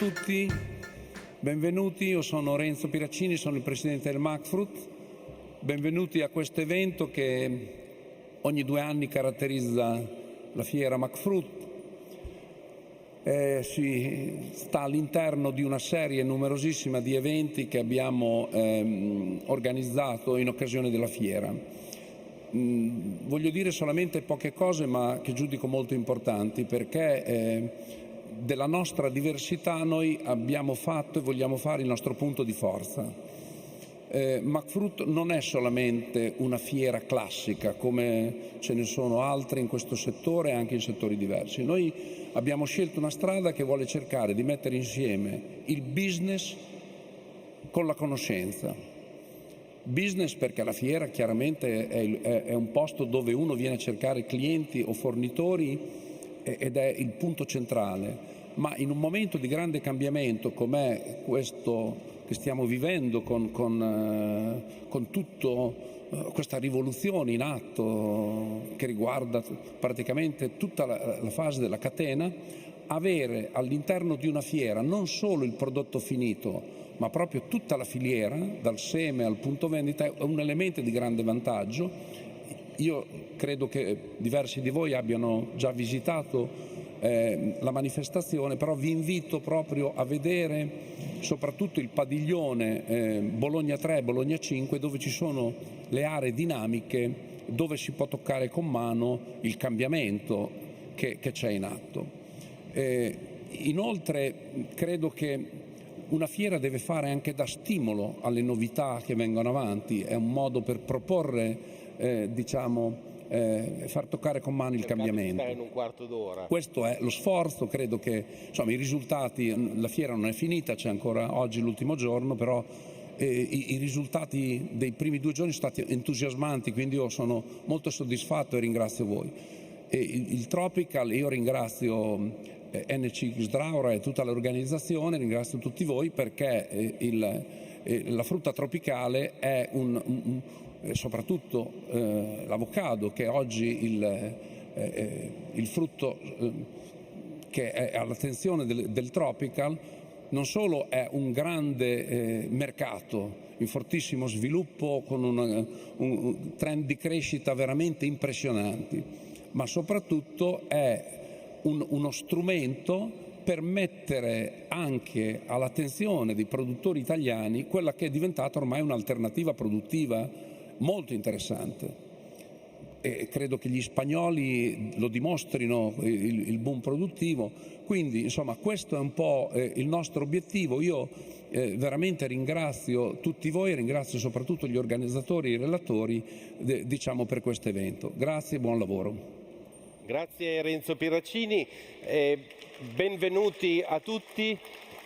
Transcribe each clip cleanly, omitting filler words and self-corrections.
tutti, benvenuti, io sono Renzo Piraccini, sono il presidente del Macfrut, benvenuti a questo evento che ogni 2 anni caratterizza la fiera Macfrut. Si sta all'interno di una serie numerosissima di eventi che abbiamo organizzato in occasione della fiera. Voglio dire solamente poche cose, ma che giudico molto importanti, perché della nostra diversità noi abbiamo fatto e vogliamo fare il nostro punto di forza. Macfrut non è solamente una fiera classica, come ce ne sono altre in questo settore e anche in settori diversi. Noi abbiamo scelto una strada che vuole cercare di mettere insieme il business con la conoscenza. Business perché la fiera chiaramente è un posto dove uno viene a cercare clienti o fornitori ed è il punto centrale, ma in un momento di grande cambiamento come questo che stiamo vivendo con tutta questa rivoluzione in atto che riguarda praticamente tutta la fase della catena, avere all'interno di una fiera non solo il prodotto finito, ma proprio tutta la filiera, dal seme al punto vendita, è un elemento di grande vantaggio. Io credo che diversi di voi abbiano già visitato la manifestazione, però vi invito proprio a vedere soprattutto il padiglione Bologna 3, Bologna 5, dove ci sono le aree dinamiche, dove si può toccare con mano il cambiamento che c'è in atto. Inoltre credo che una fiera deve fare anche da stimolo alle novità che vengono avanti, è un modo per proporre far toccare con mano il cambiamento. In un quarto d'ora. Questo è lo sforzo, credo che insomma, i risultati, la fiera non è finita, c'è ancora oggi l'ultimo giorno, però i risultati dei primi 2 giorni sono stati entusiasmanti, quindi io sono molto soddisfatto e ringrazio voi. Il Tropical, io ringrazio NCX Drahorad e tutta l'organizzazione, ringrazio tutti voi perché la frutta tropicale è soprattutto l'avocado, che è oggi il frutto che è all'attenzione del Tropical, non solo è un grande mercato in fortissimo sviluppo con un trend di crescita veramente impressionanti, ma soprattutto è uno strumento per mettere anche all'attenzione dei produttori italiani quella che è diventata ormai un'alternativa produttiva molto interessante. E credo che gli spagnoli lo dimostrino, il boom produttivo, quindi insomma questo è un po' il nostro obiettivo. Io veramente ringrazio tutti voi, ringrazio soprattutto gli organizzatori e i relatori per questo evento. Grazie e buon lavoro. Grazie Renzo Piraccini, benvenuti a tutti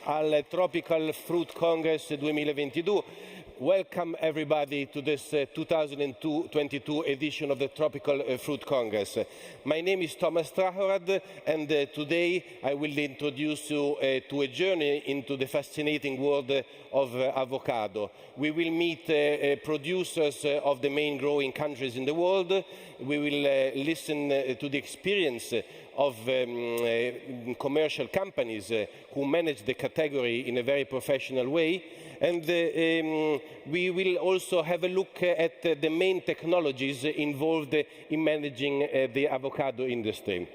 al Tropical Fruit Congress 2022. Welcome everybody to this 2022 edition of the Tropical Fruit Congress. My name is Drahorad, and today I will introduce you to a journey into the fascinating world of avocado. We will meet producers of the main growing countries in the world. We will listen to the experience of commercial companies who manage the category in a very professional way. And we will also have a look at the main technologies involved in managing the avocado industry.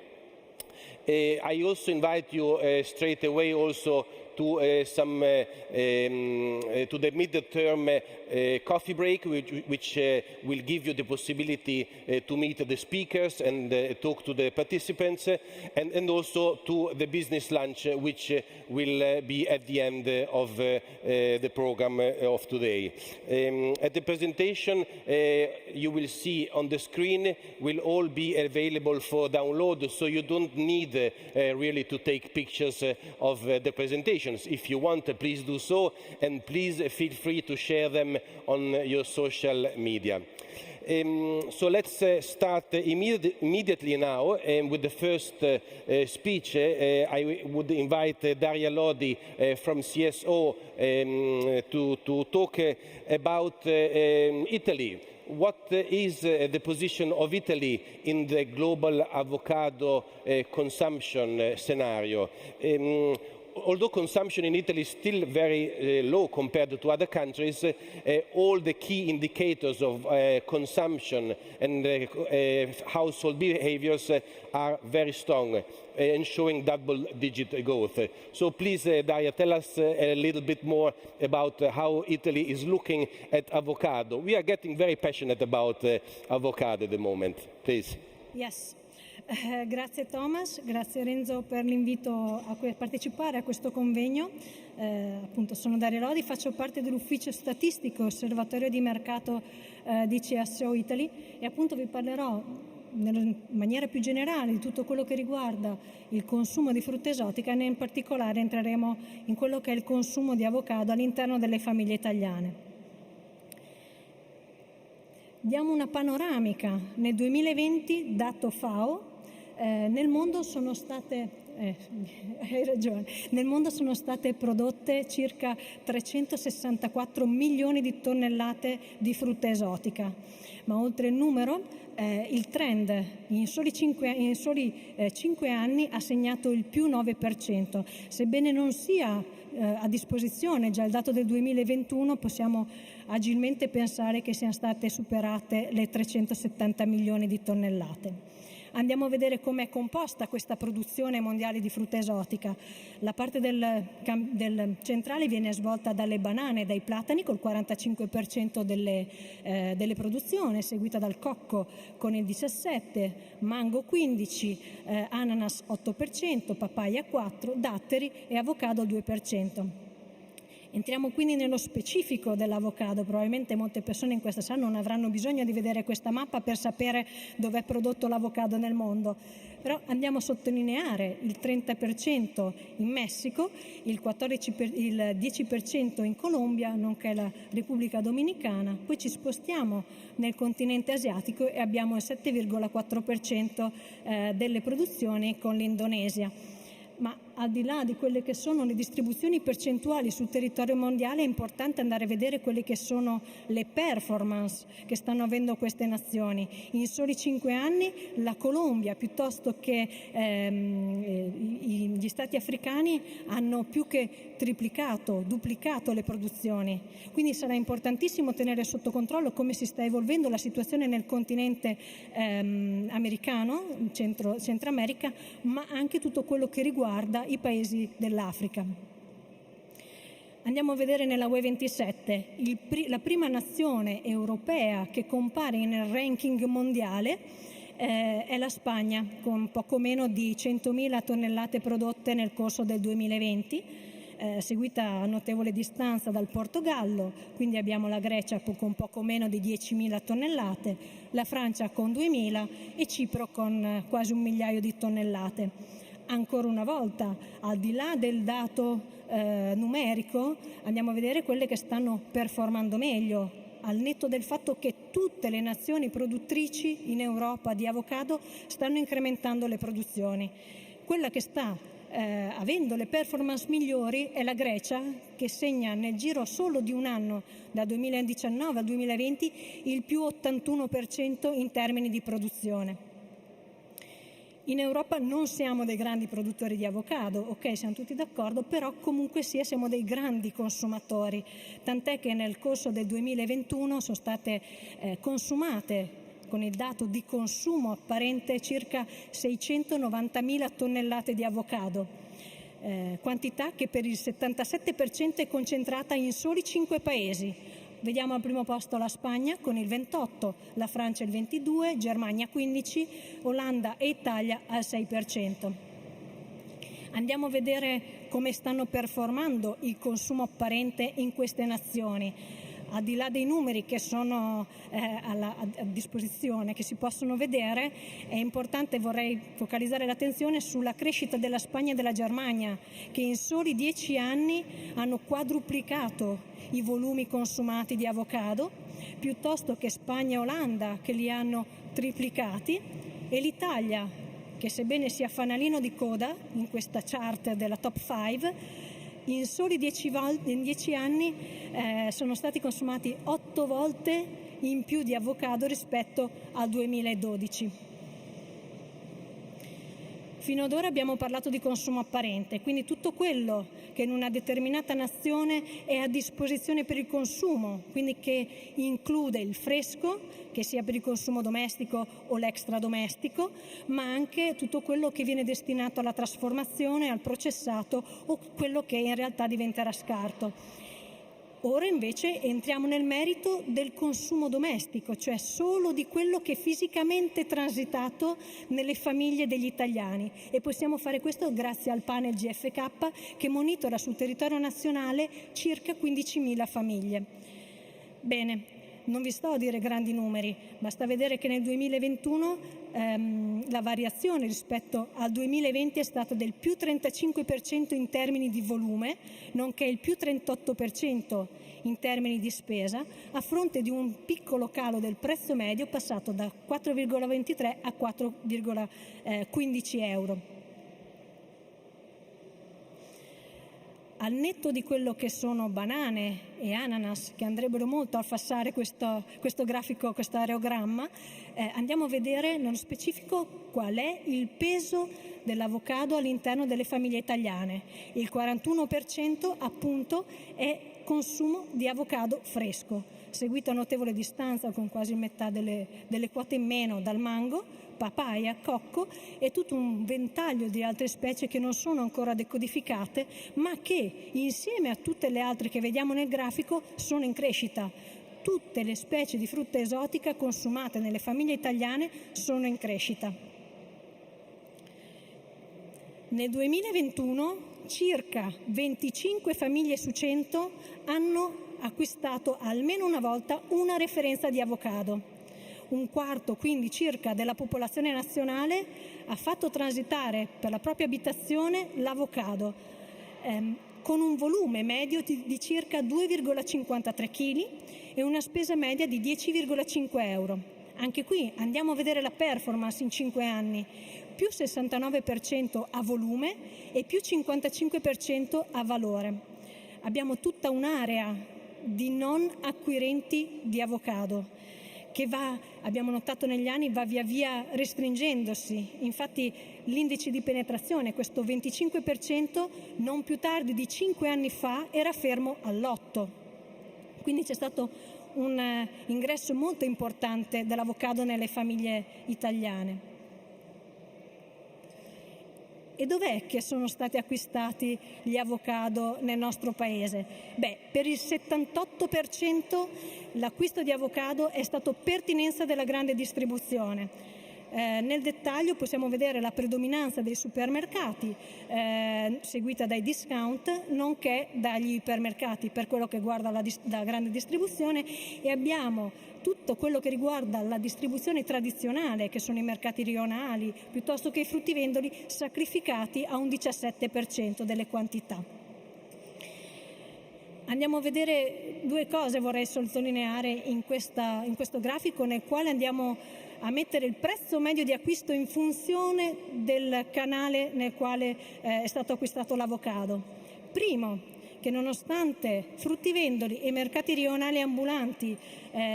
I also invite you straight away also to the mid-term coffee break, which will give you the possibility to meet the speakers and talk to the participants, and also to the business lunch, which will be at the end of the program of today. At the presentation, you will see on the screen will all be available for download, so you don't need really to take pictures of the presentation. If you want, please do so, and please feel free to share them on your social media. So let's start immediately now with the first speech. I would invite Daria Lodi from CSO to talk about Italy. What is the position of Italy in the global avocado consumption scenario? although consumption in Italy is still very low compared to other countries, all the key indicators of consumption and household behaviors are very strong and showing double-digit growth. So please, Daria, tell us a little bit more about how Italy is looking at avocado. We are getting very passionate about avocado at the moment. Please. Yes. Grazie Thomas, grazie Renzo per l'invito a partecipare a questo convegno. Appunto sono Daria Lodi, faccio parte dell'ufficio statistico osservatorio di mercato di CSO Italy e appunto vi parlerò in maniera più generale di tutto quello che riguarda il consumo di frutta esotica e in particolare entreremo in quello che è il consumo di avocado all'interno delle famiglie italiane. Diamo una panoramica. Nel 2020, dato FAO, nel mondo sono state prodotte circa 364 milioni di tonnellate di frutta esotica, ma oltre il numero il trend in soli 5 anni ha segnato il più 9%. Sebbene non sia a disposizione già il dato del 2021, possiamo agilmente pensare che siano state superate le 370 milioni di tonnellate. Andiamo a vedere come è composta questa produzione mondiale di frutta esotica. La parte del centrale viene svolta dalle banane e dai platani col 45% delle produzioni, seguita dal cocco con il 17%, mango 15%, ananas 8%, papaya 4%, datteri e avocado 2%. Entriamo quindi nello specifico dell'avocado. Probabilmente molte persone in questa sala non avranno bisogno di vedere questa mappa per sapere dove è prodotto l'avocado nel mondo, però andiamo a sottolineare il 30% in Messico, il 10% in Colombia, nonché la Repubblica Dominicana. Poi ci spostiamo nel continente asiatico e abbiamo il 7,4% delle produzioni con l'Indonesia. Ma al di là di quelle che sono le distribuzioni percentuali sul territorio mondiale, è importante andare a vedere quelle che sono le performance che stanno avendo queste nazioni. In soli 5 anni la Colombia, piuttosto che gli stati africani, hanno più che triplicato, duplicato le produzioni. Quindi sarà importantissimo tenere sotto controllo come si sta evolvendo la situazione nel continente americano, Centro America, ma anche tutto quello che riguarda i paesi dell'Africa. Andiamo a vedere nella UE27, la prima nazione europea che compare nel ranking mondiale è la Spagna, con poco meno di 100.000 tonnellate prodotte nel corso del 2020, seguita a notevole distanza dal Portogallo, quindi abbiamo la Grecia con poco meno di 10.000 tonnellate, la Francia con 2.000 e Cipro con quasi 1 migliaio di tonnellate. Ancora una volta, al di là del dato numerico, andiamo a vedere quelle che stanno performando meglio, al netto del fatto che tutte le nazioni produttrici in Europa di avocado stanno incrementando le produzioni. Quella che sta avendo le performance migliori è la Grecia, che segna nel giro solo di un anno, da 2019 al 2020, il più 81% in termini di produzione. In Europa non siamo dei grandi produttori di avocado, ok, siamo tutti d'accordo, però comunque sia siamo dei grandi consumatori, tant'è che nel corso del 2021 sono state consumate, con il dato di consumo apparente, circa 690.000 tonnellate di avocado, quantità che per il 77% è concentrata in soli 5 paesi. Vediamo al primo posto la Spagna con il 28%, la Francia il 22%, Germania 15%, Olanda e Italia al 6%. Andiamo a vedere come stanno performando il consumo apparente in queste nazioni. Al di là dei numeri che sono a disposizione, che si possono vedere, è importante, vorrei focalizzare l'attenzione sulla crescita della Spagna e della Germania, che in soli 10 anni hanno quadruplicato i volumi consumati di avocado, piuttosto che Spagna e Olanda, che li hanno triplicati, e l'Italia, che sebbene sia fanalino di coda in questa chart della top 5, in soli 10 anni sono stati consumati 8 volte in più di avocado rispetto al 2012. Fino ad ora abbiamo parlato di consumo apparente, quindi tutto quello che in una determinata nazione è a disposizione per il consumo, quindi che include il fresco, che sia per il consumo domestico o l'extradomestico, ma anche tutto quello che viene destinato alla trasformazione, al processato o quello che in realtà diventerà scarto. Ora invece entriamo nel merito del consumo domestico, cioè solo di quello che è fisicamente transitato nelle famiglie degli italiani, e possiamo fare questo grazie al panel GFK che monitora sul territorio nazionale circa 15.000 famiglie. Bene, non vi sto a dire grandi numeri, basta vedere che nel 2021 la variazione rispetto al 2020 è stata del più 35% in termini di volume, nonché il più 38% in termini di spesa, a fronte di un piccolo calo del prezzo medio passato da 4,23 a 4,15 euro. Al netto di quello che sono banane e ananas, che andrebbero molto a affassare questo grafico, questo areogramma, andiamo a vedere nello specifico qual è il peso dell'avocado all'interno delle famiglie italiane. Il 41% appunto è consumo di avocado fresco, seguito a notevole distanza con quasi metà delle quote in meno dal mango, papaya, cocco e tutto un ventaglio di altre specie che non sono ancora decodificate, ma che insieme a tutte le altre che vediamo nel grafico sono in crescita. Tutte le specie di frutta esotica consumate nelle famiglie italiane sono in crescita. Nel 2021 circa 25 famiglie su 100 hanno acquistato almeno una volta una referenza di avocado. Un quarto, quindi circa, della popolazione nazionale ha fatto transitare per la propria abitazione l'avocado, con un volume medio di circa 2,53 kg e una spesa media di 10,5 euro. Anche qui andiamo a vedere la performance in 5 anni, più 69% a volume e più 55% a valore. Abbiamo tutta un'area di non acquirenti di avocado, che abbiamo notato negli anni, va via via restringendosi. Infatti l'indice di penetrazione, questo 25%, non più tardi di 5 anni fa era fermo all'8%. Quindi c'è stato un ingresso molto importante dell'avocado nelle famiglie italiane. E dov'è che sono stati acquistati gli avocado nel nostro paese? Per il 78% l'acquisto di avocado è stato pertinenza della grande distribuzione. Nel dettaglio possiamo vedere la predominanza dei supermercati, seguita dai discount, nonché dagli ipermercati per quello che riguarda la grande distribuzione, e abbiamo tutto quello che riguarda la distribuzione tradizionale, che sono i mercati rionali, piuttosto che i fruttivendoli, sacrificati a un 17% delle quantità. Andiamo a vedere due cose, vorrei sottolineare in questo grafico, nel quale andiamo a mettere il prezzo medio di acquisto in funzione del canale nel quale è stato acquistato l'avocado. Primo, che nonostante fruttivendoli e mercati rionali ambulanti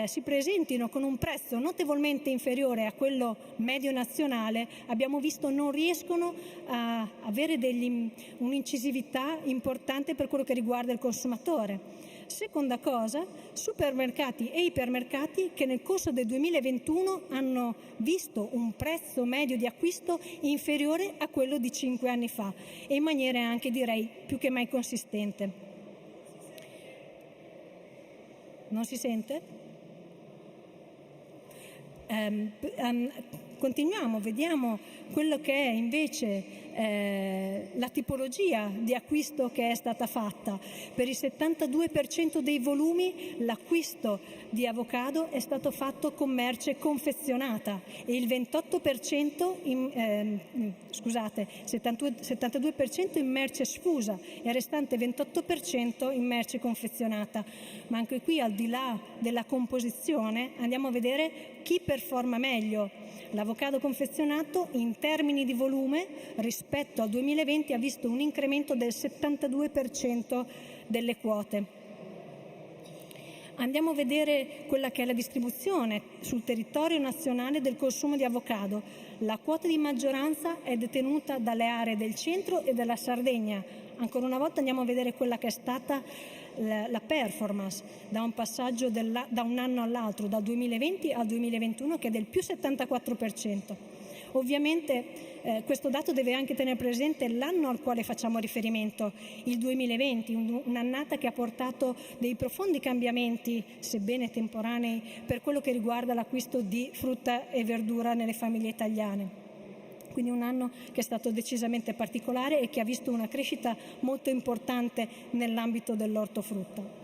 si presentino con un prezzo notevolmente inferiore a quello medio nazionale, abbiamo visto non riescono a avere un'incisività importante per quello che riguarda il consumatore. Seconda cosa, supermercati e ipermercati che nel corso del 2021 hanno visto un prezzo medio di acquisto inferiore a quello di 5 anni fa e in maniera anche, direi, più che mai consistente. Non si sente? Continuiamo, vediamo quello che è invece la tipologia di acquisto che è stata fatta. Per il 72% dei volumi l'acquisto di avocado è stato fatto con merce confezionata e il 72% in merce sfusa e il restante 28% in merce confezionata. Ma anche qui, al di là della composizione, andiamo a vedere chi performa meglio. L'avocado confezionato in termini di volume rispetto al 2020 ha visto un incremento del 72% delle quote. Andiamo a vedere quella che è la distribuzione sul territorio nazionale del consumo di avocado. La quota di maggioranza è detenuta dalle aree del centro e della Sardegna. Ancora una volta andiamo a vedere quella che è stata la performance da un passaggio da un anno all'altro, dal 2020 al 2021, che è del più 74%. Ovviamente questo dato deve anche tenere presente l'anno al quale facciamo riferimento, il 2020, un'annata che ha portato dei profondi cambiamenti, sebbene temporanei, per quello che riguarda l'acquisto di frutta e verdura nelle famiglie italiane. Quindi un anno che è stato decisamente particolare e che ha visto una crescita molto importante nell'ambito dell'ortofrutta.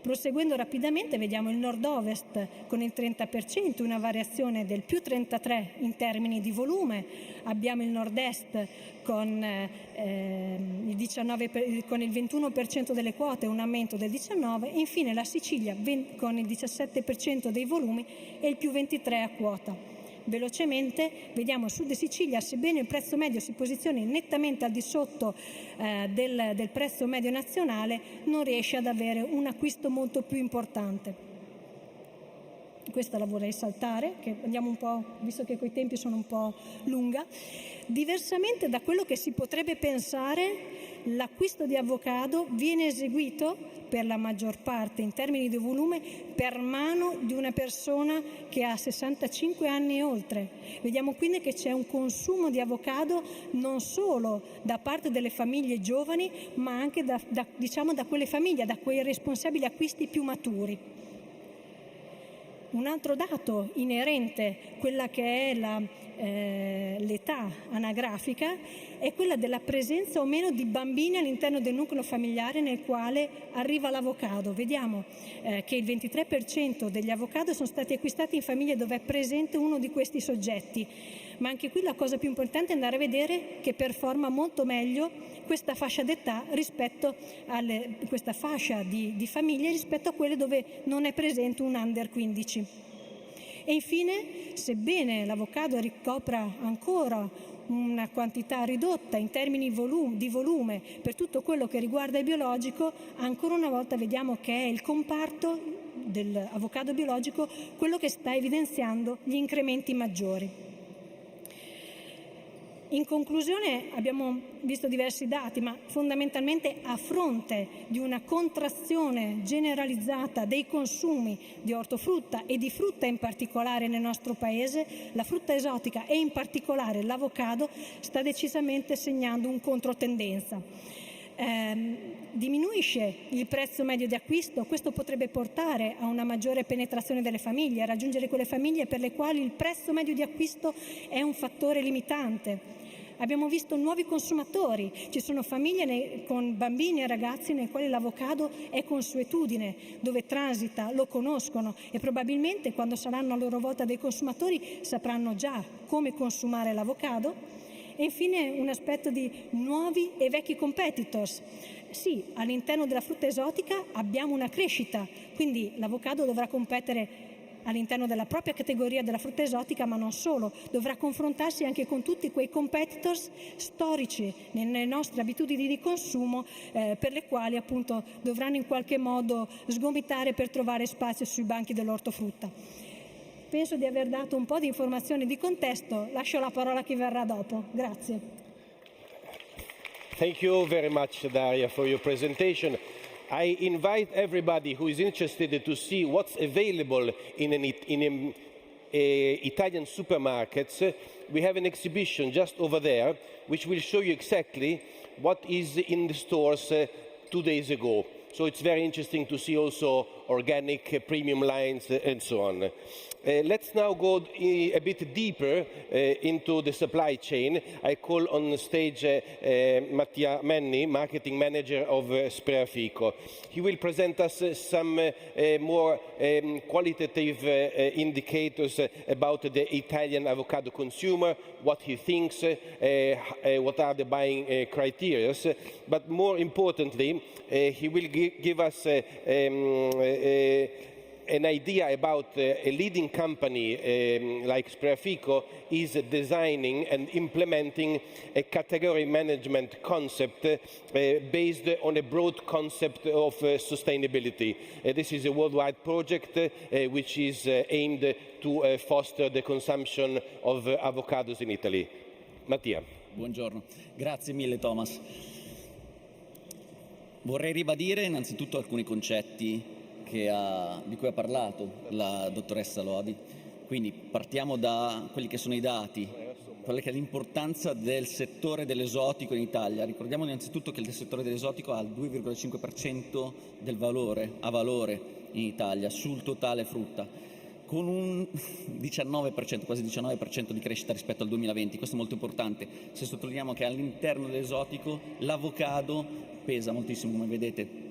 Proseguendo rapidamente vediamo il nord-ovest con il 30%, una variazione del più 33% in termini di volume, abbiamo il nord-est con il 21% delle quote, un aumento del 19%, e infine la Sicilia con il 17% dei volumi e il più 23% a quota. Velocemente vediamo il sud Sicilia, sebbene il prezzo medio si posizioni nettamente al di sotto del prezzo medio nazionale, non riesce ad avere un acquisto molto più importante. Questa la vorrei saltare, che andiamo un po', visto che quei tempi sono un po' lunga. Diversamente da quello che si potrebbe pensare, l'acquisto di avocado viene eseguito per la maggior parte in termini di volume per mano di una persona che ha 65 anni e oltre. Vediamo quindi che c'è un consumo di avocado non solo da parte delle famiglie giovani, ma anche da quelle famiglie, da quei responsabili acquisti più maturi. Un altro dato inerente, quella che è l'età anagrafica, è quella della presenza o meno di bambini all'interno del nucleo familiare nel quale arriva l'avocado. Vediamo che il 23% degli avocado sono stati acquistati in famiglie dove è presente uno di questi soggetti, ma anche qui la cosa più importante è andare a vedere che performa molto meglio questa fascia d'età rispetto questa fascia di famiglie rispetto a quelle dove non è presente un under 15. E infine, sebbene l'avocado ricopra ancora una quantità ridotta in termini di volume per tutto quello che riguarda il biologico, ancora una volta vediamo che è il comparto dell'avocado biologico quello che sta evidenziando gli incrementi maggiori. In conclusione abbiamo visto diversi dati, ma fondamentalmente a fronte di una contrazione generalizzata dei consumi di ortofrutta e di frutta in particolare nel nostro paese, la frutta esotica e in particolare l'avocado sta decisamente segnando un controtendenza. Diminuisce il prezzo medio di acquisto, questo potrebbe portare a una maggiore penetrazione delle famiglie, a raggiungere quelle famiglie per le quali il prezzo medio di acquisto è un fattore limitante. Abbiamo visto nuovi consumatori, ci sono famiglie con bambini e ragazzi nei quali l'avocado è consuetudine, dove transita, lo conoscono e probabilmente quando saranno a loro volta dei consumatori sapranno già come consumare l'avocado. E infine un aspetto di nuovi e vecchi competitors. Sì, all'interno della frutta esotica abbiamo una crescita, quindi l'avocado dovrà competere all'interno della propria categoria della frutta esotica, ma non solo, dovrà confrontarsi anche con tutti quei competitors storici nelle nostre abitudini di consumo per le quali appunto dovranno in qualche modo sgomitare per trovare spazio sui banchi dell'ortofrutta. Penso di aver dato un po' di informazioni di contesto, lascio la parola a chi verrà dopo. Grazie. Thank you very much, Daria, for your presentation. I invite everybody who is interested to see what's available in Italian supermarkets. We have an exhibition just over there, which will show you exactly what is in the stores 2 days ago. So it's very interesting to see also organic premium lines and so on. Let's now go a bit deeper into the supply chain. I call on stage Menni, marketing manager of Spreafico. He will present us some more qualitative indicators about the Italian avocado consumer, what he thinks, what are the buying criteria. But more importantly, he will give us an idea about a leading company like Spreafico is designing and implementing a category management concept based on a broad concept of sustainability. This is a worldwide project which is aimed to foster the consumption of avocados in Italy. Mattia. Buongiorno, grazie mille Thomas. Vorrei ribadire innanzitutto alcuni concetti di cui ha parlato la dottoressa Lodi. Quindi partiamo da quelli che sono i dati, quella che è l'importanza del settore dell'esotico in Italia. Ricordiamo innanzitutto che il settore dell'esotico ha il 2,5% del valore in Italia sul totale frutta, con un 19%, quasi 19% di crescita rispetto al 2020. Questo è molto importante. Se sottolineiamo che all'interno dell'esotico l'avocado pesa moltissimo, come vedete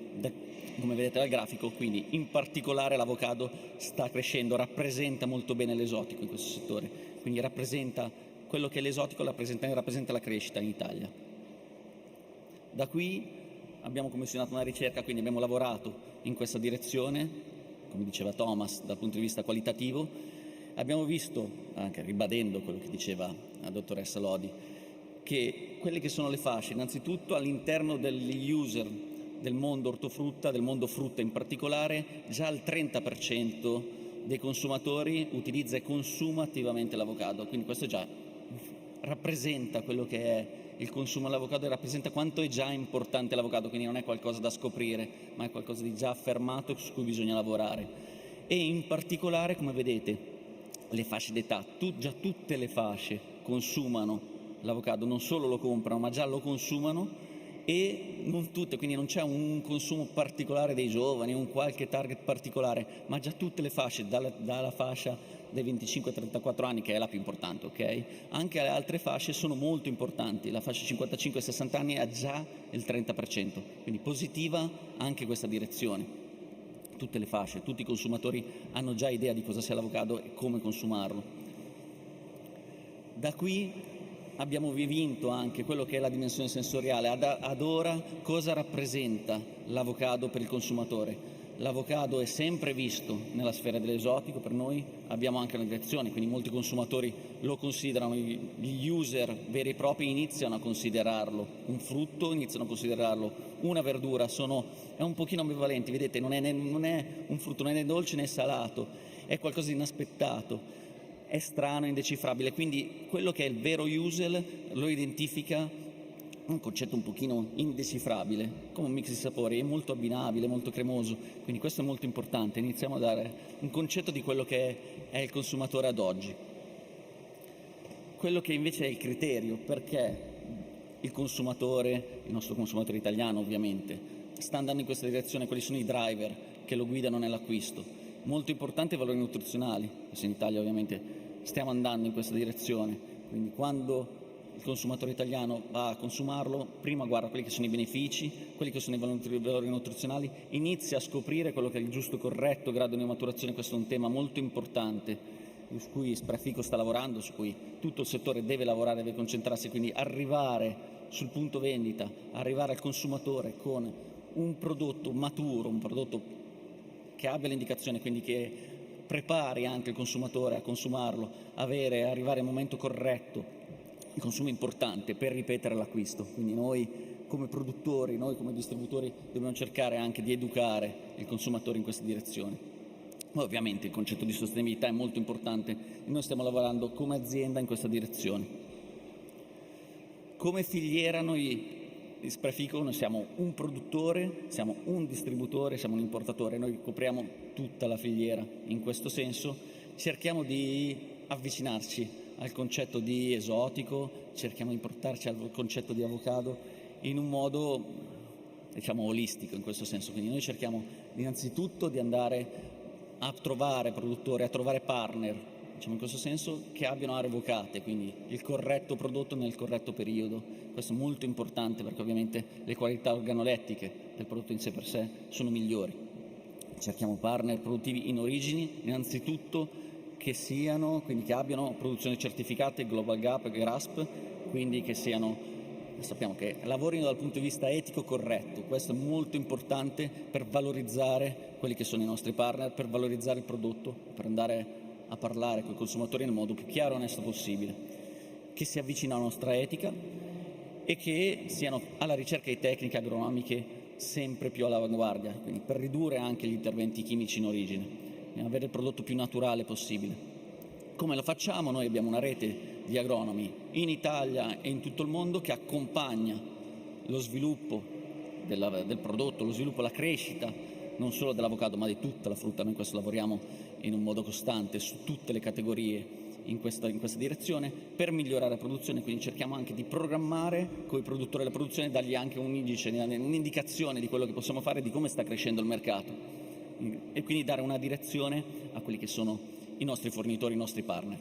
dal grafico, quindi in particolare l'avocado sta crescendo, rappresenta molto bene l'esotico in questo settore, quindi rappresenta quello che è l'esotico, rappresenta la crescita in Italia. Da qui abbiamo commissionato una ricerca, quindi abbiamo lavorato in questa direzione, come diceva Thomas, dal punto di vista qualitativo. Abbiamo visto, anche ribadendo quello che diceva la dottoressa Lodi, che quelle che sono le fasce, innanzitutto all'interno degli user del mondo ortofrutta, del mondo frutta in particolare, già il 30% dei consumatori utilizza e consuma attivamente l'avocado, quindi questo già rappresenta quello che è il consumo dell'avocado e rappresenta quanto è già importante l'avocado, quindi non è qualcosa da scoprire, ma è qualcosa di già affermato su cui bisogna lavorare. E in particolare, come vedete, le fasce d'età, già tutte le fasce consumano l'avocado, non solo lo comprano, ma già lo consumano, e non tutte, quindi non c'è un consumo particolare dei giovani, un qualche target particolare, ma già tutte le fasce, dalla fascia dai 25 ai 34 anni, che è la più importante, ok? Anche le altre fasce sono molto importanti, la fascia 55 ai 60 anni ha già il 30%, quindi positiva anche questa direzione. Tutte le fasce, tutti i consumatori hanno già idea di cosa sia l'avocado e come consumarlo. Da qui abbiamo vinto anche quello che è la dimensione sensoriale. Ad ora cosa rappresenta l'avocado per il consumatore? L'avocado è sempre visto nella sfera dell'esotico, per noi abbiamo anche una direzione, quindi molti consumatori lo considerano, gli user veri e propri iniziano a considerarlo un frutto, iniziano a considerarlo una verdura, è un pochino ambivalenti, vedete, non è un frutto, non è né dolce né salato, è qualcosa di inaspettato, è strano, indecifrabile, quindi quello che è il vero user lo identifica un concetto un pochino indecifrabile, come un mix di sapori, è molto abbinabile, molto cremoso, quindi questo è molto importante. Iniziamo a dare un concetto di quello che è il consumatore ad oggi. Quello che invece è il criterio, perché il consumatore, il nostro consumatore italiano ovviamente, sta andando in questa direzione, quali sono i driver che lo guidano nell'acquisto. Molto importante i valori nutrizionali, se in Italia ovviamente stiamo andando in questa direzione, quindi quando il consumatore italiano va a consumarlo, prima guarda quelli che sono i benefici, quelli che sono i valori nutrizionali, inizia a scoprire quello che è il giusto corretto grado di maturazione. Questo è un tema molto importante su cui Spreafico sta lavorando, su cui tutto il settore deve lavorare, deve concentrarsi, quindi arrivare sul punto vendita, arrivare al consumatore con un prodotto maturo, un prodotto che abbia l'indicazione, quindi che prepari anche il consumatore a consumarlo, arrivare al momento corretto. Il consumo è importante per ripetere l'acquisto, quindi noi come produttori, noi come distributori dobbiamo cercare anche di educare il consumatore in questa direzione. Ma ovviamente il concetto di sostenibilità è molto importante e noi stiamo lavorando come azienda in questa direzione. Come filiera noi di Spreafico noi siamo un produttore, siamo un distributore, siamo un importatore, noi copriamo tutta la filiera. In questo senso cerchiamo di avvicinarci al concetto di esotico, cerchiamo di portarci al concetto di avocado in un modo, diciamo, olistico in questo senso. Quindi noi cerchiamo innanzitutto di andare a trovare produttori, a trovare partner, diciamo in questo senso, che abbiano aree vocate, quindi il corretto prodotto nel corretto periodo. Questo è molto importante perché ovviamente le qualità organolettiche del prodotto in sé per sé sono migliori. Cerchiamo partner produttivi in origini, innanzitutto che abbiano produzioni certificate Global Gap e GRASP, quindi che siano sappiamo che lavorino dal punto di vista etico corretto. Questo è molto importante per valorizzare quelli che sono i nostri partner, per valorizzare il prodotto, per andare a parlare con i consumatori nel modo più chiaro e onesto possibile, che si avvicina alla nostra etica e che siano alla ricerca di tecniche agronomiche sempre più all'avanguardia, quindi per ridurre anche gli interventi chimici in origine e avere il prodotto più naturale possibile. Come lo facciamo? Noi abbiamo una rete di agronomi in Italia e in tutto il mondo che accompagna lo sviluppo del prodotto, lo sviluppo e la crescita non solo dell'avocado ma di tutta la frutta. Noi questo lavoriamo in un modo costante su tutte le categorie in questa direzione per migliorare la produzione, quindi cerchiamo anche di programmare con i produttori della produzione, dargli anche un indice, un'indicazione di quello che possiamo fare, di come sta crescendo il mercato e quindi dare una direzione a quelli che sono i nostri fornitori, i nostri partner.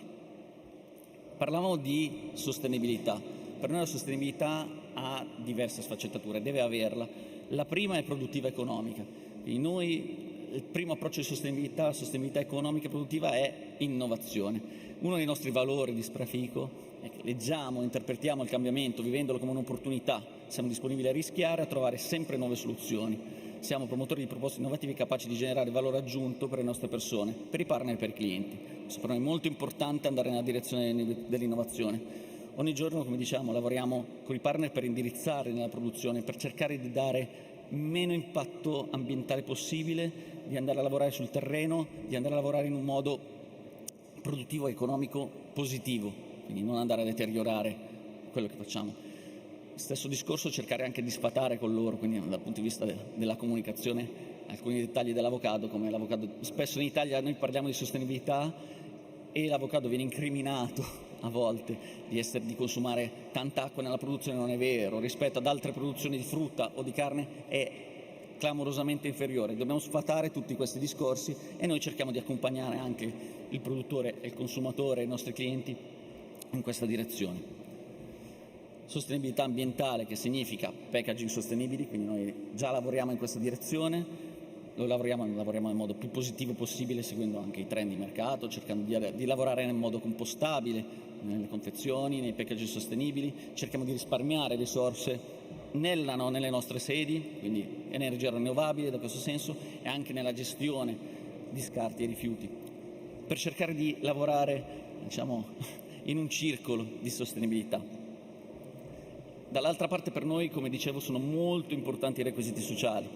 Parlavamo di sostenibilità. Per noi la sostenibilità ha diverse sfaccettature, deve averla. La prima è produttiva economica. Quindi noi il primo approccio di sostenibilità economica e produttiva è innovazione. Uno dei nostri valori di Spreafico è che leggiamo, interpretiamo il cambiamento vivendolo come un'opportunità. Siamo disponibili a rischiare, a trovare sempre nuove soluzioni. Siamo promotori di proposte innovative capaci di generare valore aggiunto per le nostre persone, per i partner e per i clienti. Questo per noi è molto importante, andare nella direzione dell'innovazione. Ogni giorno, come diciamo, lavoriamo con i partner per indirizzare nella produzione, per cercare di dare meno impatto ambientale possibile, di andare a lavorare sul terreno, di andare a lavorare in un modo produttivo e economico positivo, quindi non andare a deteriorare quello che facciamo. Stesso discorso, cercare anche di sfatare con loro, quindi dal punto di vista della comunicazione, alcuni dettagli dell'avocado, come l'avocado. Spesso in Italia noi parliamo di sostenibilità e l'avocado viene incriminato a volte di consumare tanta acqua nella produzione. Non è vero, rispetto ad altre produzioni di frutta o di carne è clamorosamente inferiore. Dobbiamo sfatare tutti questi discorsi e noi cerchiamo di accompagnare anche il produttore e il consumatore, i nostri clienti in questa direzione. Sostenibilità ambientale, che significa packaging sostenibili, quindi noi già lavoriamo in questa direzione, lo lavoriamo nel modo più positivo possibile, seguendo anche i trend di mercato, cercando di lavorare nel modo compostabile, nelle confezioni, nei packaging sostenibili, cerchiamo di risparmiare risorse nelle nostre sedi, quindi energia rinnovabile da questo senso, e anche nella gestione di scarti e rifiuti, per cercare di lavorare, diciamo, in un circolo di sostenibilità. Dall'altra parte per noi, come dicevo, sono molto importanti i requisiti sociali.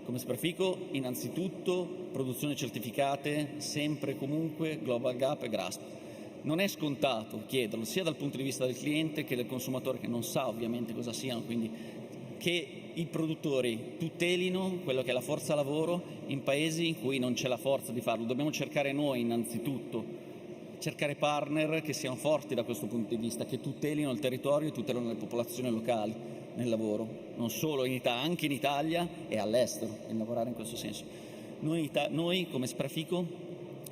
Come Spreafico, innanzitutto, produzioni certificate, sempre e comunque, Global Gap e GRASP. Non è scontato chiederlo, sia dal punto di vista del cliente che del consumatore, che non sa ovviamente cosa siano, quindi che i produttori tutelino quello che è la forza lavoro in paesi in cui non c'è la forza di farlo. Dobbiamo cercare noi innanzitutto cercare partner che siano forti da questo punto di vista, che tutelino il territorio e tutelino le popolazioni locali nel lavoro, non solo in Italia, anche in Italia e all'estero, e lavorare in questo senso. Noi come Spreafico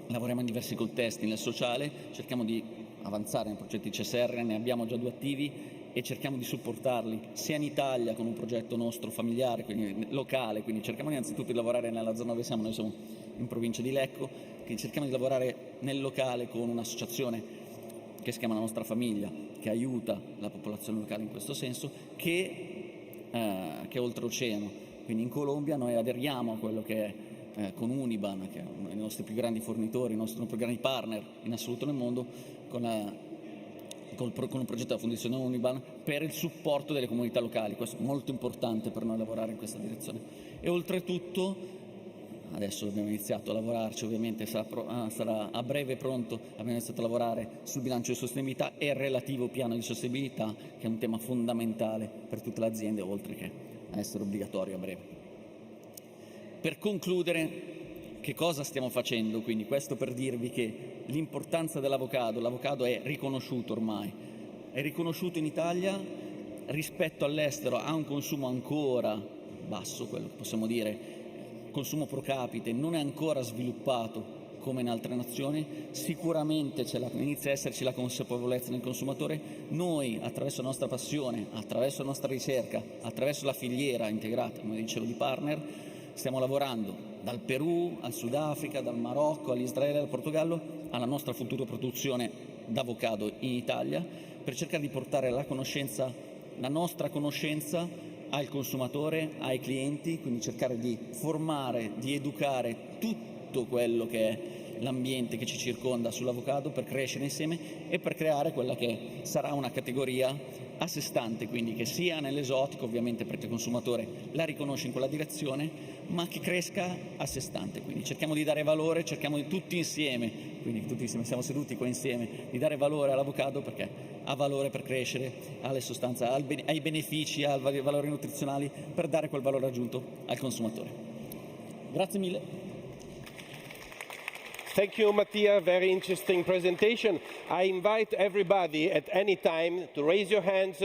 lavoriamo in diversi contesti, nel sociale cerchiamo di avanzare nei progetti CSR, ne abbiamo già 2 attivi e cerchiamo di supportarli sia in Italia con un progetto nostro familiare, quindi locale, quindi cerchiamo innanzitutto di lavorare nella zona dove siamo, noi siamo in provincia di Lecco, quindi cerchiamo di lavorare nel locale con un'associazione che si chiama La Nostra Famiglia, che aiuta la popolazione locale in questo senso, che è oltreoceano. Quindi in Colombia noi aderiamo a quello che è con Uniban, che è uno dei nostri più grandi fornitori, il nostro più grandi partner in assoluto nel mondo, con un progetto della Fondazione Uniban per il supporto delle comunità locali. Questo è molto importante per noi, lavorare in questa direzione. E oltretutto, adesso abbiamo iniziato a lavorarci, ovviamente sarà a breve pronto, abbiamo iniziato a lavorare sul bilancio di sostenibilità e il relativo piano di sostenibilità, che è un tema fondamentale per tutte le aziende, oltre che a essere obbligatorio a breve. Per concludere, che cosa stiamo facendo? Quindi questo per dirvi che l'importanza l'avocado è riconosciuto ormai, è riconosciuto in Italia, rispetto all'estero ha un consumo ancora basso, quello che possiamo dire, consumo pro capite non è ancora sviluppato come in altre nazioni, sicuramente inizia a esserci la consapevolezza nel consumatore. Noi, attraverso la nostra passione, attraverso la nostra ricerca, attraverso la filiera integrata, come dicevo, di partner, stiamo lavorando dal Perù al Sudafrica, dal Marocco all'Israele, al Portogallo, alla nostra futura produzione d'avocado in Italia, per cercare di portare la conoscenza la nostra conoscenza al consumatore, ai clienti, quindi cercare di formare, di educare tutto quello che è l'ambiente che ci circonda sull'avocado per crescere insieme e per creare quella che sarà una categoria a sé stante, quindi che sia nell'esotico, ovviamente perché il consumatore la riconosce in quella direzione, ma che cresca a sé stante. Quindi cerchiamo di dare valore, cerchiamo di tutti insieme, quindi tutti insieme siamo seduti qua insieme, di dare valore all'avocado perché ha valore per crescere, alle sostanze, ai benefici, ai valori nutrizionali, per dare quel valore aggiunto al consumatore. Grazie mille. Thank you, Mattia. Very interesting presentation. I invite everybody at any time to raise your hands,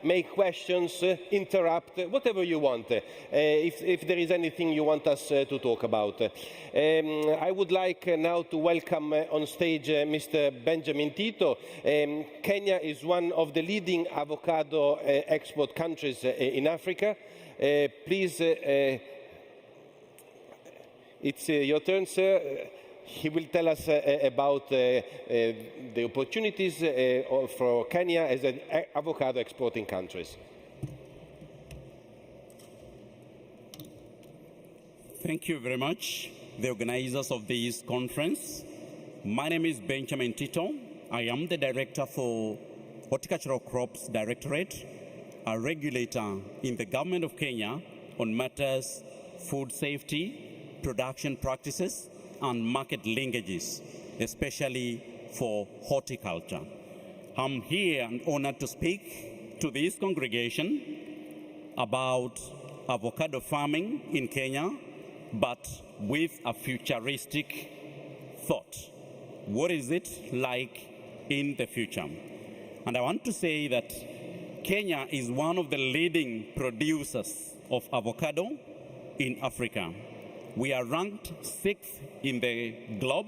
make questions, interrupt, whatever you want, if there is anything you want us to talk about. I would like now to welcome on stage Mr. Benjamin Tito. Kenya is one of the leading avocado export countries in Africa. Please, it's your turn, sir. He will tell us about the opportunities for Kenya as an avocado exporting country. Thank you very much, the organizers of this conference. My name is Benjamin Tito. I am the director for Horticultural Crops Directorate, a regulator in the government of Kenya on matters food safety, production practices, and market linkages, especially for horticulture. I'm here and honored to speak to this congregation about avocado farming in Kenya, but with a futuristic thought. What is it like in the future? And I want to say that Kenya is one of the leading producers of avocado in Africa. We are ranked 6th in the globe,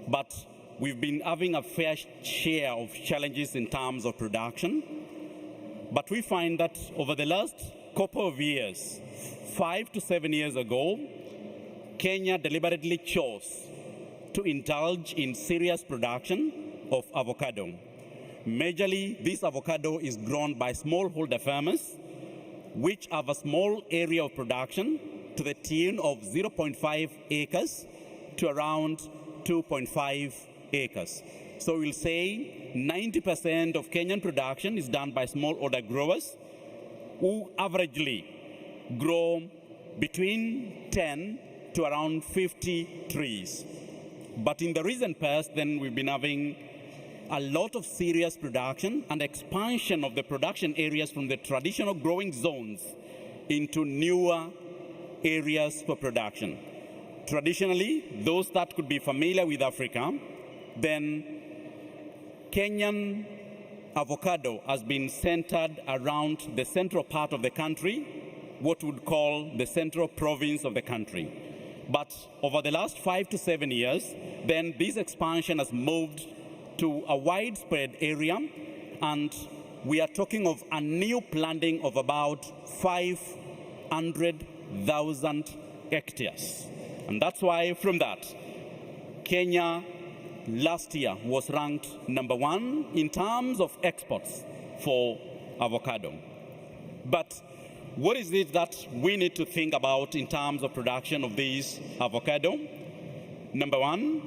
but we've been having a fair share of challenges in terms of production. But we find that over the last couple of years, 5 to 7 years ago, Kenya deliberately chose to indulge in serious production of avocado. Majorly, this avocado is grown by smallholder farmers, which have a small area of production to the tune of 0.5 acres to around 2.5 acres. So we'll say 90% of Kenyan production is done by smallholder growers who averagely grow between 10 to around 50 trees. But in the recent past, then we've been having a lot of serious production and expansion of the production areas from the traditional growing zones into newer areas for production. Traditionally, those that could be familiar with Africa, then Kenyan avocado has been centered around the central part of the country, what we would call the central province of the country. But over the last 5 to 7 years, then this expansion has moved to a widespread area, and we are talking of a new planting of about 500,000 hectares. And that's why from that, Kenya last year was ranked #1 in terms of exports for avocado. But what is it that we need to think about in terms of production of this avocado? Number one,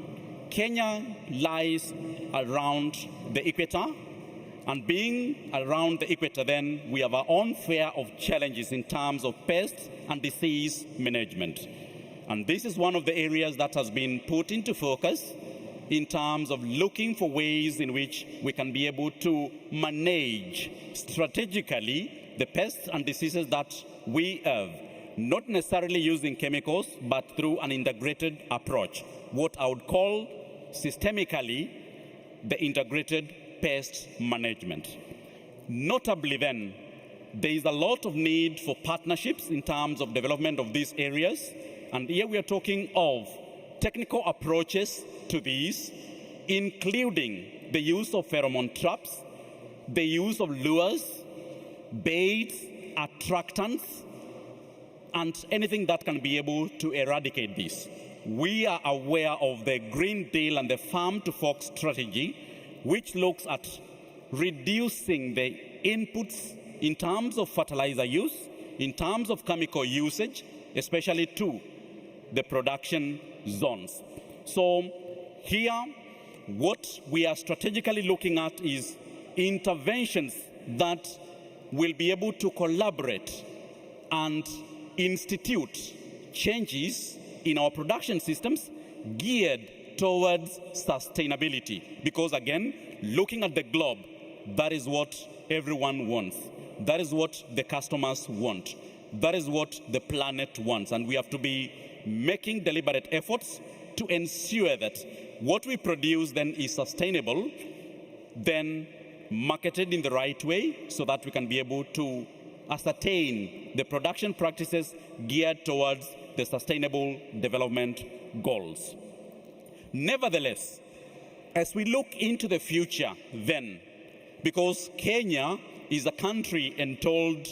Kenya lies around the equator, and being around the equator, then we have our own share of challenges in terms of pest and disease management. And this is one of the areas that has been put into focus in terms of looking for ways in which we can be able to manage strategically the pests and diseases that we have, not necessarily using chemicals, but through an integrated approach, what I would call systemically the integrated pest management. Notably then, there is a lot of need for partnerships in terms of development of these areas, and here we are talking of technical approaches to these, including the use of pheromone traps, the use of lures, baits, attractants, and anything that can be able to eradicate this. We are aware of the Green Deal and the Farm to Fork strategy, which looks at reducing the inputs in terms of fertilizer use, in terms of chemical usage, especially to the production zones. So here, what we are strategically looking at is interventions that will be able to collaborate and institute changes in our production systems geared towards sustainability. Because again, looking at the globe, that is what everyone wants. That is what the customers want. That is what the planet wants. And we have to be making deliberate efforts to ensure that what we produce then is sustainable, then marketed in the right way so that we can be able to ascertain the production practices geared towards the sustainable development goals. Nevertheless, as we look into the future then, because Kenya is a country enthralled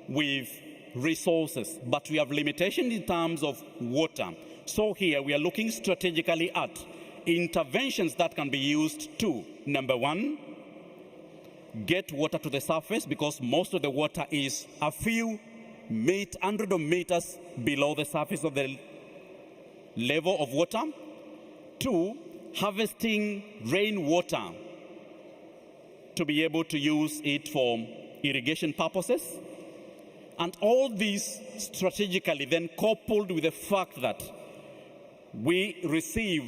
with resources, but we have limitations in terms of water. So here we are looking strategically at interventions that can be used to, number one, get water to the surface, because most of the water is a few hundreds of meters below the surface of the level of water. Two, harvesting rainwater to be able to use it for irrigation purposes. And all these strategically then coupled with the fact that we receive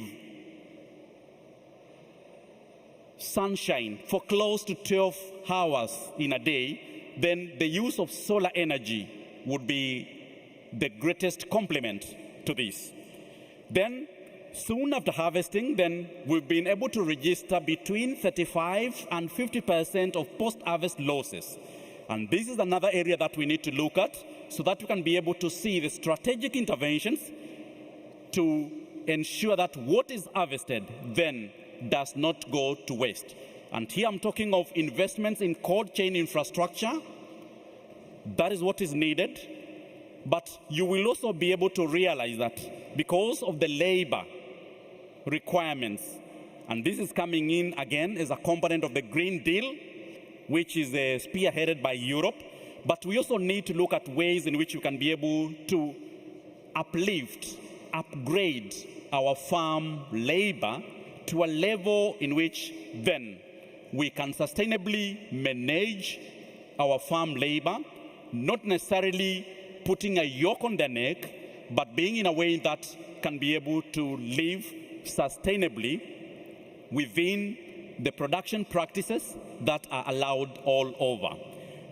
sunshine for close to 12 hours in a day, then the use of solar energy would be the greatest complement to this. Then, soon after harvesting, then we've been able to register between 35 and 50% of post-harvest losses. And this is another area that we need to look at so that we can be able to see the strategic interventions to ensure that what is harvested then does not go to waste. And here I'm talking of investments in cold chain infrastructure. That is what is needed. But you will also be able to realize that because of the labor requirements, and this is coming in again as a component of the Green Deal, which is spearheaded by Europe, but we also need to look at ways in which we can be able to uplift, upgrade our farm labor to a level in which then we can sustainably manage our farm labor, not necessarily putting a yoke on their neck, but being in a way that can be able to live sustainably within the production practices that are allowed all over.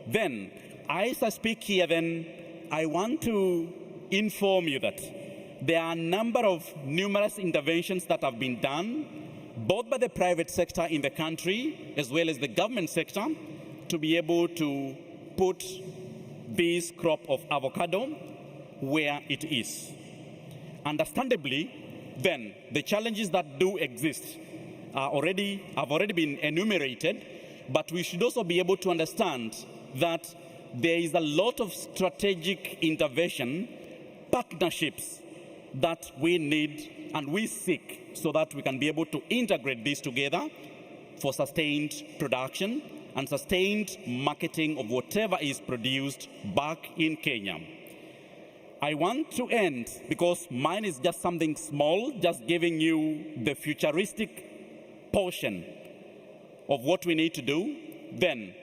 Then, as I speak here, then I want to inform you that there are a number of numerous interventions that have been done, both by the private sector in the country as well as the government sector, to be able to put this crop of avocado where it is. Understandably, then, the challenges that do exist have already been enumerated, but we should also be able to understand that there is a lot of strategic intervention, partnerships that we need and we seek so that we can be able to integrate this together for sustained production and sustained marketing of whatever is produced back in Kenya. I want to end, because mine is just something small, just giving you the futuristic portion of what we need to do, then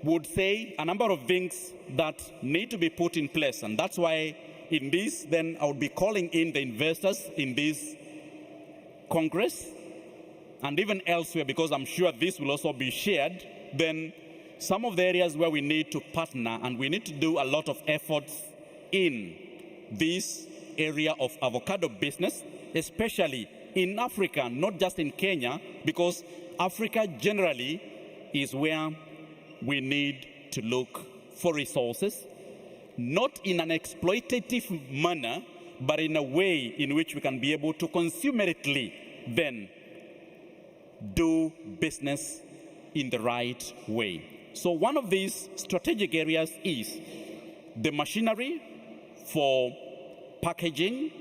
would say a number of things that need to be put in place. And that's why in this, then I would be calling in the investors in this Congress and even elsewhere, because I'm sure this will also be shared, then some of the areas where we need to partner and we need to do a lot of efforts in this area of avocado business, especially in Africa, not just in Kenya, because Africa generally is where we need to look for resources, not in an exploitative manner, but in a way in which we can be able to consummatively then do business in the right way. So one of these strategic areas is the machinery for packaging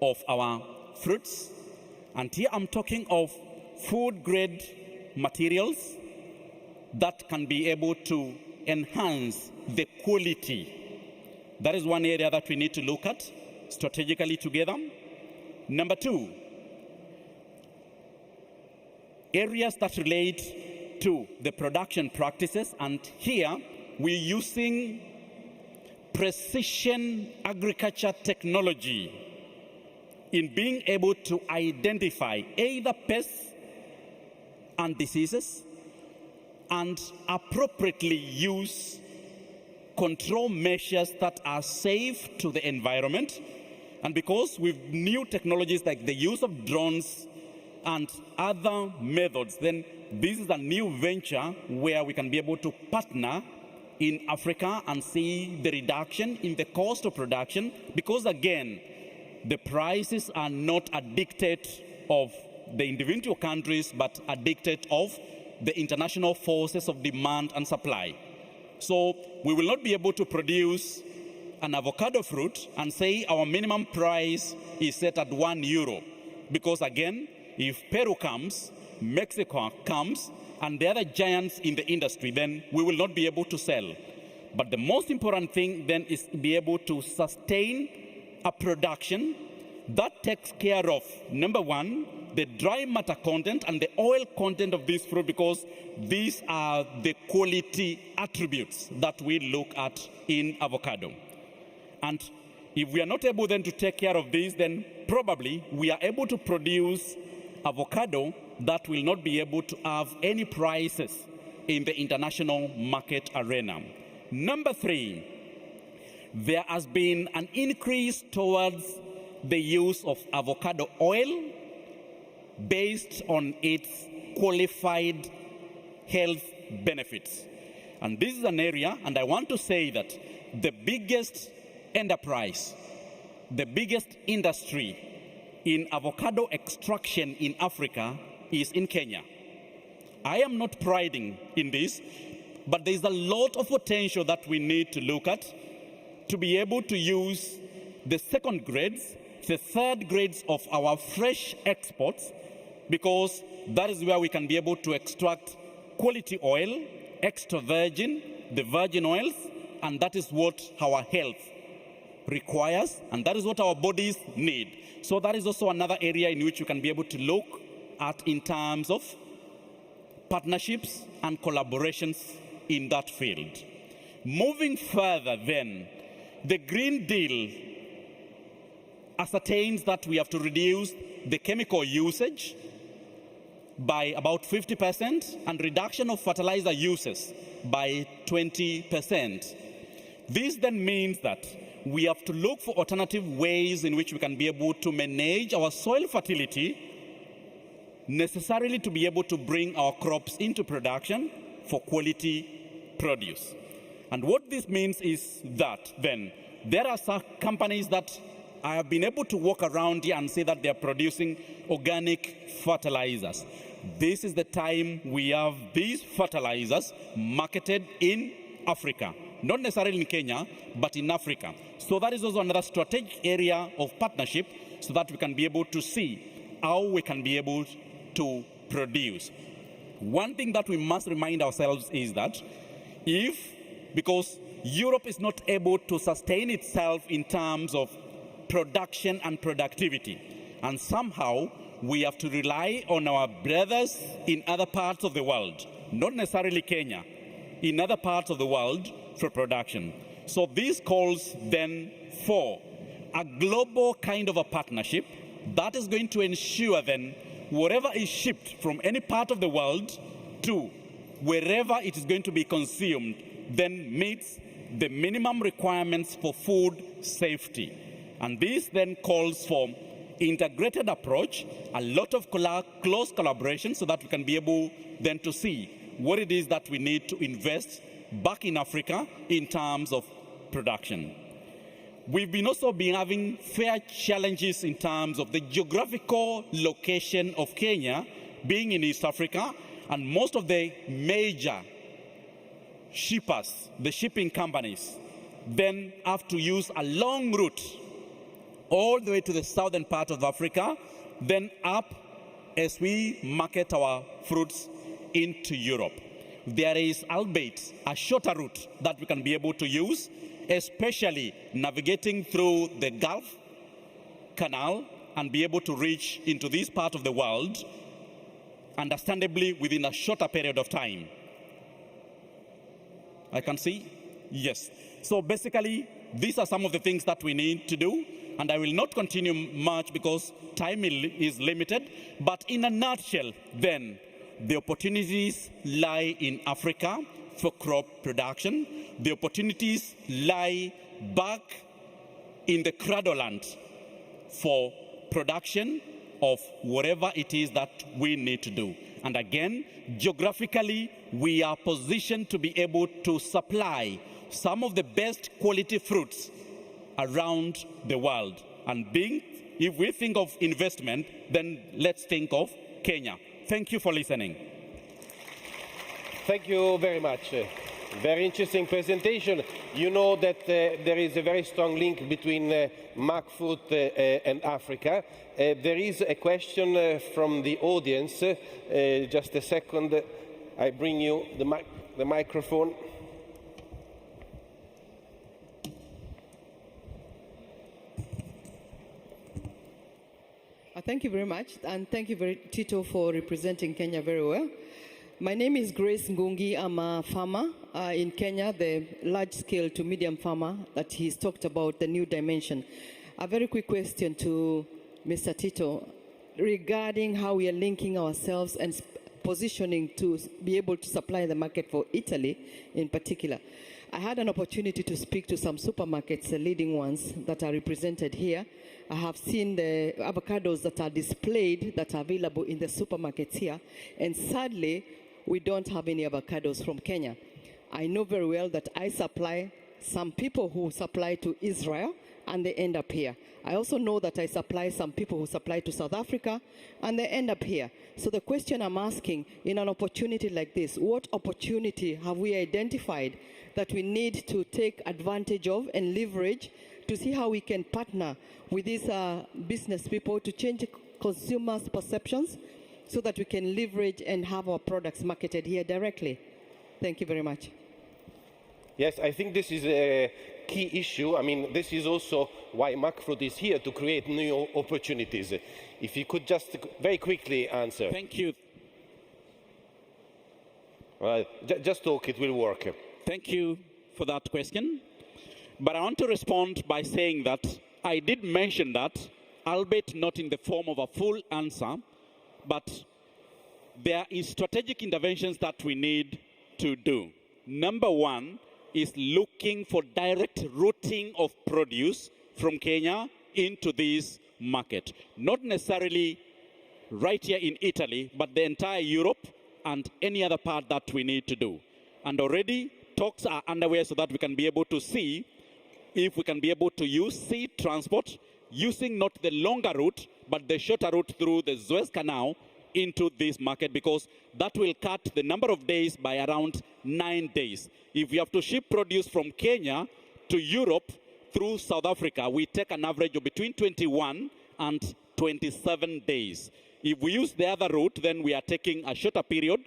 of our fruits. And here I'm talking of food grade materials that can be able to enhance the quality? That is one area that we need to look at strategically together. Number two, areas that relate to the production practices, and here we're using precision agriculture technology in being able to identify either pests and diseases and appropriately use control measures that are safe to the environment. And because with new technologies like the use of drones and other methods, then this is a new venture where we can be able to partner in Africa and see the reduction in the cost of production, because again, the prices are not a dictate of the individual countries, but a dictate of the international forces of demand and supply. So we will not be able to produce an avocado fruit and say our minimum price is set at €1, because again, if Peru comes, Mexico comes, and the other giants in the industry, then we will not be able to sell. But the most important thing then is to be able to sustain a production that takes care of, number one, the dry matter content and the oil content of this fruit, because these are the quality attributes that we look at in avocado. And if we are not able then to take care of this, then probably we are able to produce avocado that will not be able to have any prices in the international market arena. Number three, there has been an increase towards the use of avocado oil based on its qualified health benefits. And this is an area, and I want to say that the biggest enterprise, the biggest industry in avocado extraction in Africa is in Kenya. I am not priding in this, but there's a lot of potential that we need to look at to be able to use the second grades, the third grades of our fresh exports, because that is where we can be able to extract quality oil, extra virgin, the virgin oils, and that is what our health requires, and that is what our bodies need. So that is also another area in which we can be able to look at in terms of partnerships and collaborations in that field. Moving further then, the Green Deal ascertains that we have to reduce the chemical usage by about 50% and reduction of fertilizer uses by 20%. This then means that we have to look for alternative ways in which we can be able to manage our soil fertility necessarily to be able to bring our crops into production for quality produce. And what this means is that then there are some companies that I have been able to walk around here and say that they are producing organic fertilizers. This is the time we have these fertilizers marketed in Africa, not necessarily in Kenya, but in Africa. So that is also another strategic area of partnership so that we can be able to see how we can be able to produce. One thing that we must remind ourselves is that because Europe is not able to sustain itself in terms of production and productivity, and somehow we have to rely on our brothers in other parts of the world, not necessarily Kenya, in other parts of the world for production. So this calls then for a global kind of a partnership that is going to ensure then whatever is shipped from any part of the world to wherever it is going to be consumed then meets the minimum requirements for food safety. And this then calls for integrated approach, a lot of close collaboration so that we can be able then to see what it is that we need to invest back in Africa in terms of production. We've been also been having fair challenges in terms of the geographical location of Kenya being in East Africa, and most of the major shippers, the shipping companies, then have to use a long route all the way to the southern part of Africa, then up as we market our fruits into Europe. there is, albeit, a shorter route that we can be able to use, especially navigating through the Gulf Canal and be able to reach into this part of the world, understandably, within a shorter period of time. I can see? Yes. So basically, these are some of the things that we need to do, and I will not continue much because time is limited, but in a nutshell, then, the opportunities lie in Africa for crop production. The opportunities lie back in the cradleland for production of whatever it is that we need to do. And again, geographically, we are positioned to be able to supply some of the best quality fruits around the world. And if we think of investment, then let's think of Kenya. Thank you for listening. Thank you very much. Very interesting presentation. You know that there is a very strong link between Macfrut and Africa. There is a question from the audience. Just a second. I bring you the microphone. Thank you very much, and thank you, Tito, for representing Kenya very well. My name is Grace Ngungi. I'm a farmer in Kenya, the large-scale to medium farmer that he's talked about, the new dimension. A very quick question to Mr. Tito regarding how we are linking ourselves and positioning to be able to supply the market for Italy in particular. I had an opportunity to speak to some supermarkets, the leading ones that are represented here. I have seen the avocados that are displayed that are available in the supermarkets here, and sadly, we don't have any avocados from Kenya. I know very well that I supply some people who supply to Israel, and they end up here. I also know that I supply some people who supply to South Africa, and they end up here. So the question I'm asking, in an opportunity like this, what opportunity have we identified that we need to take advantage of and leverage to see how we can partner with these business people to change consumers' perceptions so that we can leverage and have our products marketed here directly? Thank you very much. Yes, I think this is a key issue. I mean, this is also why Macfrut is here, to create new opportunities. If you could just very quickly answer. Thank you. Just talk, it will work. Thank you for that question. But I want to respond by saying that I did mention that, albeit not in the form of a full answer, but there is strategic interventions that we need to do. Number one is looking for direct routing of produce from Kenya into this market. Not necessarily right here in Italy, but the entire Europe and any other part that we need to do. And already talks are underway so that we can be able to see if we can be able to use sea transport, using not the longer route, but the shorter route through the Suez Canal into this market, because that will cut the number of days by around 9 days. If we have to ship produce from Kenya to Europe through South Africa, we take an average of between 21 and 27 days. If we use the other route, then we are taking a shorter period,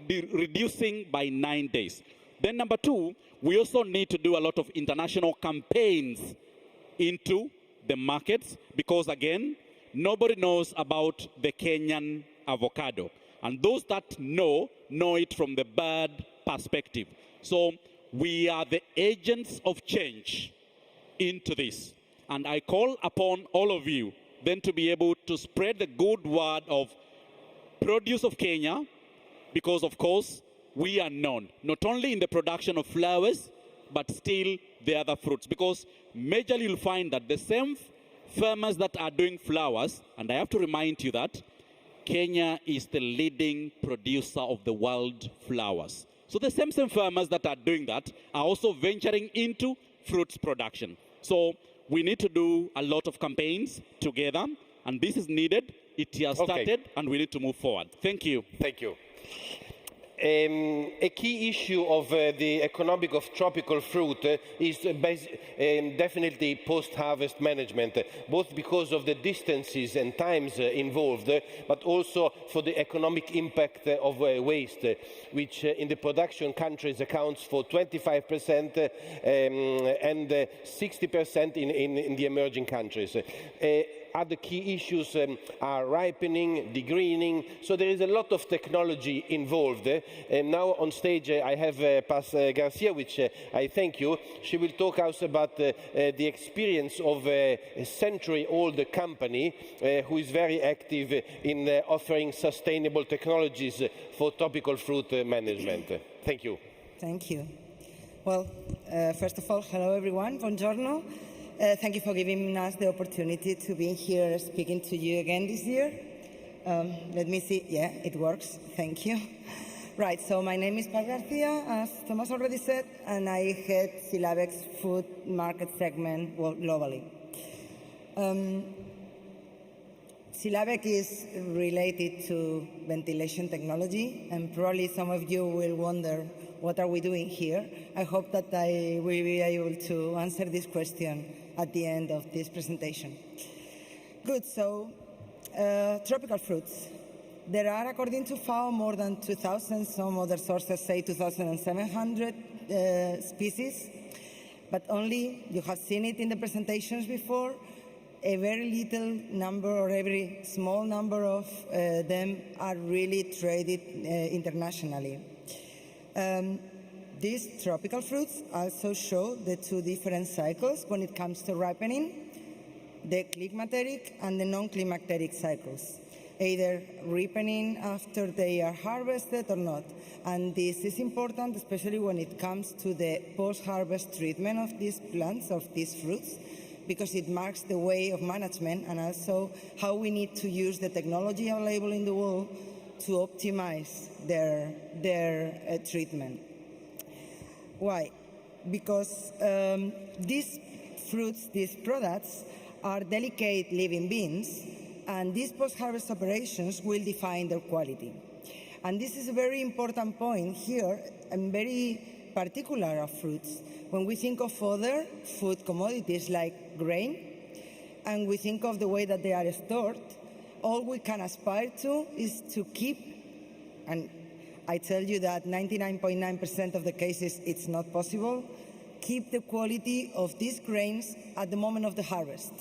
reducing by 9 days. Then number two, we also need to do a lot of international campaigns into the markets, because again, nobody knows about the Kenyan avocado. And those that know it from the bird perspective. So we are the agents of change into this. And I call upon all of you then to be able to spread the good word of produce of Kenya, because of course, we are known, not only in the production of flowers, but still the other fruits. Because majorly you'll find that the same farmers that are doing flowers, and I have to remind you that Kenya is the leading producer of the world flowers. So the same farmers that are doing that are also venturing into fruits production. So we need to do a lot of campaigns together, and this is needed. It has started, and we need to move forward. Thank you. Thank you. A key issue of the economic of tropical fruit is definitely post-harvest management, both because of the distances and times involved, but also for the economic impact of waste, which in the production countries accounts for 25% and 60% in the emerging countries. Other key issues are ripening, degreening, so there is a lot of technology involved. And now on stage I have Garcia, which I thank you. She will talk us about the experience of a century-old company who is very active in offering sustainable technologies for tropical fruit management. Thank you. Thank you. Well, first of all, hello everyone, buongiorno. Thank you for giving us the opportunity to be here speaking to you again this year. Let me see. Yeah, it works. Thank you. Right, so my name is Garcia, as Thomas already said, and I head Ziehl-Abegg's food market segment globally. Ziehl-Abegg is related to ventilation technology, and probably some of you will wonder, what are we doing here? I hope that I will be able to answer this question at the end of this presentation. Good, so tropical fruits. There are, according to FAO, more than 2,000, some other sources say 2,700 species, but only, you have seen it in the presentations before, a very little number or a very small number of them are really traded internationally. These tropical fruits also show the two different cycles when it comes to ripening, the climacteric and the non-climacteric cycles, either ripening after they are harvested or not. And this is important, especially when it comes to the post-harvest treatment of these plants, of these fruits, because it marks the way of management and also how we need to use the technology available in the world to optimize their treatment. Why? Because these fruits, these products, are delicate living beings, and these post-harvest operations will define their quality. And this is a very important point here, and very particular of fruits. When we think of other food commodities like grain, and we think of the way that they are stored, all we can aspire to is to keep, and I tell you that 99.9% of the cases it's not possible, keep the quality of these grains at the moment of the harvest.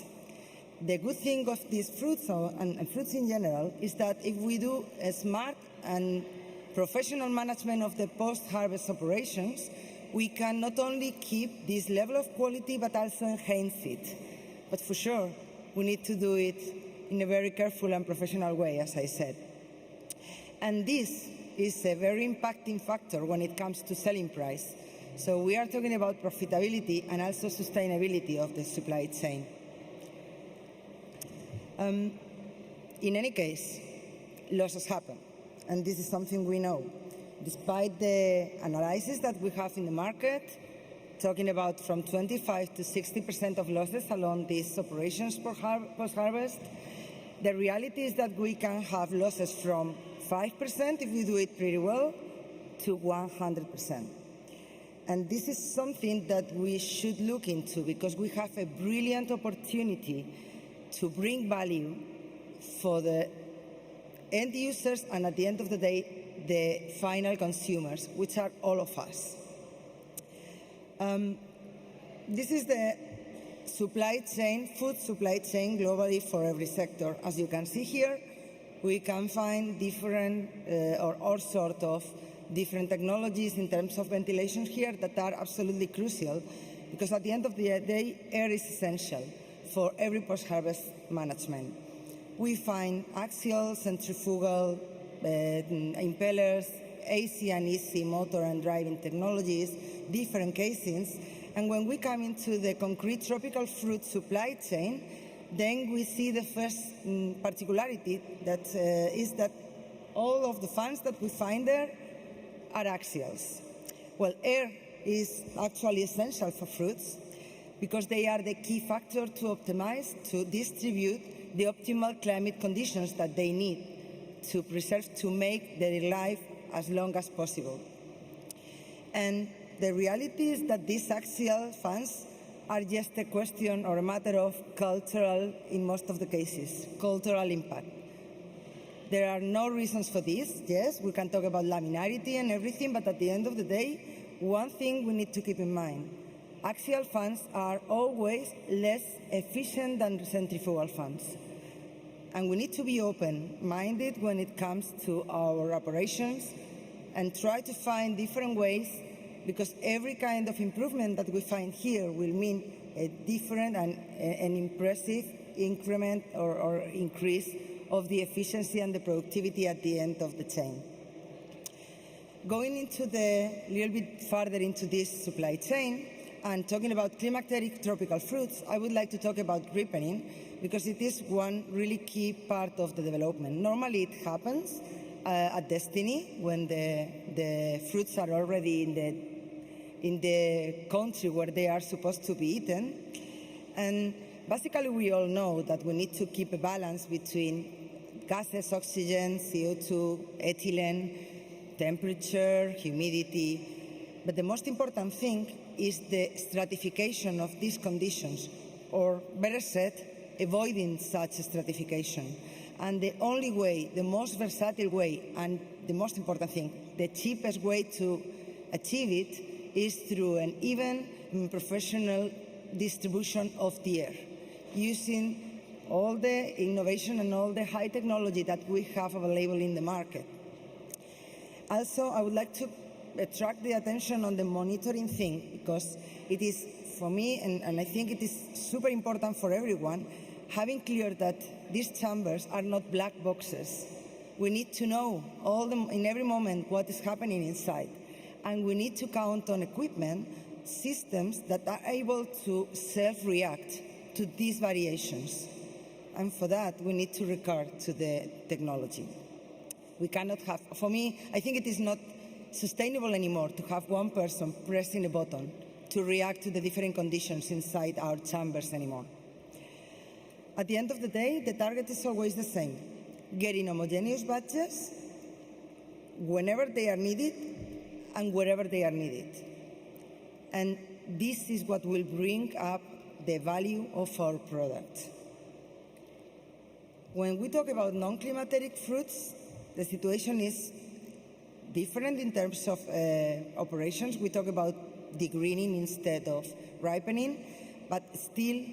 The good thing of these fruits, and fruits in general, is that if we do a smart and professional management of the post-harvest operations, we can not only keep this level of quality, but also enhance it. But for sure, we need to do it in a very careful and professional way, as I said. And this is a very impacting factor when it comes to selling price. So we are talking about profitability and also sustainability of the supply chain. In any case, losses happen, and this is something we know. Despite the analysis that we have in the market, talking about from 25 to 60% of losses along these operations post-harvest, the reality is that we can have losses from 5% if we do it pretty well to 100%. And this is something that we should look into because we have a brilliant opportunity to bring value for the end users and at the end of the day, the final consumers, which are all of us. This is the supply chain, food supply chain globally for every sector. As you can see here, we can find different or all sort of different technologies in terms of ventilation here that are absolutely crucial because at the end of the day, air is essential for every post-harvest management. We find axial, centrifugal, impellers, AC and EC motor and driving technologies, different casings. And when we come into the concrete tropical fruit supply chain, then we see the first particularity that is that all of the fans that we find there are axials. Well, air is actually essential for fruits because they are the key factor to optimize, to distribute the optimal climate conditions that they need to preserve, to make their life as long as possible. And the reality is that these axial funds are just a question or a matter of cultural, in most of the cases, cultural impact. There are no reasons for this. Yes, we can talk about laminarity and everything, but at the end of the day, one thing we need to keep in mind. Axial funds are always less efficient than centrifugal funds. And we need to be open-minded when it comes to our operations and try to find different ways, because every kind of improvement that we find here will mean a different and an impressive increment or increase of the efficiency and the productivity at the end of the chain. Going into a little bit further into this supply chain and talking about climacteric tropical fruits, I would like to talk about ripening, because it is one really key part of the development. Normally it happens at destiny when the fruits are already in the country where they are supposed to be eaten. And basically we all know that we need to keep a balance between gases, oxygen, CO2, ethylene, temperature, humidity. But the most important thing is the stratification of these conditions, or better said, avoiding such stratification. And the only way, the most versatile way, and the most important thing, the cheapest way to achieve it is through an even and professional distribution of the air, using all the innovation and all the high technology that we have available in the market. Also, I would like to attract the attention on the monitoring thing, because it is, for me, and I think it is super important for everyone, having clear that these chambers are not black boxes. We need to know in every moment what is happening inside. And we need to count on equipment, systems that are able to self-react to these variations. And for that, we need to recur to the technology. We cannot have, for me, I think it is not sustainable anymore to have one person pressing a button to react to the different conditions inside our chambers anymore. At the end of the day, the target is always the same: getting homogeneous batches whenever they are needed and wherever they are needed. And this is what will bring up the value of our product. When we talk about non-climateric fruits, the situation is different in terms of operations. We talk about degreening instead of ripening, but still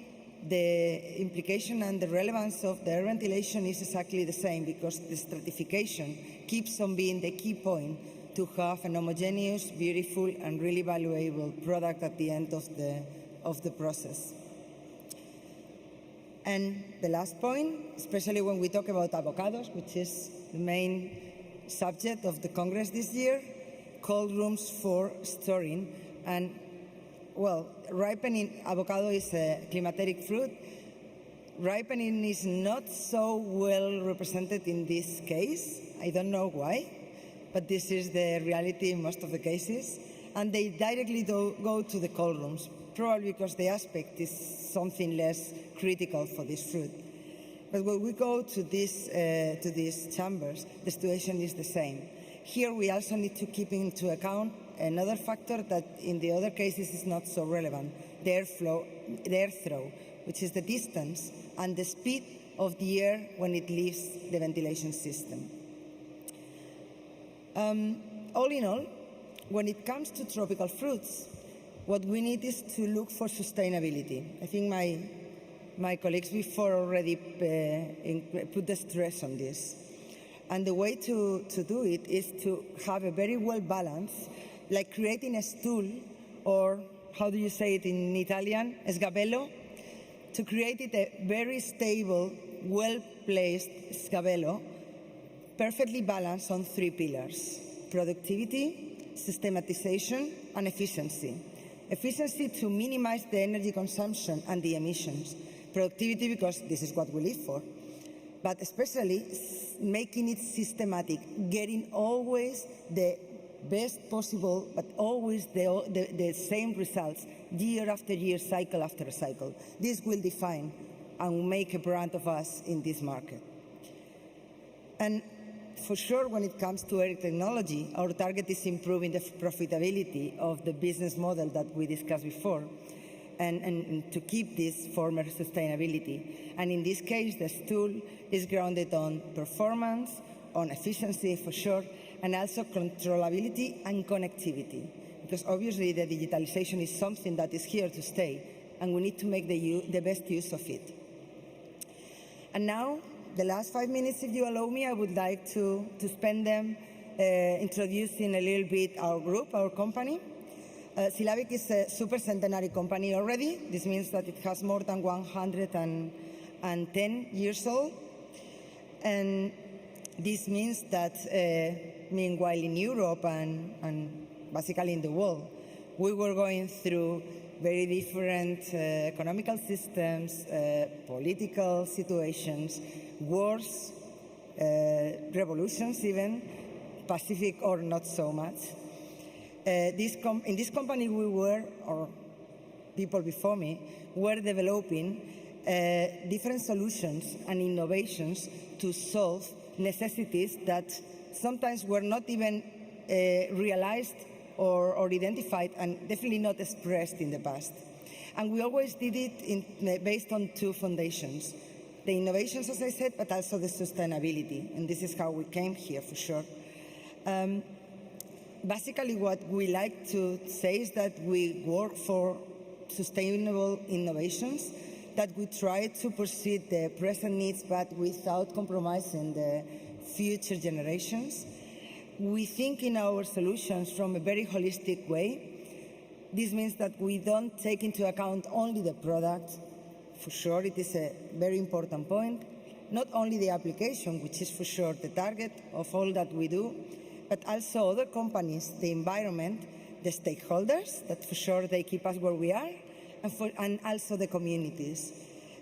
the implication and the relevance of the air ventilation is exactly the same, because the stratification keeps on being the key point to have an homogeneous, beautiful, and really valuable product at the end of the process. And the last point, especially when we talk about avocados, which is the main subject of the Congress this year, cold rooms for storing. And, well, ripening, avocado is a climateric fruit. Ripening is not so well represented in this case. I don't know why, but this is the reality in most of the cases. And they directly go to the cold rooms, probably because the aspect is something less critical for this fruit. But when we go to these chambers, the situation is the same. Here we also need to keep into account another factor that in the other cases is not so relevant: the airthrow, which is the distance and the speed of the air when it leaves the ventilation system. All in all, when it comes to tropical fruits, what we need is to look for sustainability. I think my colleagues before already put the stress on this. And the way to do it is to have a very well balanced, like creating a stool, or how do you say it in Italian, sgabello, to create it a very stable, well-placed sgabello, perfectly balanced on three pillars: productivity, systematization, and efficiency. Efficiency to minimize the energy consumption and the emissions. Productivity, because this is what we live for. But especially making it systematic, getting always the best possible, but always the same results, year after year, cycle after cycle. This will define and make a brand of us in this market. And for sure, when it comes to air technology, our target is improving the profitability of the business model that we discussed before, and to keep this former sustainability. And in this case, the stool is grounded on performance, on efficiency for sure, and also controllability and connectivity. Because obviously the digitalization is something that is here to stay, and we need to make the best use of it. And now, the last 5 minutes, if you allow me, I would like to spend them introducing a little bit our group, our company. Ziehl-Abegg is a super centenary company already. This means that it has more than 110 years old. And this means that, meanwhile, in Europe and basically in the world, we were going through very different economical systems, political situations, wars, revolutions even, Pacific or not so much. In this company we were, or people before me, were developing different solutions and innovations to solve necessities that sometimes were not even realized or identified, and definitely not expressed in the past. And we always did it based on two foundations. The innovations, as I said, but also the sustainability. And this is how we came here, for sure. Basically, what we like to say is that we work for sustainable innovations, that we try to pursue the present needs, but without compromising the future generations. We think in our solutions from a very holistic way. This means that we don't take into account only the product. For sure, it is a very important point. Not only the application, which is for sure the target of all that we do, but also other companies, the environment, the stakeholders, that for sure they keep us where we are, and also the communities.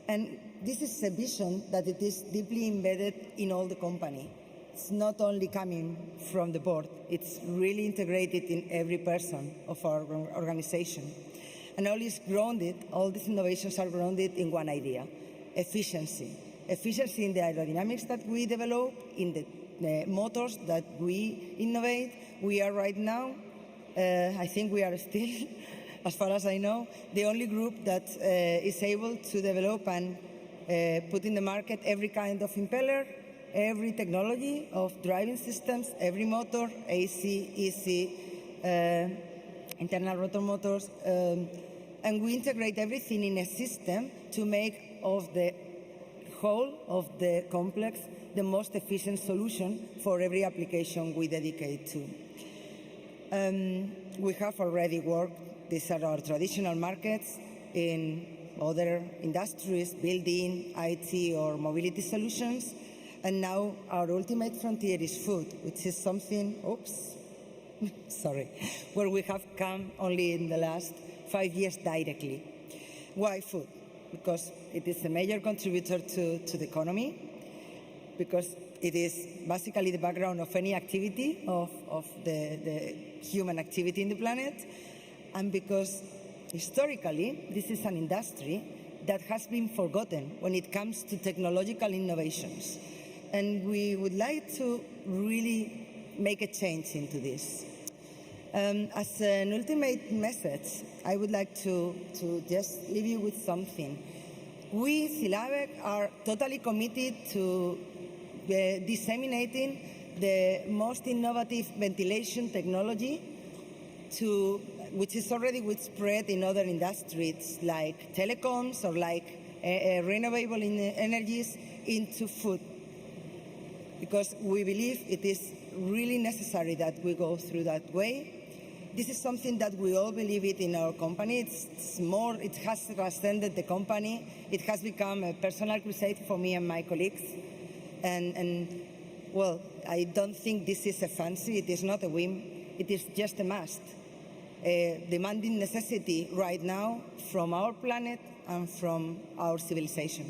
And this is a vision that it is deeply embedded in all the company. It's not only coming from the board, it's really integrated in every person of our organization. And all these innovations are grounded in one idea: efficiency. Efficiency in the aerodynamics that we develop, in the motors that we innovate. We are right now, I think we are still, as far as I know, the only group that is able to develop and put in the market every kind of impeller, every technology of driving systems, every motor, AC, EC, internal rotor motors, and we integrate everything in a system to make of the whole of the complex the most efficient solution for every application we dedicate to. We have already worked, these are our traditional markets, in other industries, building, IT, or mobility solutions. And now our ultimate frontier is food, which is something, where we have come only in the last 5 years directly. Why food? Because it is a major contributor to the economy, because it is basically the background of any activity, of the human activity in the planet, and because historically this is an industry that has been forgotten when it comes to technological innovations. And we would like to really make a change into this. As an ultimate message, I would like to just leave you with something. We, Ziehl-Abegg, are totally committed to disseminating the most innovative ventilation technology, which is already widespread in other industries like telecoms or like renewable energies, into food. Because we believe it is really necessary that we go through that way. This is something that we all believe it in our company. It has transcended the company. It has become a personal crusade for me and my colleagues. And well, I don't think this is a fancy, it is not a whim, it is just a must. A demanding necessity right now from our planet and from our civilization.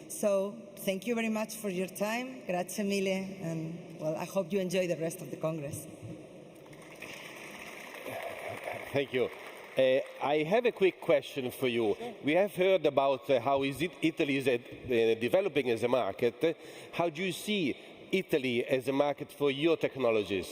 So thank you very much for your time. Grazie mille, and well, I hope you enjoy the rest of the Congress. Thank you. I have a quick question for you. We have heard about how Italy is developing as a market. How do you see Italy as a market for your technologies?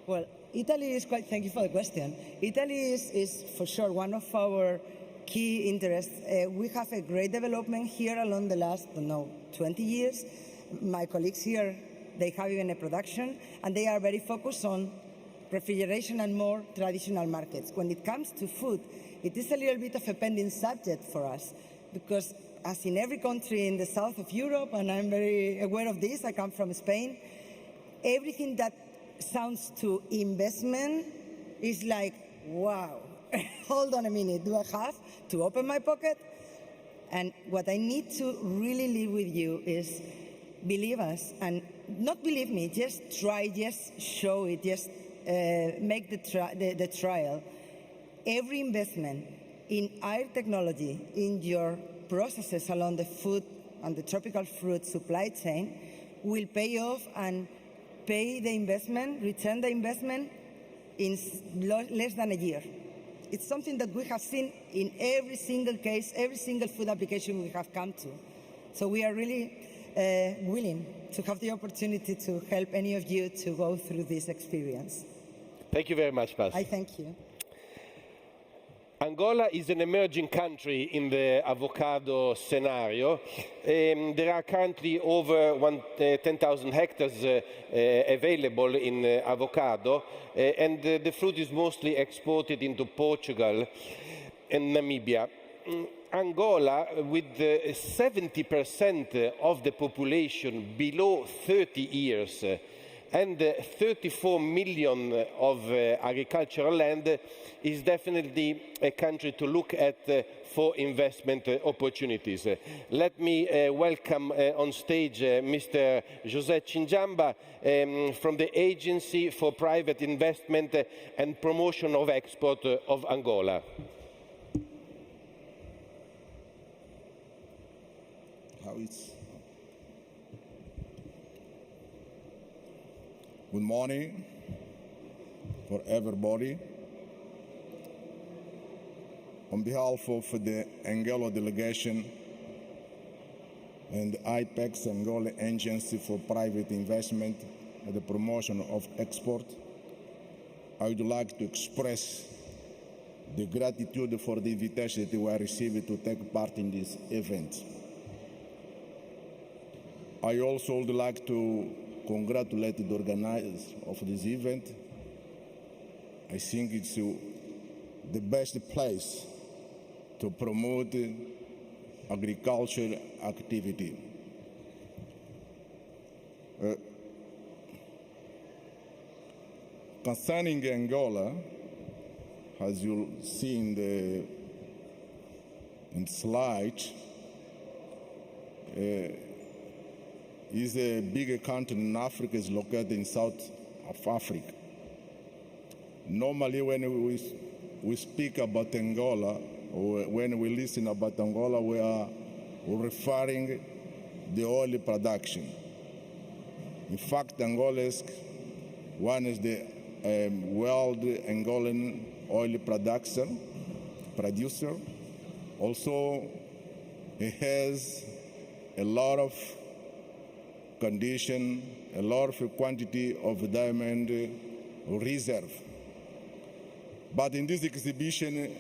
Well, Italy is quite, thank you for the question. Italy is for sure one of our key interests. We have a great development here along the last, 20 years. My colleagues here, they have even a production, and they are very focused on refrigeration and more traditional markets. When it comes to food, it is a little bit of a pending subject for us, because as in every country in the south of Europe, and I'm very aware of this, I come from Spain, everything that sounds to investment is like, wow, hold on a minute, do I have to open my pocket? And what I need to really leave with you is believe us, and not believe me, just try, just show it, just make the trial. Every investment in our technology, in your processes along the food and the tropical fruit supply chain will pay off and pay the investment, return the investment in less than a year. It's something that we have seen in every single case, every single food application we have come to. So we are really willing to have the opportunity to help any of you to go through this experience. Thank you very much, Paz. I thank you. Angola is an emerging country in the avocado scenario. There are currently over 10,000 hectares available in avocado, and the fruit is mostly exported into Portugal and Namibia. Angola, with 70% of the population below 30 years and 34 million of agricultural land, is definitely a country to look at for investment opportunities. Let me welcome on stage Mr. José Chinjamba from the Agency for Private Investment and Promotion of Export of Angola. Good morning for everybody. On behalf of the Angola delegation and the AIPEX, Angola Agency for Private Investment and the Promotion of Export, I would like to express the gratitude for the invitation that we received to take part in this event. I also would like to congratulate the organizers of this event. I think it's the best place to promote agricultural activity. Concerning Angola, as you'll see in the slide, is a bigger country in Africa, is located in South of Africa. Normally when we speak about Angola, or when we listen about Angola, we are referring the oil production. In fact, Angola is one of the world Angolan oil producer. Also, it has a lot of condition, a lot of quantity of diamond reserve. But in this exhibition,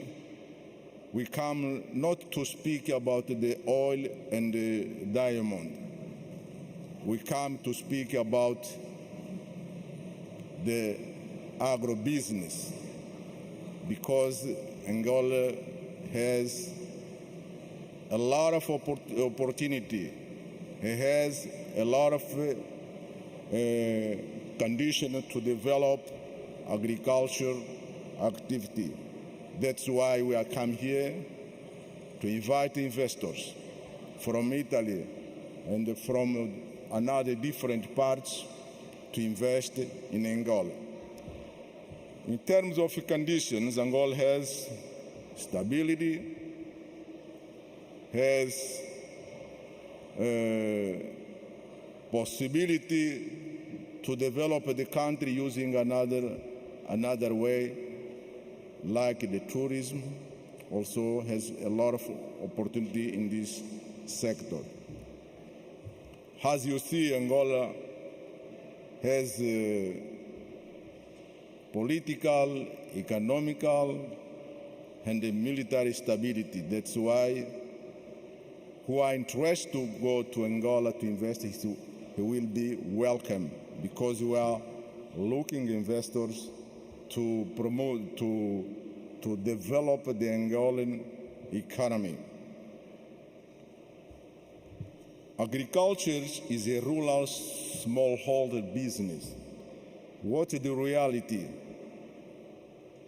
we come not to speak about the oil and the diamond. We come to speak about the agro-business, because Angola has a lot of opportunity. It has a lot of conditions to develop agriculture activity. That's why we are come here to invite investors from Italy and from another different parts to invest in Angola. In terms of conditions, Angola has stability, has possibility to develop the country using another way, like the tourism, also has a lot of opportunity in this sector. As you see, Angola has political, economical, and military stability. That's why who are interested to go to Angola to invest, he will be welcome, because we are looking investors to promote, to develop the Angolan economy. Agriculture is a rural smallholder business. What is the reality?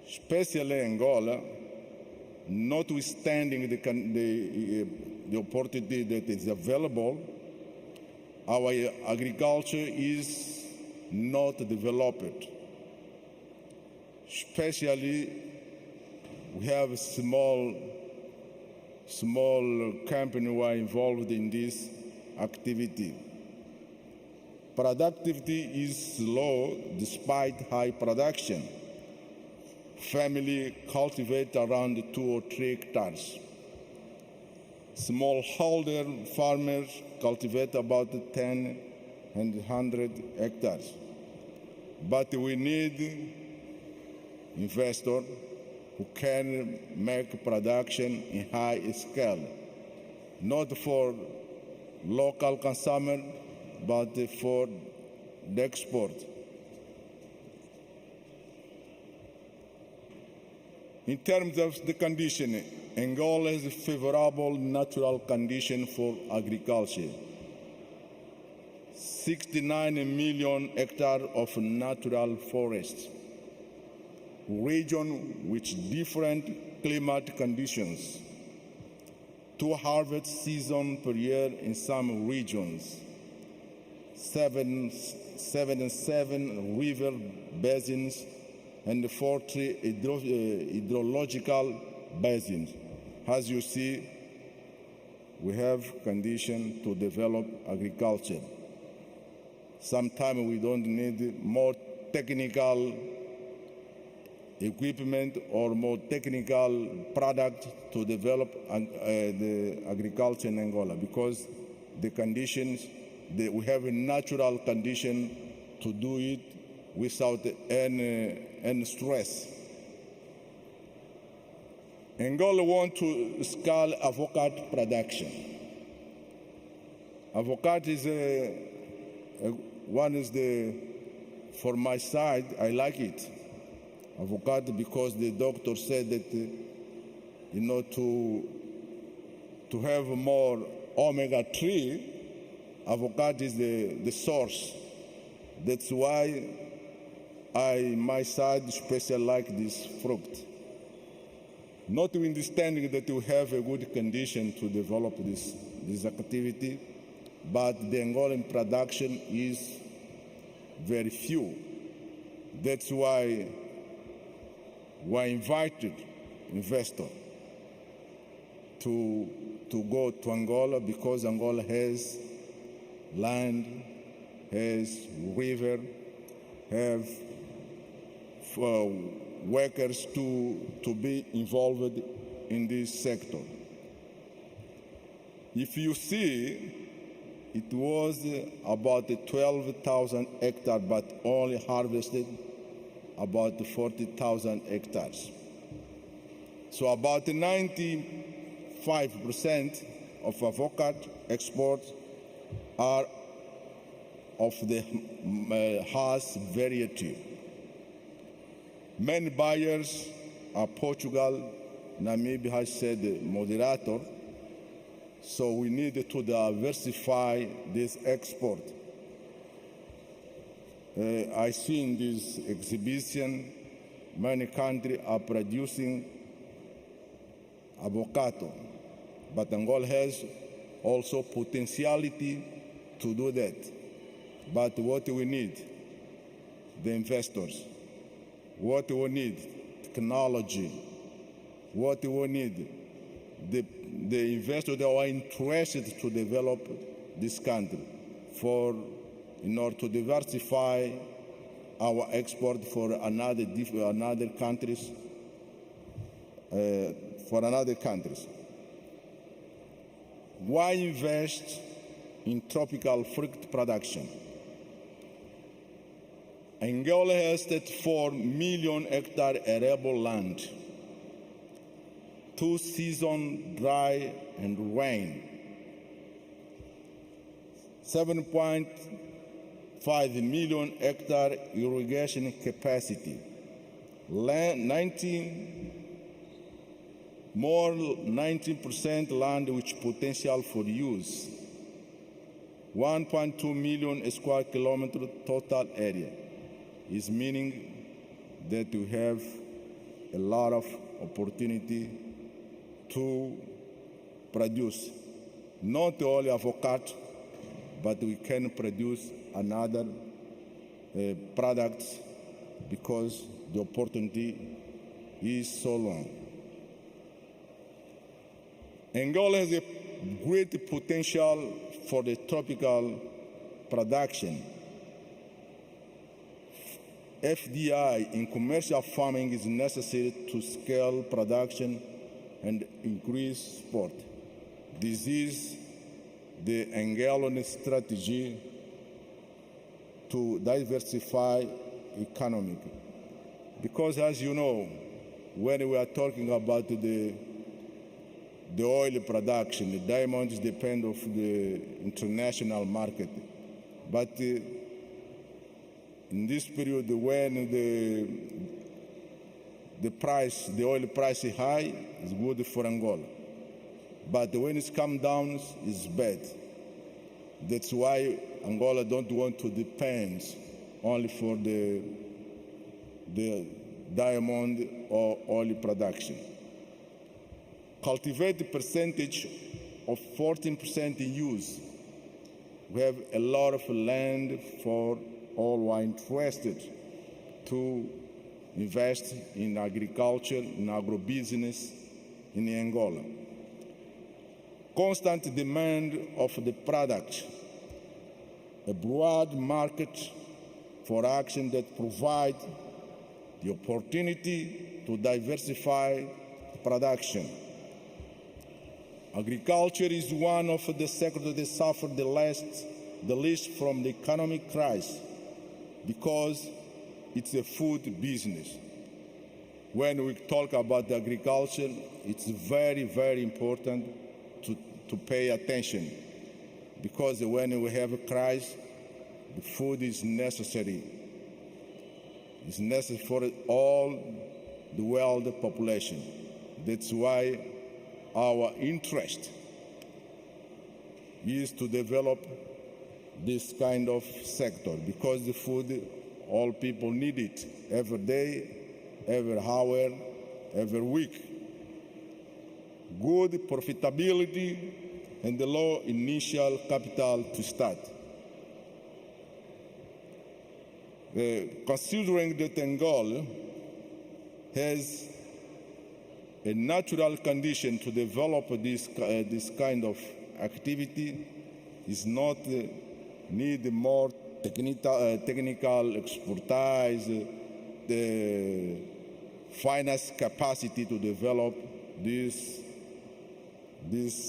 Especially Angola, notwithstanding the opportunity that is available, our agriculture is not developed. Especially, we have small companies who are involved in this activity. Productivity is low despite high production. Family cultivate around 2 or 3 hectares. Smallholder farmers cultivate about 10 and 100 hectares. But we need investors who can make production in high scale, not for local consumer, but for the export. In terms of the condition, Angola has a favorable natural condition for agriculture. 69 million hectares of natural forests, region with different climate conditions, 2 harvest seasons per year in some regions, 7 river basins, and 40 hydrological basins. As you see, we have conditions to develop agriculture. Sometimes we don't need more technical equipment or more technical product to develop the agriculture in Angola, because the conditions, we have a natural condition to do it without any stress. Angola wants to scale avocado production. Avocado is for my side, I like it. Avocado, because the doctor said that, to have more omega-3, avocado is the source. That's why my side especially like this fruit. Notwithstanding that we have a good condition to develop this activity, but the Angolan production is very few. That's why we invited investors to go to Angola, because Angola has land, has river, have workers to be involved in this sector. If you see, it was about 12,000 hectares, but only harvested about 40,000 hectares. So about 95% of avocado exports are of the Hass variety. Many buyers are Portugal, Namibia has said moderator, so we need to diversify this export. I see in this exhibition, many countries are producing avocado, but Angola has also potentiality to do that. But what we need, the investors, what we need, technology, what we need, the investors that are interested to develop this country in order to diversify our export for another countries. Why invest in tropical fruit production? Angola has 34 million hectare arable land, 2 seasons dry and rain, 7.5 million hectare irrigation capacity, more 19% land with potential for use, 1.2 million square kilometer total area. Is meaning that we have a lot of opportunity to produce not only avocado, but we can produce another products because the opportunity is so long. Angola has a great potential for the tropical production. FDI in commercial farming is necessary to scale production and increase export. This is the Angolan strategy to diversify economy. Because as you know, when we are talking about the oil production, the diamonds depend on the international market. But in this period, when the oil price is high, it's good for Angola. But when it's come down, it's bad. That's why Angola don't want to depend only for the diamond or oil production. Cultivate percentage of 14% in use. We have a lot of land for all who are interested to invest in agriculture, in agribusiness in Angola. Constant demand of the product, a broad market for action that provide the opportunity to diversify production. Agriculture is one of the sectors that suffered the least from the economic crisis because it's a food business. When we talk about agriculture, it's very, very important to pay attention because when we have a crisis, the food is necessary. It's necessary for all the world population. That's why our interest is to develop this kind of sector because the food, all people need it every day, every hour, every week. Good profitability and the low initial capital to start. Considering that Angola has a natural condition to develop this kind of activity, is not need more technical expertise, the finance capacity to develop this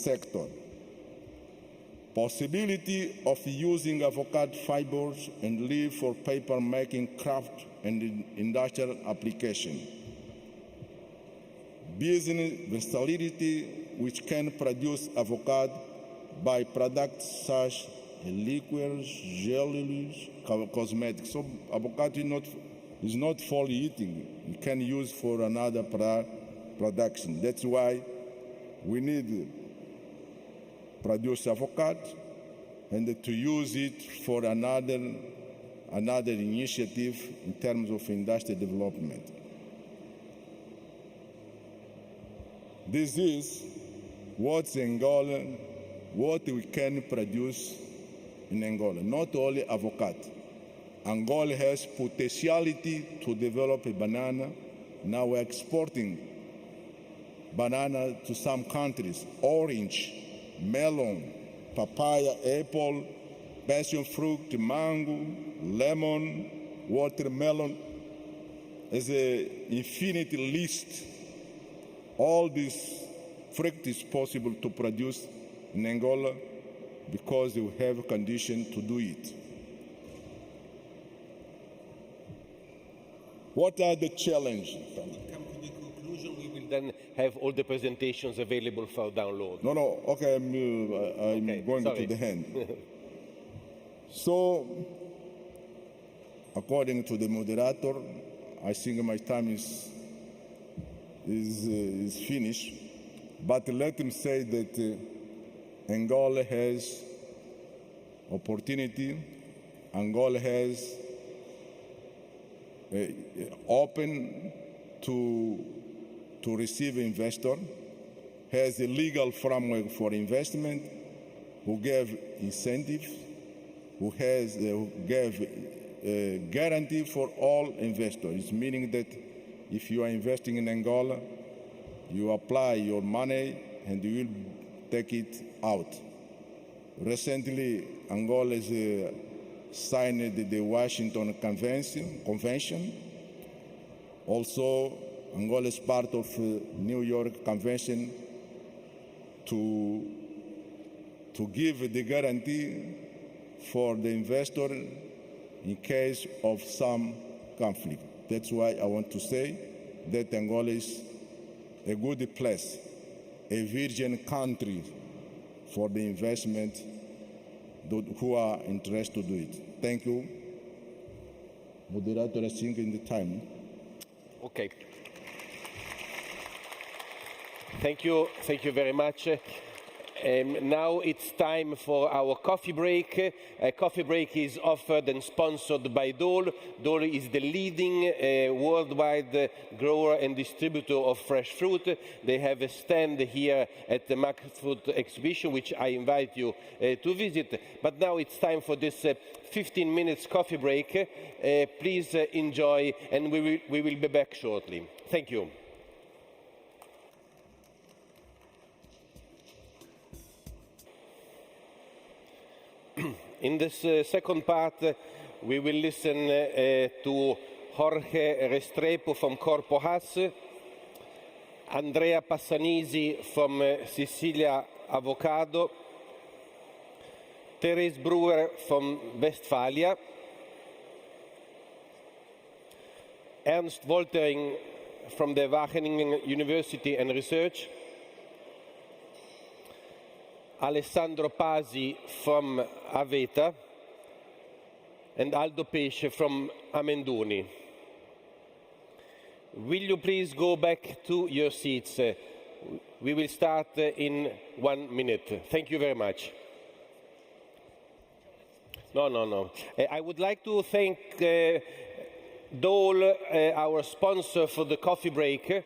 sector. Possibility of using avocado fibers and leaf for paper making, craft and industrial application. Business versatility which can produce avocado by products such as liquors, jellies, cosmetics. So avocado is not for eating. You can use for another production. That's why we need produce avocado and to use it for another initiative in terms of industrial development. This is what we can produce in Angola, not only avocado. Angola has potentiality to develop a banana. Now we're exporting banana to some countries, orange, melon, papaya, apple, passion fruit, mango, lemon, watermelon. There's an infinite list. All this fruit is possible to produce in Angola because we have a condition to do it. What are the challenges? Come to the conclusion, we will then have all the presentations available for download. No, okay, I'm Okay, going sorry. to the end. So, according to the moderator, I think my time is finished. But let me say that Angola has opportunity. Angola has open to receive investor, has a legal framework for investment, who gave incentives, who gave guarantee for all investors, meaning that if you are investing in Angola, you apply your money and you will take it out. Recently, Angola has signed the Washington Convention. Also, Angola is part of New York Convention to give the guarantee for the investor in case of some conflict. That's why I want to say that Angola is a good place, a virgin country for the investment who are interested to do it. Thank you. Moderator, I think in the time. Okay. Thank you very much. Now it's time for our coffee break. A coffee break is offered and sponsored by Dole. Dole is the leading worldwide grower and distributor of fresh fruit. They have a stand here at the Macfrut exhibition, which I invite you to visit. But now it's time for this 15 minutes coffee break. Please enjoy, and we will be back shortly. Thank you. In this second part, we will listen to Jorge Restrepo from Corpohass, Andrea Passanisi from Sicilia Avocado, Therese Brewer from Westphalia, Ernst Woltering from the Wageningen University and Research, Alessandro Pasi from Aveta, and Aldo Pesce from Amenduni. Will you please go back to your seats? We will start in 1 minute. Thank you very much. No. I would like to thank Dole, our sponsor for the coffee break.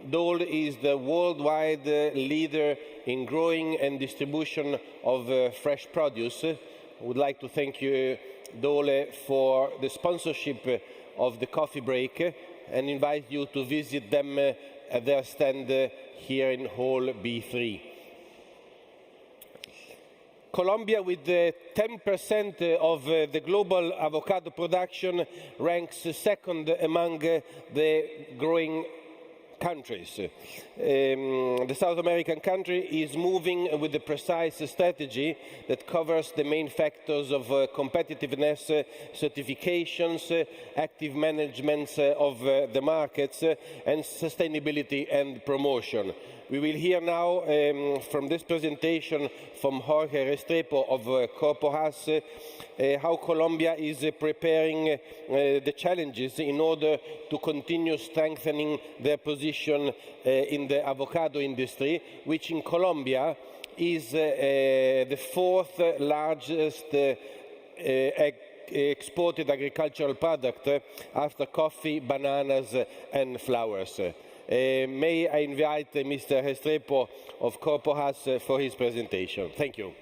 Dole is the worldwide leader in growing and distribution of fresh produce. I would like to thank you, Dole, for the sponsorship of the coffee break and invite you to visit them at their stand here in Hall B3. Colombia, with 10% of the global avocado production, ranks second among the growing countries. The South American country is moving with a precise strategy that covers the main factors of competitiveness, certifications, active management of the markets, and sustainability and promotion. We will hear now from this presentation from Jorge Restrepo of Corpohass how Colombia is preparing the challenges in order to continue strengthening their position in the avocado industry, which in Colombia is the fourth largest exported agricultural product after coffee, bananas and flowers. May I invite Mr. Restrepo of Corpohass for his presentation. Thank you.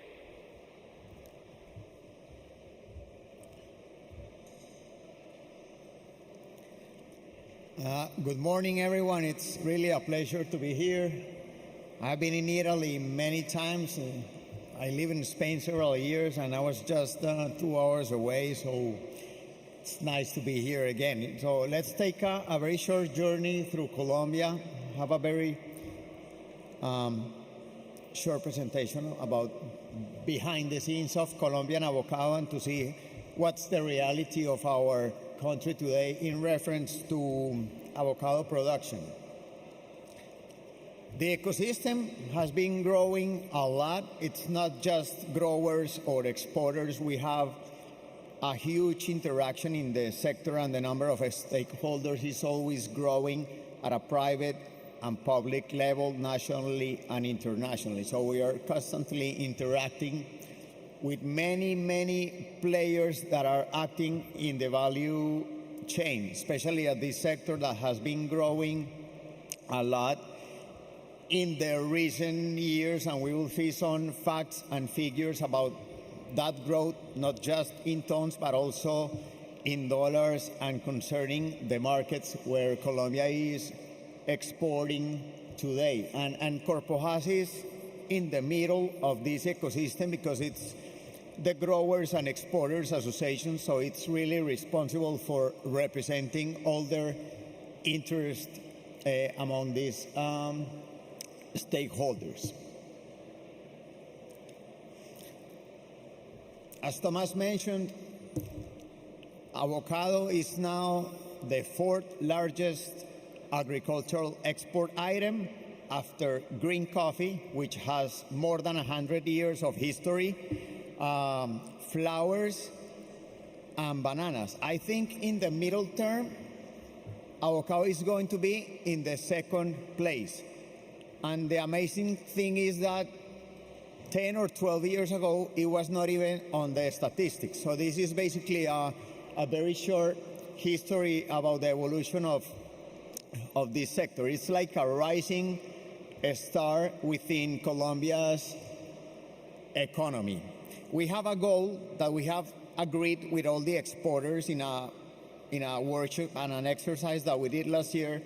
Good morning, everyone. It's really a pleasure to be here. I've been in Italy many times. I live in Spain several years, and I was just 2 hours away, so it's nice to be here again. So let's take a very short journey through Colombia, have a very short presentation about behind the scenes of Colombian avocado and to see what's the reality of our country today in reference to avocado production. The ecosystem has been growing a lot. It's not just growers or exporters. We have a huge interaction in the sector, and the number of stakeholders is always growing at a private and public level, nationally and internationally. So we are constantly interacting with many, many players that are acting in the value chain, especially at this sector that has been growing a lot in the recent years, and we will see some facts and figures about that growth, not just in tons, but also in dollars, and concerning the markets where Colombia is exporting today. And Corpohass is in the middle of this ecosystem because it's the Growers and Exporters Association, so it's really responsible for representing all their interest among these stakeholders. As Thomas mentioned, avocado is now the fourth largest agricultural export item after green coffee, which has more than 100 years of history, flowers, and bananas. I think in the middle term, avocado is going to be in the second place. And the amazing thing is that 10 or 12 years ago, it was not even on the statistics. So this is basically a very short history about the evolution of this sector. It's like a rising star within Colombia's economy. We have a goal that we have agreed with all the exporters in a workshop and an exercise that we did last year.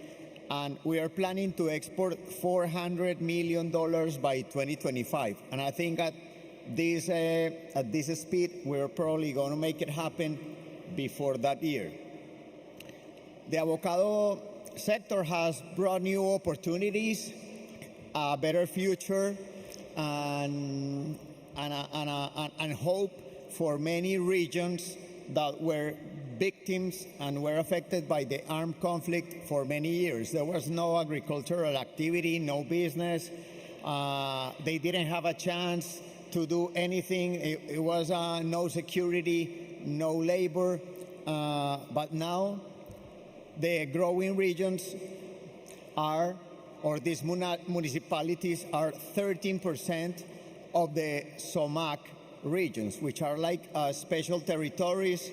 And we are planning to export $400 million by 2025. And I think at this speed, we're probably going to make it happen before that year. The avocado sector has brought new opportunities, a better future, and hope for many regions that were victims and were affected by the armed conflict for many years. There was no agricultural activity, no business. They didn't have a chance to do anything. It was no security, no labor. But now the growing regions are, or these municipalities are 13% of the SOMAC regions, which are like special territories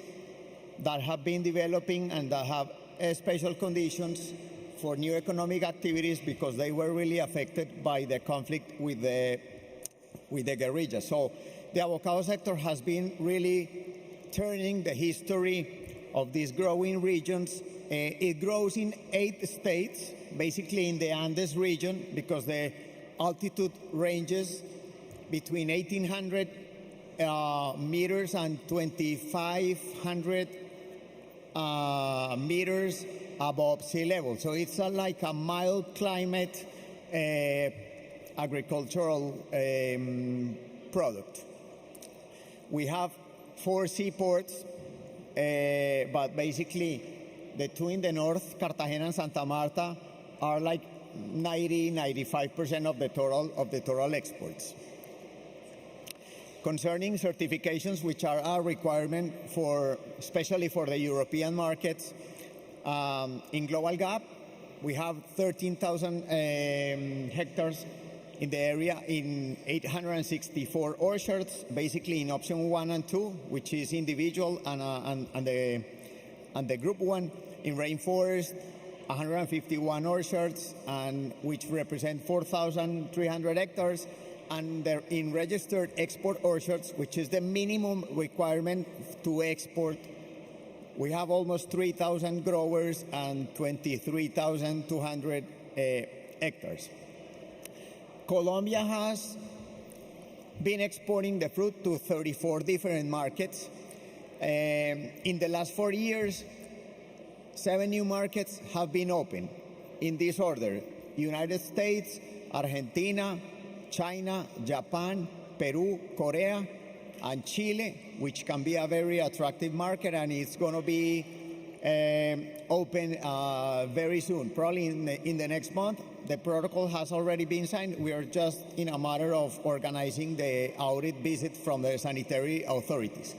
that have been developing and that have special conditions for new economic activities because they were really affected by the conflict with the guerrillas. So the avocado sector has been really turning the history of these growing regions. It grows in 8 states, basically in the Andes region, because the altitude ranges between 1,800 meters and 2,500 meters above sea level. So it's like a mild climate agricultural product. We have 4 seaports, but basically the 2 in the north, Cartagena and Santa Marta, are like 90-95% of the total exports. Concerning certifications, which are a requirement especially for the European markets, in Global Gap, we have 13,000 hectares in the area in 864 orchards, basically in option 1 and 2, which is individual, and the group 1 in rainforest, 151 orchards, and which represent 4,300 hectares. And they're in registered export orchards, which is the minimum requirement to export. We have almost 3,000 growers and 23,200 hectares. Colombia has been exporting the fruit to 34 different markets. In the last 4 years, 7 new markets have been opened in this order: United States, Argentina, China, Japan, Peru, Korea, and Chile, which can be a very attractive market, and it's going to be open very soon, probably in the next month. The protocol has already been signed. We are just in a matter of organizing the audit visit from the sanitary authorities.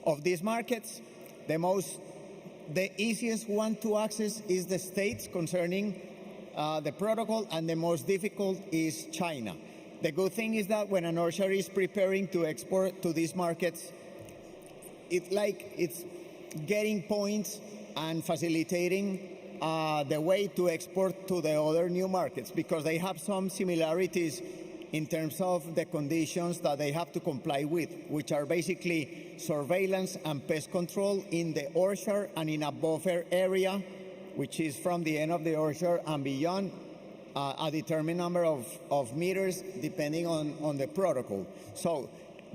Of these markets, the easiest one to access is the States concerning the protocol, and the most difficult is China. The good thing is that when an orchard is preparing to export to these markets, it's getting points and facilitating the way to export to the other new markets, because they have some similarities in terms of the conditions that they have to comply with, which are basically surveillance and pest control in the orchard and in a buffer area, which is from the end of the orchard and beyond a determined number of meters, depending on the protocol. So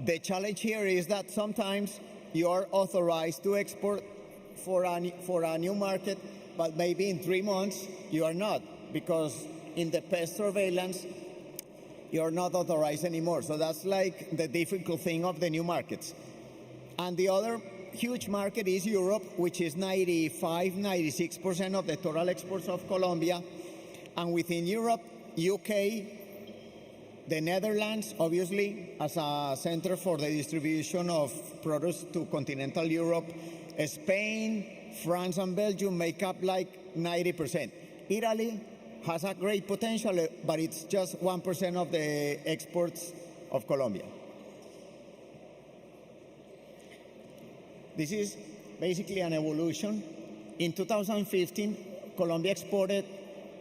the challenge here is that sometimes you are authorized to export for a new market, but maybe in 3 months you are not, because in the pest surveillance you're not authorized anymore. So that's like the difficult thing of the new markets. And the other huge market is Europe, which is 96% of the total exports of Colombia. And within Europe, UK, the Netherlands, obviously, as a center for the distribution of products to continental Europe, Spain, France, and Belgium make up like 90%. Italy has a great potential, but it's just 1% of the exports of Colombia. This is basically an evolution. In 2015, Colombia exported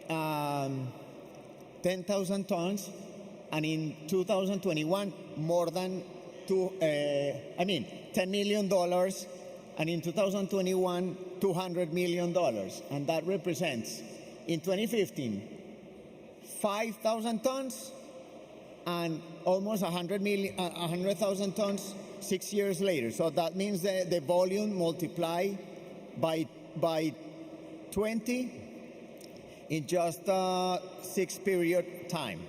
10,000 tons, and in 2021, more than $10 million, and in 2021, $200 million, and that represents, in 2015, 5,000 tons and almost 100,000 tons 6 years later. So that means that the volume multiplied by 20 in just a 6-period time.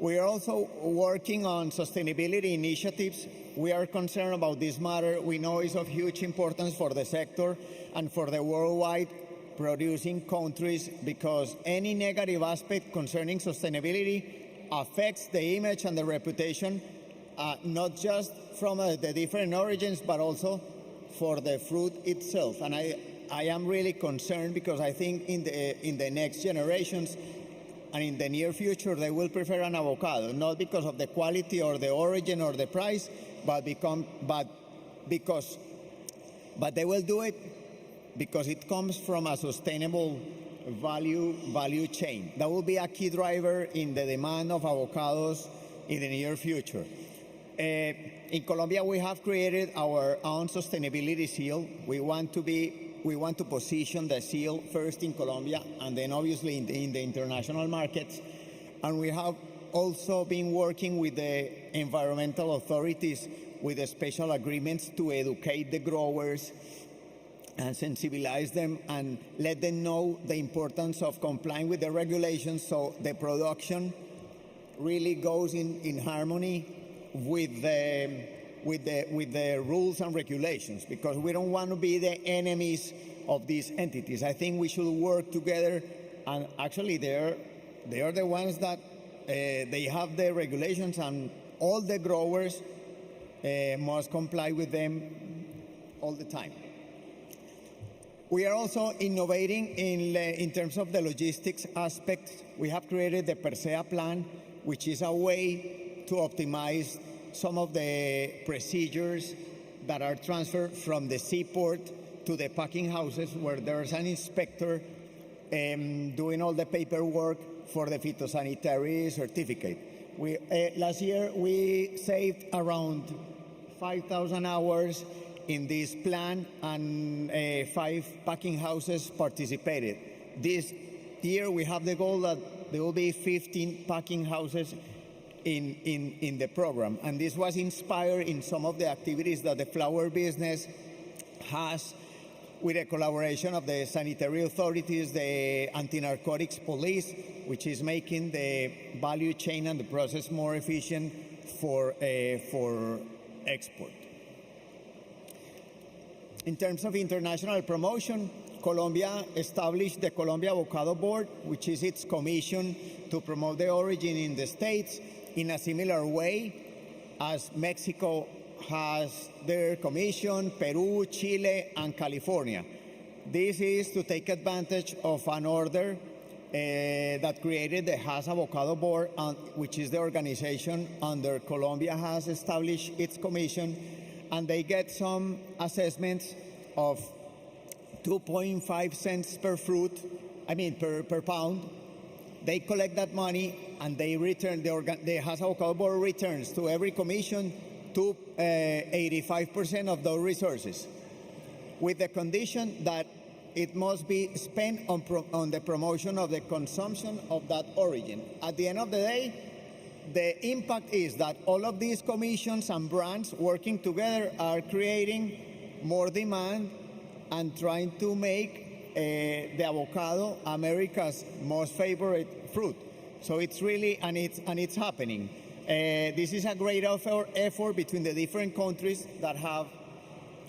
We are also working on sustainability initiatives. We are concerned about this matter. We know it's of huge importance for the sector and for the worldwide producing countries, because any negative aspect concerning sustainability affects the image and the reputation, not just from the different origins, but also for the fruit itself. And I am really concerned, because I think in the next generations and in the near future, they will prefer an avocado, not because of the quality or the origin or the price, but they will do it because it comes from a sustainable value chain. That will be a key driver in the demand of avocados in the near future. In Colombia, we have created our own sustainability seal. We want to position the seal first in Colombia and then obviously in the international markets. And we have also been working with the environmental authorities with the special agreements to educate the growers and sensibilize them and let them know the importance of complying with the regulations, so the production really goes in harmony with the rules and regulations, because we don't want to be the enemies of these entities. I think we should work together, and actually they are the ones that they have the regulations, and all the growers must comply with them all the time. We are also innovating in terms of the logistics aspect. We have created the Persea plan, which is a way to optimize some of the procedures that are transferred from the seaport to the packing houses, where there's an inspector doing all the paperwork for the phytosanitary certificate. Last year, we saved around 5,000 hours in this plan, and 5 packing houses participated. This year, we have the goal that there will be 15 packing houses in the program. And this was inspired in some of the activities that the flower business has with the collaboration of the sanitary authorities, the anti-narcotics police, which is making the value chain and the process more efficient for export. In terms of international promotion, Colombia established the Colombia Avocado Board, which is its commission to promote the origin in the States in a similar way as Mexico has their commission, Peru, Chile, and California. This is to take advantage of an order that created the Hass Avocado Board, which is the organization under Colombia has established its commission, and they get some assessments of 2.5 cents per fruit, per pound. They collect that money and they return, the Hass Avocado Board returns to every commission to 85% of those resources, with the condition that it must be spent on the promotion of the consumption of that origin. At the end of the day, the impact is that all of these commissions and brands working together are creating more demand and trying to make the avocado America's most favorite fruit. So it's really, and it's happening. This is a great effort between the different countries that have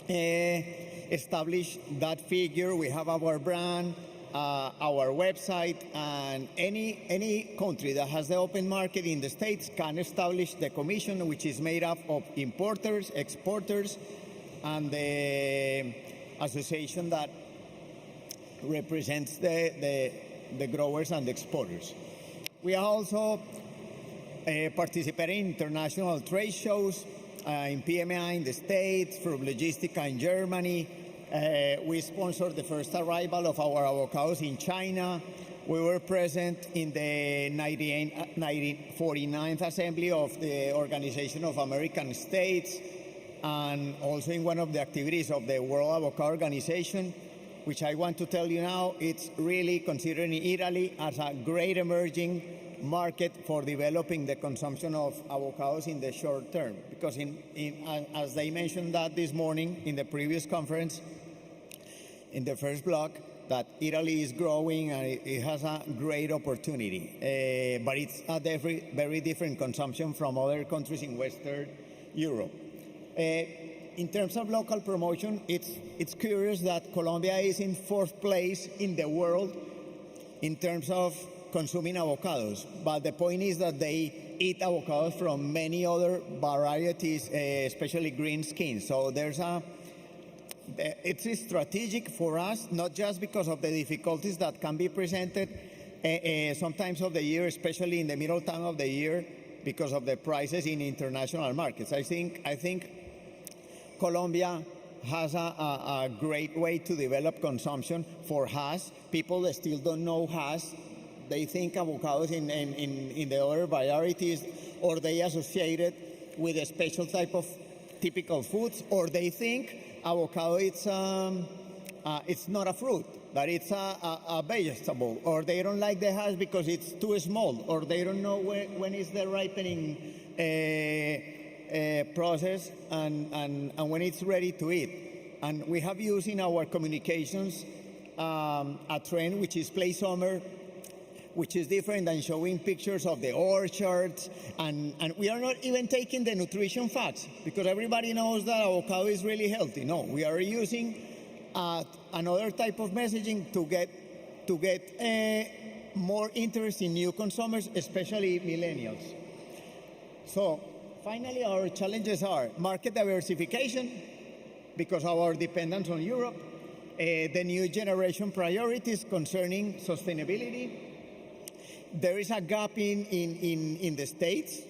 established that figure. We have our brand, our website, and any country that has the open market in the States can establish the commission, which is made up of importers, exporters, and the association that represents the growers and the exporters. We are also participating in international trade shows in PMI in the States, for Logistica in Germany. We sponsored the first arrival of our avocados in China. We were present in the 49th Assembly of the Organization of American States, and also in one of the activities of the World Avocado Organization, which I want to tell you now, it's really considering Italy as a great emerging market for developing the consumption of avocados in the short term. Because as they mentioned that this morning in the previous conference, in the first block, that Italy is growing and it has a great opportunity. But it's a very different consumption from other countries in Western Europe. In terms of local promotion, it's curious that Colombia is in 4th place in the world in terms of consuming avocados. But the point is that they eat avocados from many other varieties, especially green skins. So it's strategic for us, not just because of the difficulties that can be presented sometimes of the year, especially in the middle time of the year, because of the prices in international markets. I think Colombia has a great way to develop consumption for Hass. People that still don't know Hass, they think avocados in the other varieties, or they associate it with a special type of typical foods, or they think avocado it's not a fruit, that it's a vegetable, or they don't like the Hass because it's too small, or they don't know when is the ripening process and when it's ready to eat. And we have used in our communications a trend which is play summer, which is different than showing pictures of the orchards, and we are not even taking the nutrition facts, because everybody knows that avocado is really healthy. No, we are using another type of messaging to get more interest in new consumers, especially millennials. So finally, our challenges are market diversification, because of our dependence on Europe, the new generation priorities concerning sustainability. There is a gap in the States,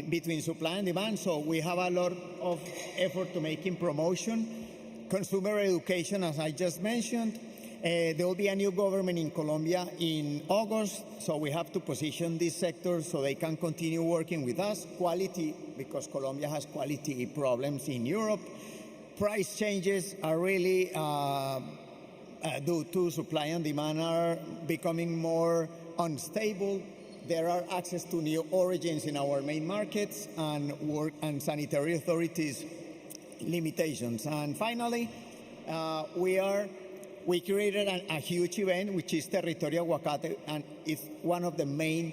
between supply and demand, so we have a lot of effort to making promotion. Consumer education, as I just mentioned. There will be a new government in Colombia in August, so we have to position this sector so they can continue working with us. Quality, because Colombia has quality problems in Europe. Price changes are really due to supply and demand are becoming more unstable. There are access to new origins in our main markets, and work and sanitary authorities limitations. And finally, we created a huge event, which is Territorio Aguacate, and it's one of the main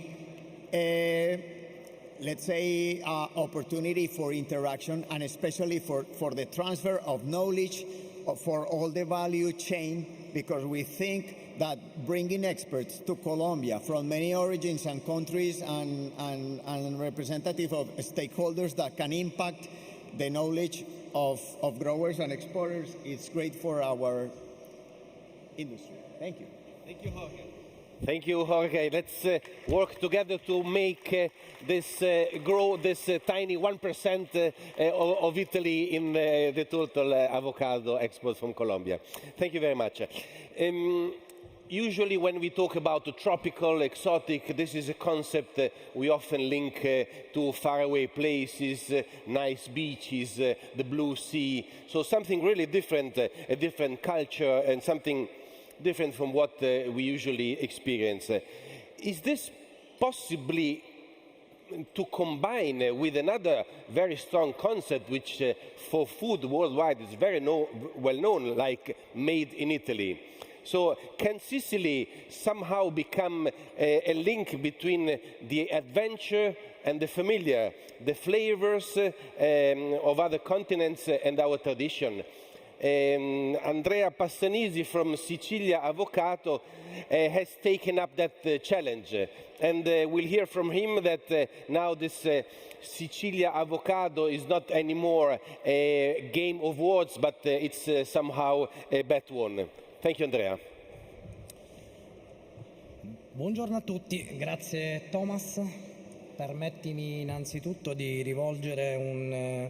let's say, opportunity for interaction, and especially for the transfer of knowledge for all the value chain, because we think that bringing experts to Colombia from many origins and countries and representative of stakeholders that can impact the knowledge of growers and exporters is great for our industry. Thank you. Thank you, Jorge. Thank you, Jorge. Let's work together to make this grow this tiny 1% of Italy in the total avocado exports from Colombia. Thank you very much. Usually when we talk about the tropical, exotic, this is a concept we often link to faraway places, nice beaches, the blue sea. So something really different, a different culture and something different from what we usually experience. Is this possibly to combine with another very strong concept which for food worldwide is very well known, like made in Italy? So can Sicily somehow become a link between the adventure and the familiar, the flavors of other continents and our tradition? Andrea Passanisi from Sicilia Avocado has taken up that challenge, and we'll hear from him that now this Sicilia Avocado is not anymore a game of words, but it's somehow a bet one. Thank you, Andrea. Buongiorno a tutti, grazie Thomas. Permettimi innanzitutto di rivolgere un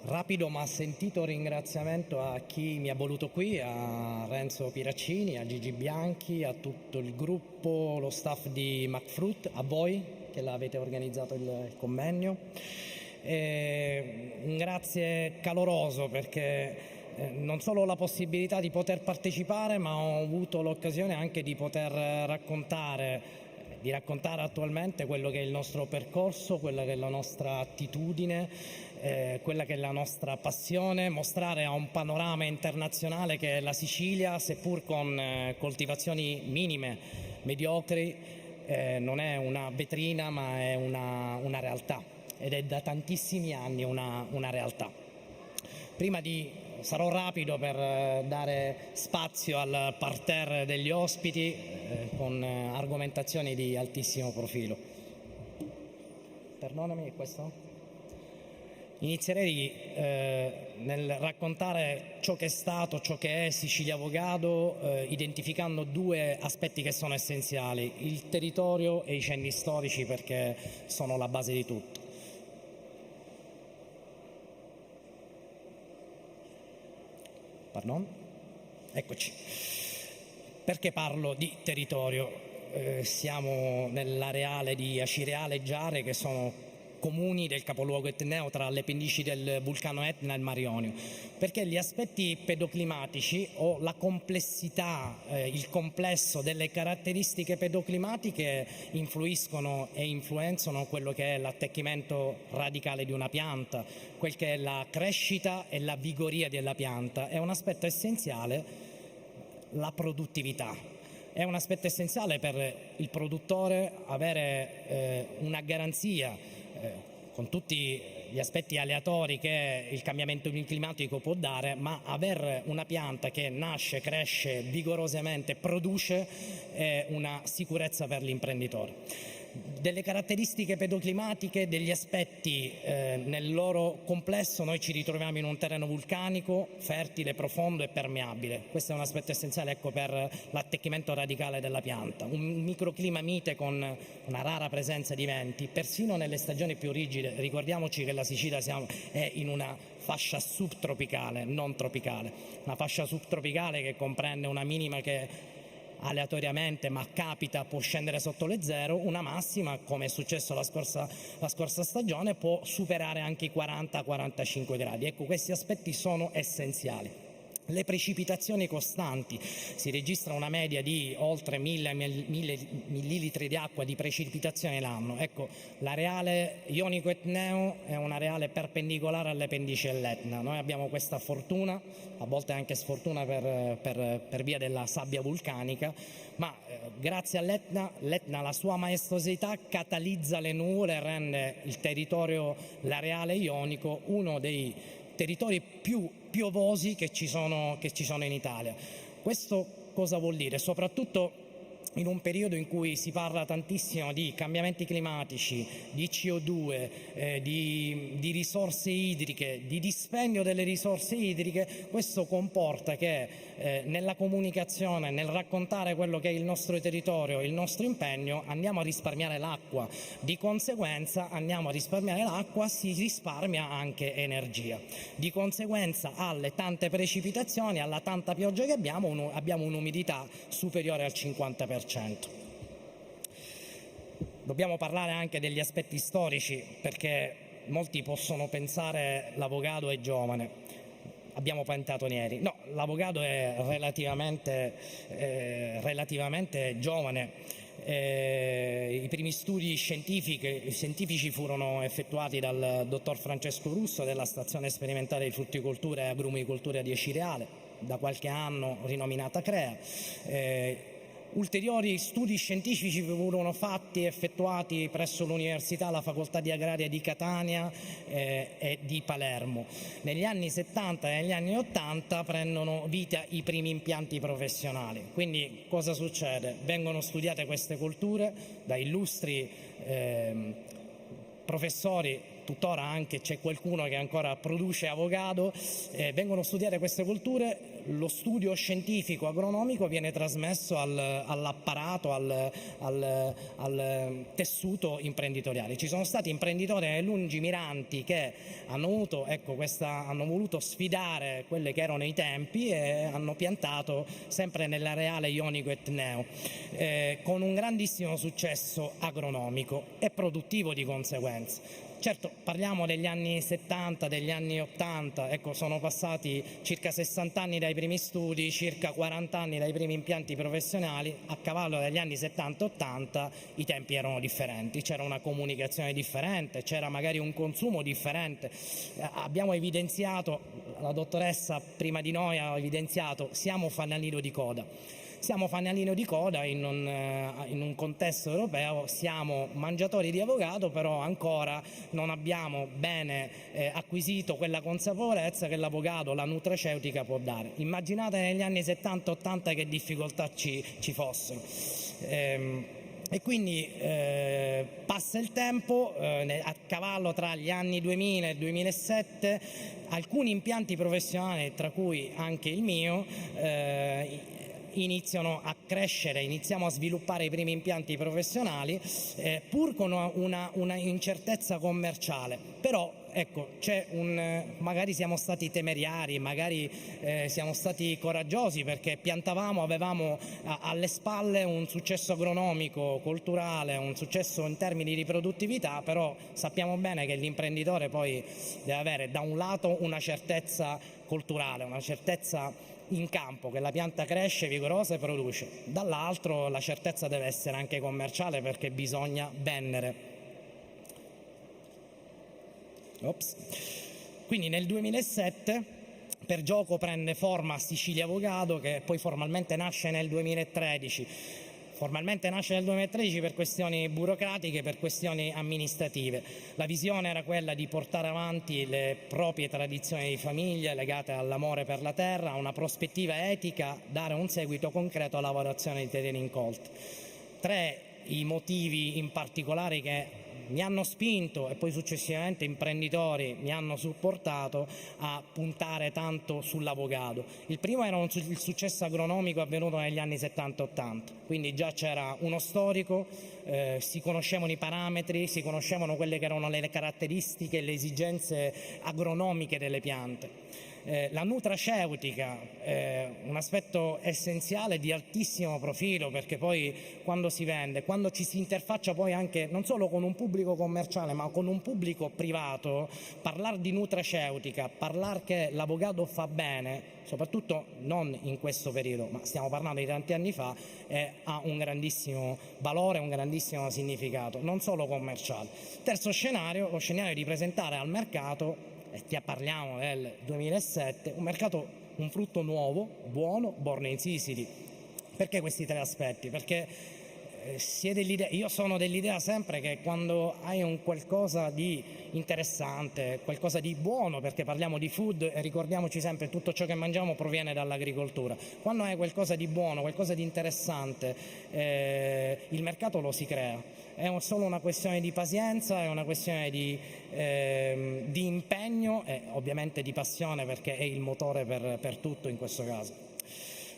rapido ma sentito ringraziamento a chi mi ha voluto qui, a Renzo Piraccini, a Gigi Bianchi, a tutto il gruppo, lo staff di Macfrut, a voi che l'avete organizzato il convegno. Un grazie caloroso perché non solo la possibilità di poter partecipare, ma ho avuto l'occasione anche di poter raccontare attualmente quello che è il nostro percorso, quella che è la nostra attitudine, quella che è la nostra passione, mostrare a un panorama internazionale che la Sicilia, seppur con coltivazioni minime, mediocri, non è una vetrina ma è una realtà, ed è da tantissimi anni una realtà. Sarò rapido per dare spazio al parterre degli ospiti con argomentazioni di altissimo profilo. Perdonami, è questo? Inizierei nel raccontare ciò che è stato, ciò che è Sicilia Avocado, identificando due aspetti che sono essenziali: il territorio e i cenni storici, perché sono la base di tutto. Pardon? Eccoci. Perché parlo di territorio? Siamo nell'areale di Acireale e Giare, che sono comuni del capoluogo etneo tra le pendici del vulcano Etna e il Mar Ionio, perché gli aspetti pedoclimatici o la complessità, il complesso delle caratteristiche pedoclimatiche influiscono e influenzano quello che è l'attecchimento radicale di una pianta, quel che è la crescita e la vigoria della pianta. È un aspetto essenziale la produttività. È un aspetto essenziale per il produttore avere una garanzia con tutti gli aspetti aleatori che il cambiamento climatico può dare, ma avere una pianta che nasce, cresce vigorosamente, produce è una sicurezza per l'imprenditore. Delle caratteristiche pedoclimatiche, degli aspetti nel loro complesso, noi ci ritroviamo in un terreno vulcanico, fertile, profondo e permeabile. Questo è un aspetto essenziale, ecco, per l'attecchimento radicale della pianta. Un microclima mite con una rara presenza di venti, persino nelle stagioni più rigide. Ricordiamoci che la Sicilia è in una fascia subtropicale, non tropicale. Una fascia subtropicale che comprende una minima che aleatoriamente, ma capita, può scendere sotto le zero, una massima, come è successo la scorsa stagione, può superare anche i 40-45 gradi. Ecco, questi aspetti sono essenziali. le precipitazioni costanti, si registra una media di oltre 1000 millilitri di acqua di precipitazione l'anno. Ecco, l'areale ionico-etneo è un areale perpendicolare all'ependice dell'Etna. Noi abbiamo questa fortuna, a volte anche sfortuna per via della sabbia vulcanica, ma grazie all'Etna, la sua maestosità catalizza le nuvole e rende il territorio, l'areale ionico, uno dei territori più piovosi che ci sono in Italia. Questo cosa vuol dire? Soprattutto in un periodo in cui si parla tantissimo di cambiamenti climatici, di CO2, di risorse idriche, di dispendio delle risorse idriche, questo comporta che nella comunicazione, nel raccontare quello che è il nostro territorio, il nostro impegno, andiamo a risparmiare l'acqua. Di conseguenza andiamo a risparmiare l'acqua, si risparmia anche energia. Di conseguenza alle tante precipitazioni, alla tanta pioggia che abbiamo un'umidità superiore al 50%. Dobbiamo parlare anche degli aspetti storici, perché molti possono pensare l'Avocado è giovane. Abbiamo piantato neri. No, l'Avocado è relativamente giovane. I primi studi scientifici furono effettuati dal dottor Francesco Russo della stazione sperimentale di frutticoltura e agrumicoltura di Cireale, da qualche anno rinominata CREA. Ulteriori studi scientifici furono fatti e effettuati presso l'Università, la Facoltà di Agraria di Catania e di Palermo. Negli anni 70 e negli anni 80 prendono vita i primi impianti professionali. Quindi cosa succede? Vengono studiate queste colture da illustri professori, tuttora anche c'è qualcuno che ancora produce avocado, vengono studiate queste colture, lo studio scientifico agronomico viene trasmesso all'apparato, al tessuto imprenditoriale. Ci sono stati imprenditori lungimiranti che hanno voluto sfidare quelli che erano i tempi e hanno piantato sempre nell'areale ionico-etneo con un grandissimo successo agronomico e produttivo di conseguenza. Certo, parliamo degli anni 70, degli anni 80, sono passati circa 60 anni dai primi studi, circa 40 anni dai primi impianti professionali. A cavallo degli anni 70-80 i tempi erano differenti, c'era una comunicazione differente, c'era magari un consumo differente. Abbiamo evidenziato, la dottoressa prima di noi ha evidenziato, siamo fanalino di coda. Siamo fanalino di coda in un contesto europeo, siamo mangiatori di avocado, però ancora non abbiamo bene acquisito quella consapevolezza che l'avocado, la nutraceutica può dare. Immaginate negli anni 70-80 che difficoltà ci fossero. E quindi passa il tempo, a cavallo tra gli anni 2000 e il 2007, alcuni impianti professionali, tra cui anche il mio, iniziano a crescere, iniziamo a sviluppare i primi impianti professionali pur con una incertezza commerciale, però magari siamo stati temeriari, magari siamo stati coraggiosi perché piantavamo, avevamo alle spalle un successo agronomico, culturale, un successo in termini di produttività, però sappiamo bene che l'imprenditore poi deve avere da un lato una certezza culturale, una certezza in campo, che la pianta cresce vigorosa e produce, dall'altro la certezza deve essere anche commerciale perché bisogna vendere. Quindi nel 2007 per gioco prende forma Sicilia Avocado, che poi formalmente nasce nel 2013. Formalmente nasce nel 2013 per questioni burocratiche, per questioni amministrative. La visione era quella di portare avanti le proprie tradizioni di famiglia legate all'amore per la terra, a una prospettiva etica, dare un seguito concreto alla lavorazione di terreni incolti. 3 i motivi in particolare che mi hanno spinto e poi successivamente imprenditori mi hanno supportato a puntare tanto sull'avocado. Il primo era il successo agronomico avvenuto negli anni 70-80, quindi già c'era uno storico, si conoscevano i parametri, si conoscevano quelle che erano le caratteristiche e le esigenze agronomiche delle piante. La nutraceutica, un aspetto essenziale di altissimo profilo, perché poi quando si vende, quando ci si interfaccia poi anche non solo con un pubblico commerciale ma con un pubblico privato, parlare di nutraceutica, parlare che l'avocado fa bene, soprattutto non in questo periodo, ma stiamo parlando di tanti anni fa, ha un grandissimo valore, un grandissimo significato, non solo commerciale. Terzo scenario, lo scenario di presentare al mercato, e parliamo del 2007, un frutto nuovo, buono, born in Sicily. Perché questi tre aspetti? Perché io sono dell'idea sempre che quando hai un qualcosa di interessante, qualcosa di buono, perché parliamo di food e ricordiamoci sempre tutto ciò che mangiamo proviene dall'agricoltura, quando hai qualcosa di buono, qualcosa di interessante, il mercato lo si crea. È solo una questione di pazienza, è una questione di impegno e ovviamente di passione, perché è il motore per tutto in questo caso.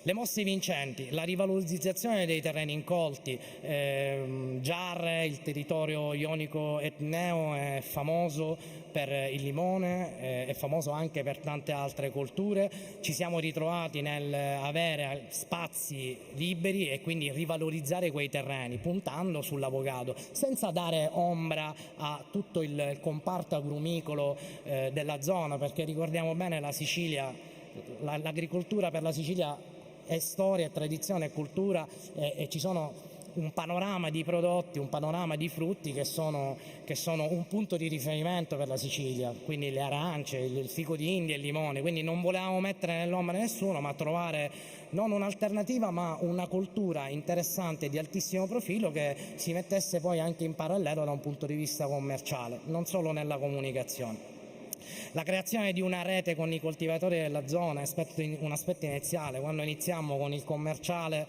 Le mosse vincenti, la rivalorizzazione dei terreni incolti, Giarre, il territorio ionico etneo è famoso per il limone, è famoso anche per tante altre colture, ci siamo ritrovati nel avere spazi liberi e quindi rivalorizzare quei terreni puntando sull'avocado, senza dare ombra a tutto il comparto agrumicolo della zona, perché ricordiamo bene la Sicilia, l'agricoltura per la Sicilia è storia, è tradizione, è cultura e ci sono un panorama di prodotti, un panorama di frutti che sono un punto di riferimento per la Sicilia, quindi le arance, il fico d'India e il limone, quindi non volevamo mettere nell'ombra nessuno, ma trovare non un'alternativa ma una cultura interessante di altissimo profilo che si mettesse poi anche in parallelo da un punto di vista commerciale, non solo nella comunicazione. La creazione di una rete con i coltivatori della zona è un aspetto iniziale. Quando iniziamo con il commerciale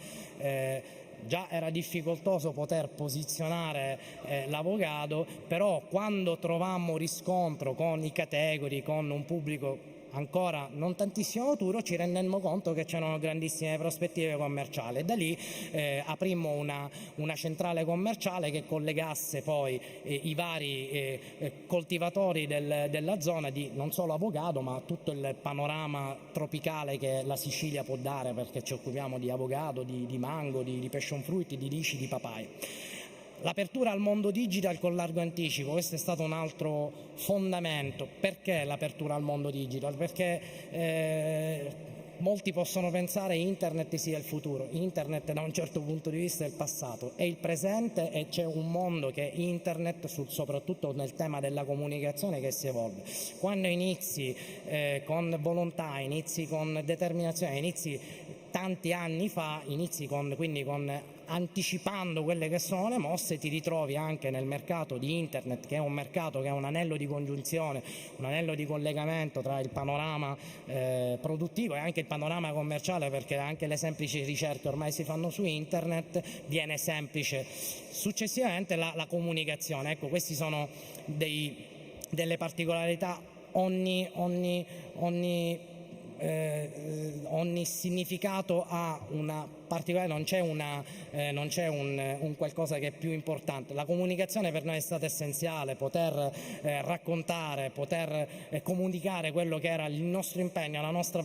già era difficoltoso poter posizionare l'avocado, però quando trovammo riscontro con i categori, con un pubblico ancora non tantissimo maturo, ci rendemmo conto che c'erano grandissime prospettive commerciali e da lì aprimmo una centrale commerciale che collegasse poi i vari coltivatori della zona di non solo avocado ma tutto il panorama tropicale che la Sicilia può dare, perché ci occupiamo di avocado, di mango, di passion fruit, di lici, di papaia. L'apertura al mondo digital con largo anticipo, questo è stato un altro fondamento. Perché l'apertura al mondo digital? Perché molti possono pensare internet sia il futuro. Internet da un certo punto di vista è il passato, è il presente e c'è un mondo che è internet, soprattutto nel tema della comunicazione, che si evolve. Quando inizi con volontà, inizi con determinazione, inizi tanti anni fa, anticipando quelle che sono le mosse, ti ritrovi anche nel mercato di internet, che è un mercato che è un anello di congiunzione, un anello di collegamento tra il panorama produttivo e anche il panorama commerciale, perché anche le semplici ricerche ormai si fanno su internet, viene semplice. Successivamente la comunicazione, ecco, questi sono delle particolarità. Ogni significato ha una particolare, non c'è un qualcosa che è più importante. La comunicazione per noi è stata essenziale, poter raccontare, poter comunicare quello che era il nostro impegno, la nostra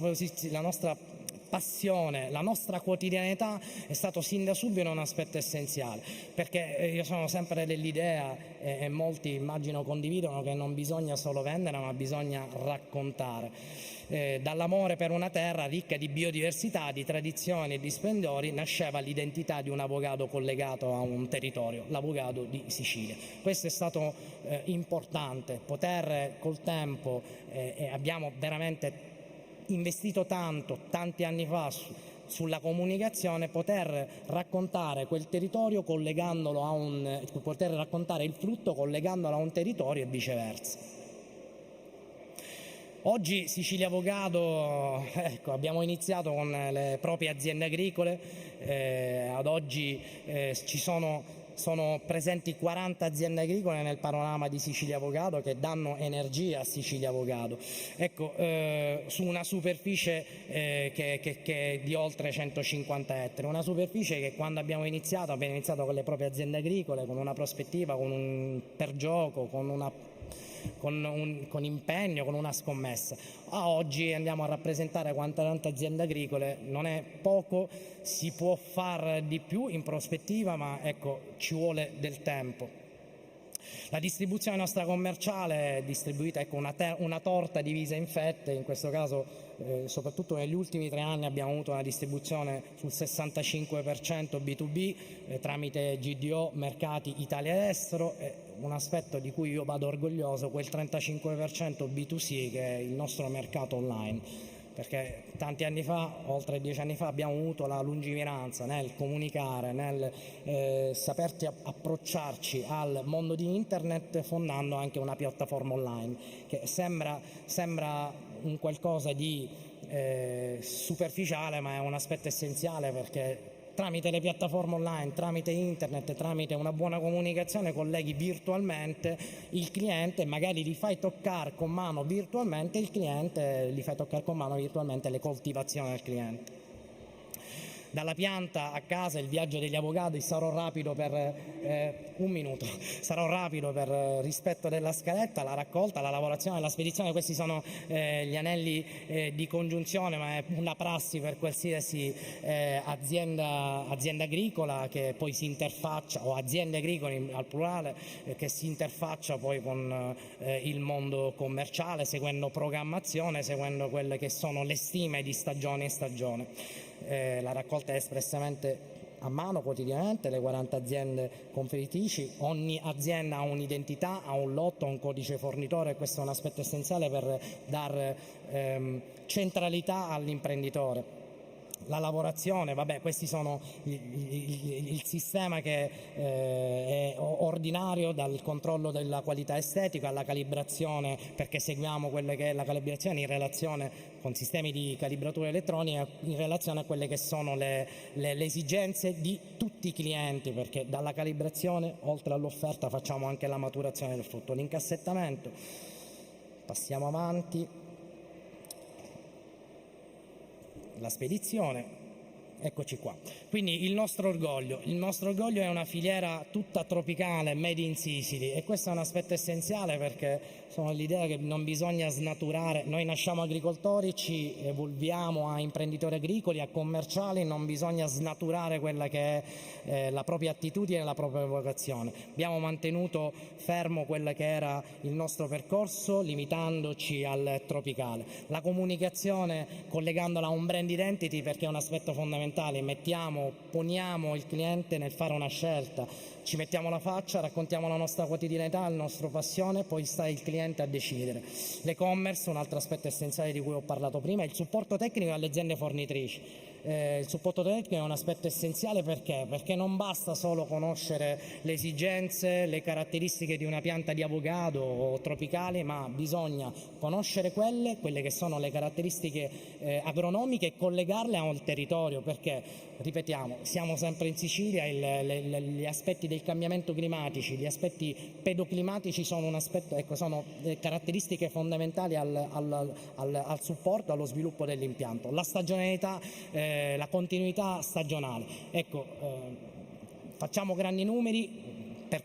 passione, la nostra quotidianità è stato sin da subito un aspetto essenziale, perché io sono sempre dell'idea e molti immagino condividono che non bisogna solo vendere ma bisogna raccontare. Dall'amore per una terra ricca di biodiversità, di tradizioni e di splendori nasceva l'identità di un avocado collegato a un territorio, l'avocado di Sicilia. Questo è stato importante, poter col tempo, e abbiamo veramente investito tanti anni fa sulla comunicazione, poter raccontare quel territorio collegandolo poter raccontare il frutto collegandolo a un territorio e viceversa. Oggi Sicilia Avocado, abbiamo iniziato con le proprie aziende agricole, ad oggi sono presenti 40 aziende agricole nel panorama di Sicilia Avocado che danno energia a Sicilia Avocado. Ecco, su una superficie che è di oltre 150 ettari, una superficie che quando abbiamo iniziato con le proprie aziende agricole, con una prospettiva, con un pergioco, con una con impegno, con una scommessa. A oggi andiamo a rappresentare 40 aziende agricole, non è poco, si può far di più in prospettiva, ma ecco, ci vuole del tempo. La distribuzione nostra commerciale è distribuita, ecco, una torta divisa in fette, in questo caso soprattutto negli ultimi 3 anni abbiamo avuto una distribuzione sul 65% B2B tramite GDO, mercati Italia e estero, un aspetto di cui io vado orgoglioso, quel 35% B2C che è il nostro mercato online. Perché tanti anni fa, oltre 10 anni fa, abbiamo avuto la lungimiranza nel comunicare, nel saperci approcciarci al mondo di internet fondando anche una piattaforma online, che sembra un qualcosa di superficiale, ma è un aspetto essenziale, perché tramite le piattaforme online, tramite internet, tramite una buona comunicazione colleghi virtualmente il cliente, magari gli fai toccare con mano virtualmente il cliente, gli fai toccare con mano virtualmente le coltivazioni del cliente. Dalla pianta a casa il viaggio degli avocado, sarò rapido per un minuto, sarò rapido per rispetto della scaletta, la raccolta, la lavorazione, la spedizione, questi sono gli anelli di congiunzione, ma è una prassi per qualsiasi azienda agricola che poi si interfaccia, o aziende agricole al plurale, che si interfaccia poi con il mondo commerciale, seguendo programmazione, seguendo quelle che sono le stime di stagione in stagione. La raccolta è espressamente a mano quotidianamente, le 40 aziende confeitici, ogni azienda ha un'identità, ha un lotto, un codice fornitore, e questo è un aspetto essenziale per dare centralità all'imprenditore. La lavorazione, vabbè, questi sono il sistema che è ordinario, dal controllo della qualità estetica alla calibrazione, perché seguiamo quelle che è la calibrazione in relazione con sistemi di calibratura elettronica, in relazione a quelle che sono le esigenze di tutti i clienti, perché dalla calibrazione, oltre all'offerta, facciamo anche la maturazione del frutto, l'incassettamento. Passiamo avanti. La spedizione, eccoci qua. Quindi il nostro orgoglio è una filiera tutta tropicale, made in Sicily, e questo è un aspetto essenziale, perché sono l'idea che non bisogna snaturare. Noi nasciamo agricoltori, ci evolviamo a imprenditori agricoli, a commerciali, non bisogna snaturare quella che è la propria attitudine e la propria vocazione. Abbiamo mantenuto fermo quello che era il nostro percorso, limitandoci al tropicale. La comunicazione, collegandola a un brand identity, perché è un aspetto fondamentale, poniamo il cliente nel fare una scelta, ci mettiamo la faccia, raccontiamo la nostra quotidianità, la nostra passione, poi sta il cliente a decidere. L'e-commerce, un altro aspetto essenziale di cui ho parlato prima, il supporto tecnico alle aziende fornitrici. Il supporto tecnico è un aspetto essenziale perché non basta solo conoscere le esigenze, le caratteristiche di una pianta di avocado o tropicali, ma bisogna conoscere quelle che sono le caratteristiche agronomiche e collegarle a un territorio, perché, ripetiamo, siamo sempre in Sicilia, gli aspetti del cambiamento climatici, gli aspetti pedoclimatici sono un aspetto, ecco, sono caratteristiche fondamentali al supporto, allo sviluppo dell'impianto. La stagionalità, la continuità stagionale. Ecco, facciamo grandi numeri, per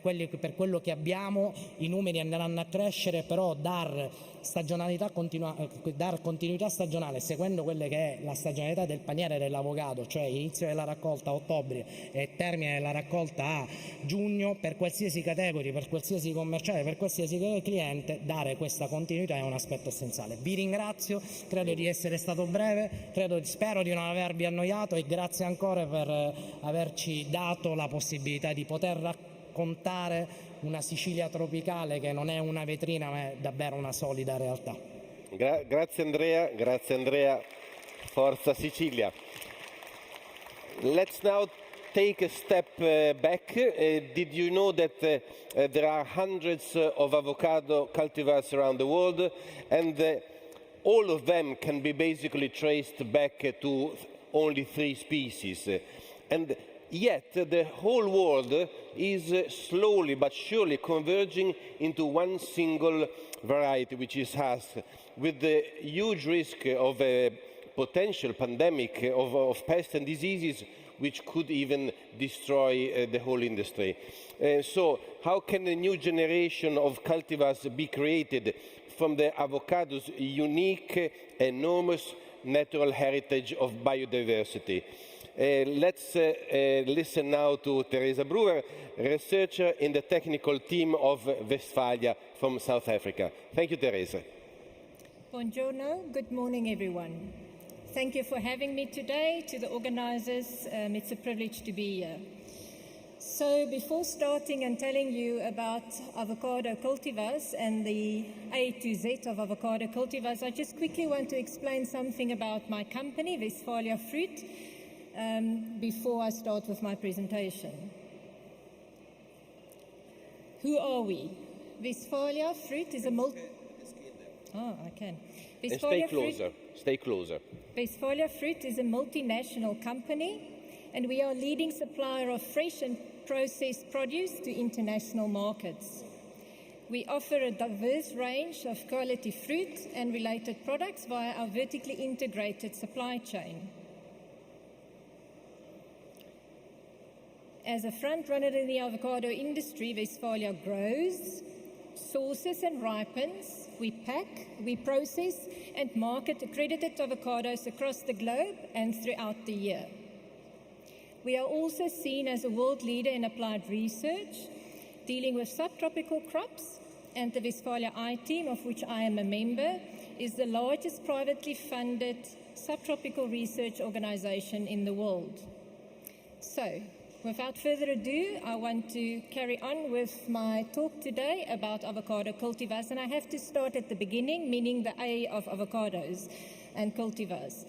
quello che abbiamo i numeri andranno a crescere, però dar continuità stagionale seguendo quelle che è la stagionalità del paniere dell'avocado, cioè inizio della raccolta a ottobre e termine della raccolta a giugno, per qualsiasi categoria, per qualsiasi commerciale, per qualsiasi cliente, dare questa continuità è un aspetto essenziale. Vi ringrazio, credo di essere stato breve, spero di non avervi annoiato, e grazie ancora per averci dato la possibilità di poter raccontare una Sicilia tropicale che non è una vetrina, ma è davvero una solida realtà. Grazie Andrea, forza Sicilia. Let's now take a step back. Did you know that there are hundreds of avocado cultivars around the world, and all of them can be basically traced back to only 3 species? And yet the whole world is slowly but surely converging into one single variety, which is Hass, with the huge risk of potential pandemic of pests and diseases which could even destroy the whole industry. So how can a new generation of cultivars be created from the avocado's unique, enormous natural heritage of biodiversity? Let's listen now to Therese Brewer, researcher in the technical team of Westphalia from South Africa. Thank you, Therese. Buongiorno, good morning everyone. Thank you for having me today. To the organizers, it's a privilege to be here. So before starting and telling you about avocado cultivars and the A to Z of avocado cultivars, I just quickly want to explain something about my company, Westphalia Fruit, before I start with my presentation. Who are we? Westphalia Fruit is a I can. Stay closer. Stay closer. Westphalia Fruit is a multinational company, and we are a leading supplier of fresh and processed produce to international markets. We offer a diverse range of quality fruit and related products via our vertically integrated supply chain. As a front runner in the avocado industry, Westphalia grows, sources and ripens. We pack, we process and market accredited avocados across the globe and throughout the year. We are also seen as a world leader in applied research, dealing with subtropical crops, and the Westphalia I team, of which I am a member, is the largest privately funded subtropical research organization in the world. So, without further ado, I want to carry on with my talk today about avocado cultivars, and I have to start at the beginning, meaning the A of avocados and cultivars.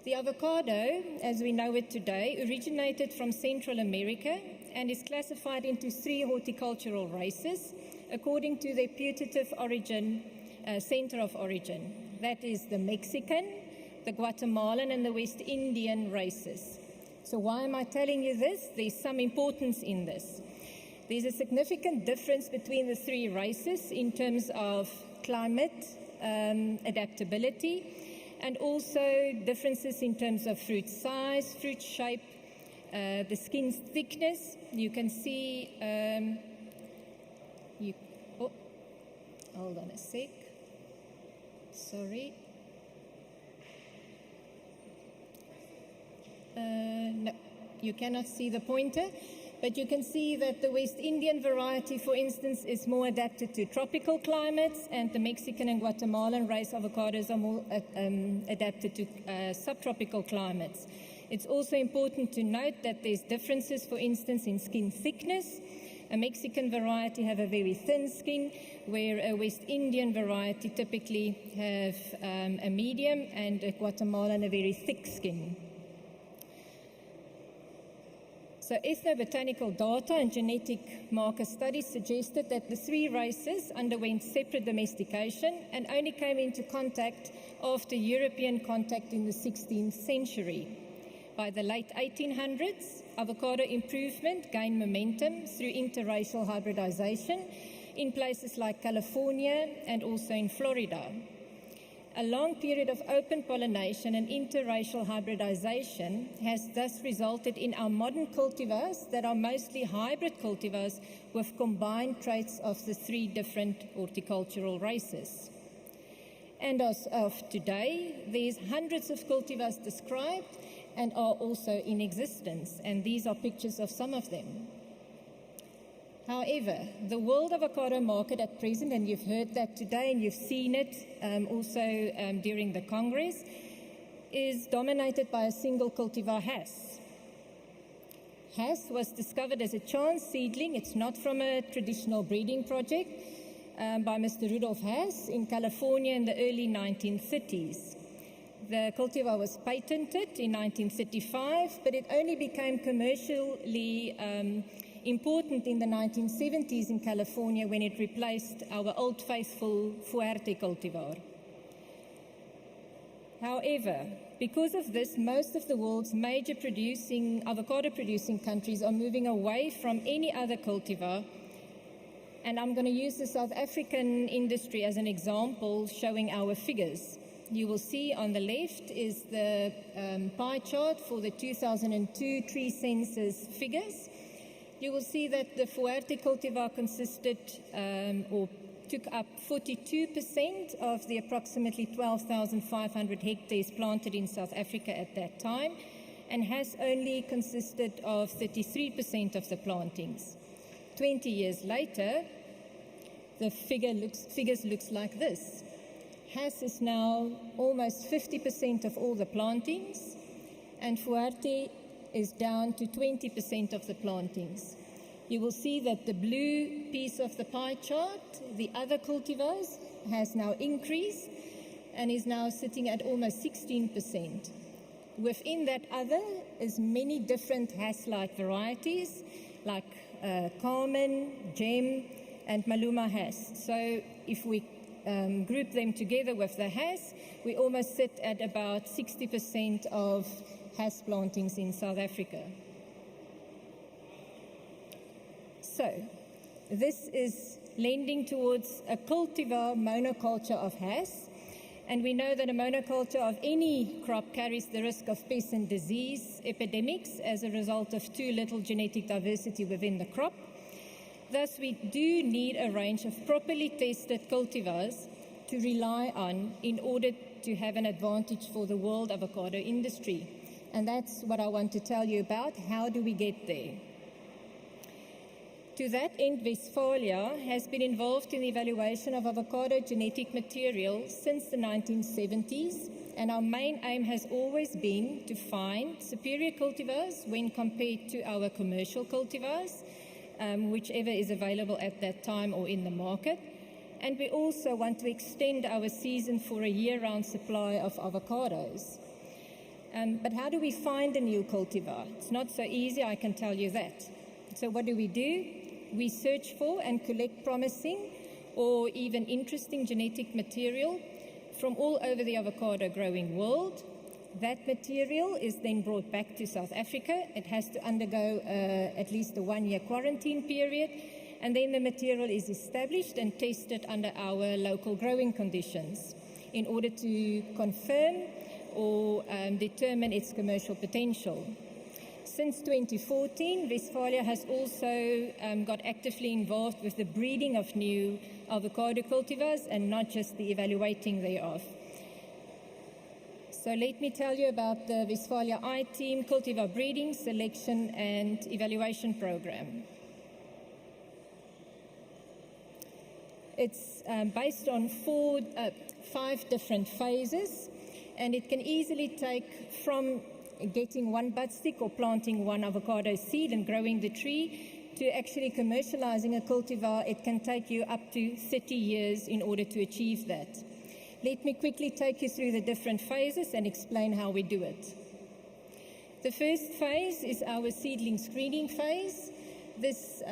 The avocado, as we know it today, originated from Central America and is classified into 3 horticultural races according to their putative origin, center of origin. That is the Mexican, the Guatemalan, and the West Indian races. So why am I telling you this? There's some importance in this. There's a significant difference between the 3 races in terms of climate, adaptability, and also differences in terms of fruit size, fruit shape, the skin's thickness. You can see, hold on a sec, sorry. No, you cannot see the pointer, but you can see that the West Indian variety, for instance, is more adapted to tropical climates, and the Mexican and Guatemalan race avocados are more adapted to subtropical climates. It's also important to note that there's differences, for instance, in skin thickness. A Mexican variety have a very thin skin, where a West Indian variety typically have a medium, and a Guatemalan a very thick skin. So ethnobotanical data and genetic marker studies suggested that the 3 races underwent separate domestication and only came into contact after European contact in the 16th century. By the late 1800s, avocado improvement gained momentum through interracial hybridization in places like California and also in Florida. A long period of open pollination and interracial hybridization has thus resulted in our modern cultivars that are mostly hybrid cultivars with combined traits of the 3 different horticultural races. And as of today, there's hundreds of cultivars described and are also in existence, and these are pictures of some of them. However, the world avocado market at present, and you've heard that today and you've seen it also during the Congress, is dominated by a single cultivar, Hass. Hass was discovered as a chance seedling. It's not from a traditional breeding project by Mr. Rudolf Hass in California in the early 1930s. The cultivar was patented in 1935, but it only became commercially important in the 1970s in California when it replaced our old faithful Fuerte cultivar. However, because of this, most of the world's major avocado-producing countries are moving away from any other cultivar, and I'm going to use the South African industry as an example showing our figures. You will see on the left is the pie chart for the 2002 tree census figures. You will see that the Fuerte cultivar consisted or took up 42% of the approximately 12,500 hectares planted in South Africa at that time, and has only consisted of 33% of the plantings. 20 years later, the figures looks like this. Has is now almost 50% of all the plantings, and Fuerte is down to 20% of the plantings. You will see that the blue piece of the pie chart, the other cultivars, has now increased and is now sitting at almost 16%. Within that other is many different Hass-like varieties, like Carmen, Gem, and Maluma Hass. So if we group them together with the Hass, we almost sit at about 60% of Hass plantings in South Africa. So this is lending towards a cultivar monoculture of Hass, and we know that a monoculture of any crop carries the risk of pest and disease epidemics as a result of too little genetic diversity within the crop. Thus, we do need a range of properly tested cultivars to rely on in order to have an advantage for the world avocado industry. And that's what I want to tell you about. How do we get there? To that end, Westphalia has been involved in the evaluation of avocado genetic material since the 1970s, and our main aim has always been to find superior cultivars when compared to our commercial cultivars, whichever is available at that time or in the market. And we also want to extend our season for a year-round supply of avocados. But how do we find a new cultivar? It's not so easy, I can tell you that. So what do? We search for and collect promising or even interesting genetic material from all over the avocado growing world. That material is then brought back to South Africa. It has to undergo at least a 1-year quarantine period, and then the material is established and tested under our local growing conditions in order to confirm or determine its commercial potential. Since 2014, Westphalia has also got actively involved with the breeding of new avocado cultivars and not just the evaluating thereof. So let me tell you about the Westphalia I-Team Cultivar Breeding, Selection and Evaluation Program. It's based on 5 different phases, and it can easily take from getting one budstick or planting one avocado seed and growing the tree to actually commercializing a cultivar. It can take you up to 30 years in order to achieve that. Let me quickly take you through the different phases and explain how we do it. The first phase is our seedling screening phase. This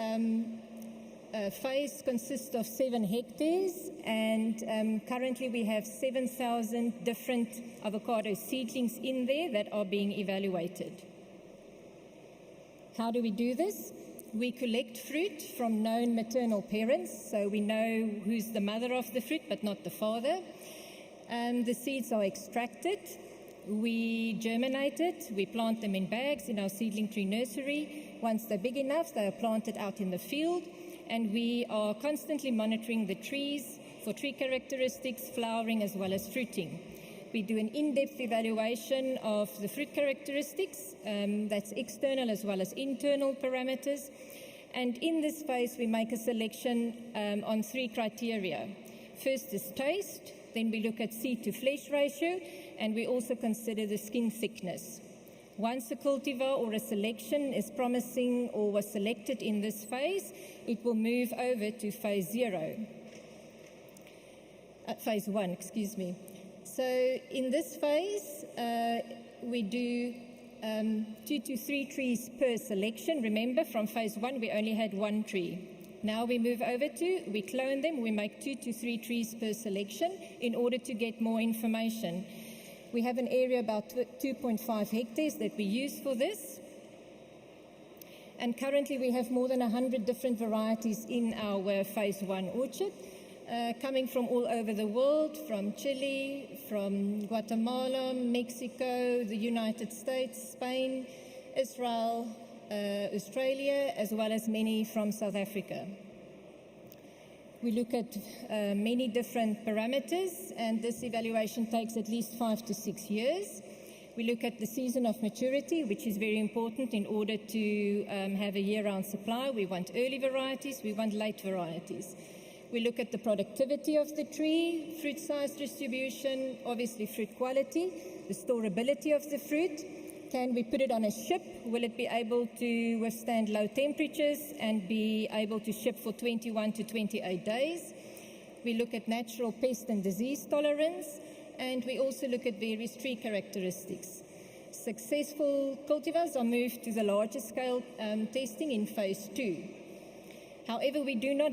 phase consists of 7 hectares, and currently we have 7,000 different avocado seedlings in there that are being evaluated. How do we do this? We collect fruit from known maternal parents, so we know who's the mother of the fruit but not the father. The seeds are extracted, we germinate it, we plant them in bags in our seedling tree nursery. Once they're big enough, they are planted out in the field, and we are constantly monitoring the trees for tree characteristics, flowering as well as fruiting. We do an in-depth evaluation of the fruit characteristics, that's external as well as internal parameters. And in this phase, we make a selection on 3 criteria. First is taste, then we look at seed to flesh ratio, and we also consider the skin thickness. Once a cultivar or a selection is promising or was selected in this phase, it will move over to phase 1, excuse me. So in this phase, we do 2 to 3 trees per selection. Remember, from phase 1, we only had 1 tree. Now we move over to, we clone them, we make 2 to 3 trees per selection in order to get more information. We have an area about 2.5 hectares that we use for this. And currently we have more than 100 different varieties in our phase 1 orchard. coming from all over the world, from Chile, from Guatemala, Mexico, the United States, Spain, Israel, Australia, as well as many from South Africa. We look at many different parameters, and this evaluation takes at least 5 to 6 years. We look at the season of maturity, which is very important in order to have a year-round supply. We want early varieties, we want late varieties. We look at the productivity of the tree, fruit size distribution, obviously fruit quality, the storability of the fruit. Can we put it on a ship? Will it be able to withstand low temperatures and be able to ship for 21 to 28 days? We look at natural pest and disease tolerance, and we also look at various tree characteristics. Successful cultivars are moved to the larger scale testing in phase 2. However, we do not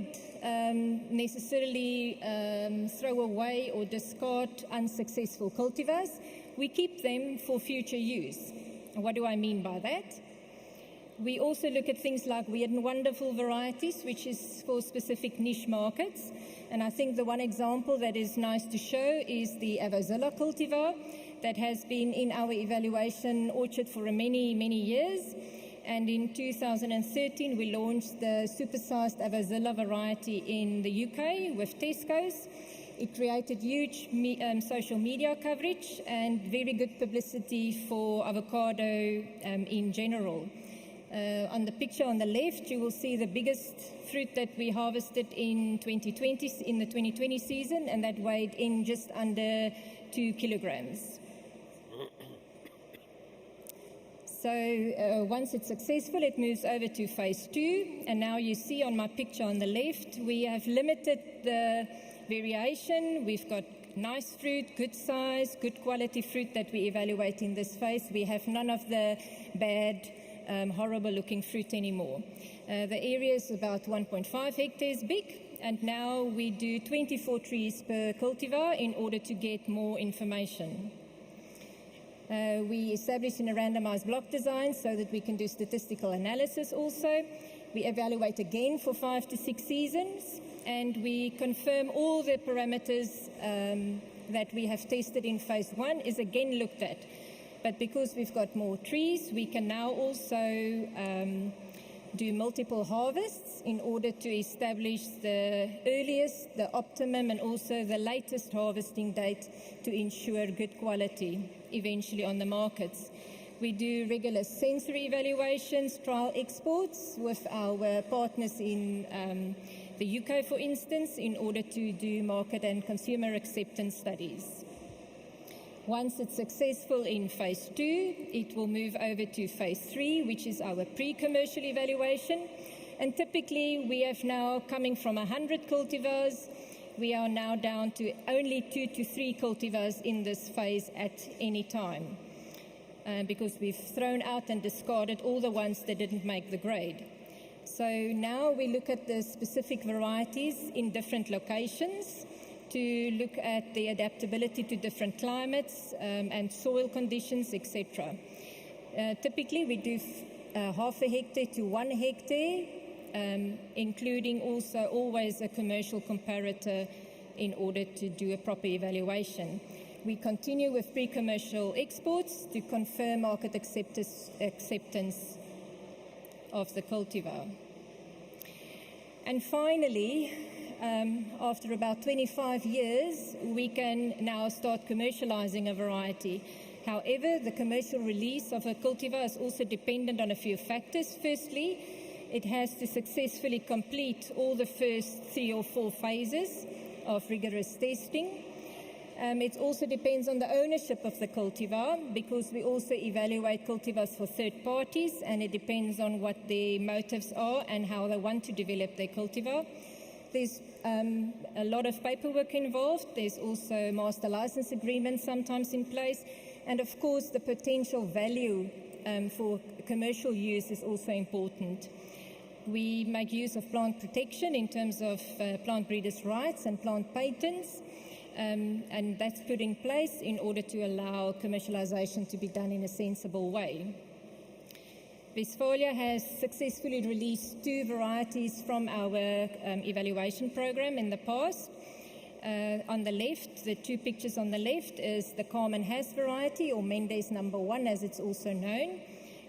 necessarily throw away or discard unsuccessful cultivars. We keep them for future use. What do I mean by that? We also look at things like weird and wonderful varieties, which is for specific niche markets. And I think the one example that is nice to show is the Avocado cultivar that has been in our evaluation orchard for many, many years. And in 2013, we launched the supersized Avocado variety in the UK with Tesco's. It created huge social media coverage and very good publicity for avocado in general. On the picture on the left, you will see the biggest fruit that we harvested in 2020, in the 2020 season, and that weighed in just under 2 kilograms. So once it's successful, it moves over to phase 2. And now you see on my picture on the left, we have limited the variation. We've got nice fruit, good size, good quality fruit that we evaluate in this phase. We have none of the bad, horrible looking fruit anymore. The area is about 1.5 hectares big, and now we do 24 trees per cultivar in order to get more information. We establish in a randomized block design so that we can do statistical analysis also. We evaluate again for 5 to 6 seasons, and we confirm all the parameters that we have tested in phase 1 is again looked at. But because we've got more trees, we can now also do multiple harvests in order to establish the earliest, the optimum, and also the latest harvesting date to ensure good quality eventually on the markets. We do regular sensory evaluations, trial exports with our partners in the UK, for instance, in order to do market and consumer acceptance studies. Once it's successful in phase 2, it will move over to phase 3, which is our pre-commercial evaluation. And typically, we have now, coming from 100 cultivars, we are now down to only 2 to 3 cultivars in this phase at any time, because we've thrown out and discarded all the ones that didn't make the grade. So now we look at the specific varieties in different locations to look at the adaptability to different climates and soil conditions, etc. Typically, we do half a hectare to 1 hectare, including also always a commercial comparator in order to do a proper evaluation. We continue with pre-commercial exports to confirm market acceptance of the cultivar. And finally, after about 25 years, we can now start commercializing a variety. However, the commercial release of a cultivar is also dependent on a few factors. Firstly, it has to successfully complete all the first 3 or 4 phases of rigorous testing. It also depends on the ownership of the cultivar, because we also evaluate cultivars for third parties, and it depends on what their motives are and how they want to develop their cultivar. There's a lot of paperwork involved. There's also master license agreements sometimes in place. And of course, the potential value for commercial use is also important. We make use of plant protection in terms of plant breeders' rights and plant patents. And that's put in place in order to allow commercialization to be done in a sensible way. Westphalia has successfully released 2 varieties from our evaluation program in the past. On the left, the 2 pictures on the left is the Carmen Hass variety, or Mendes number 1 as it's also known.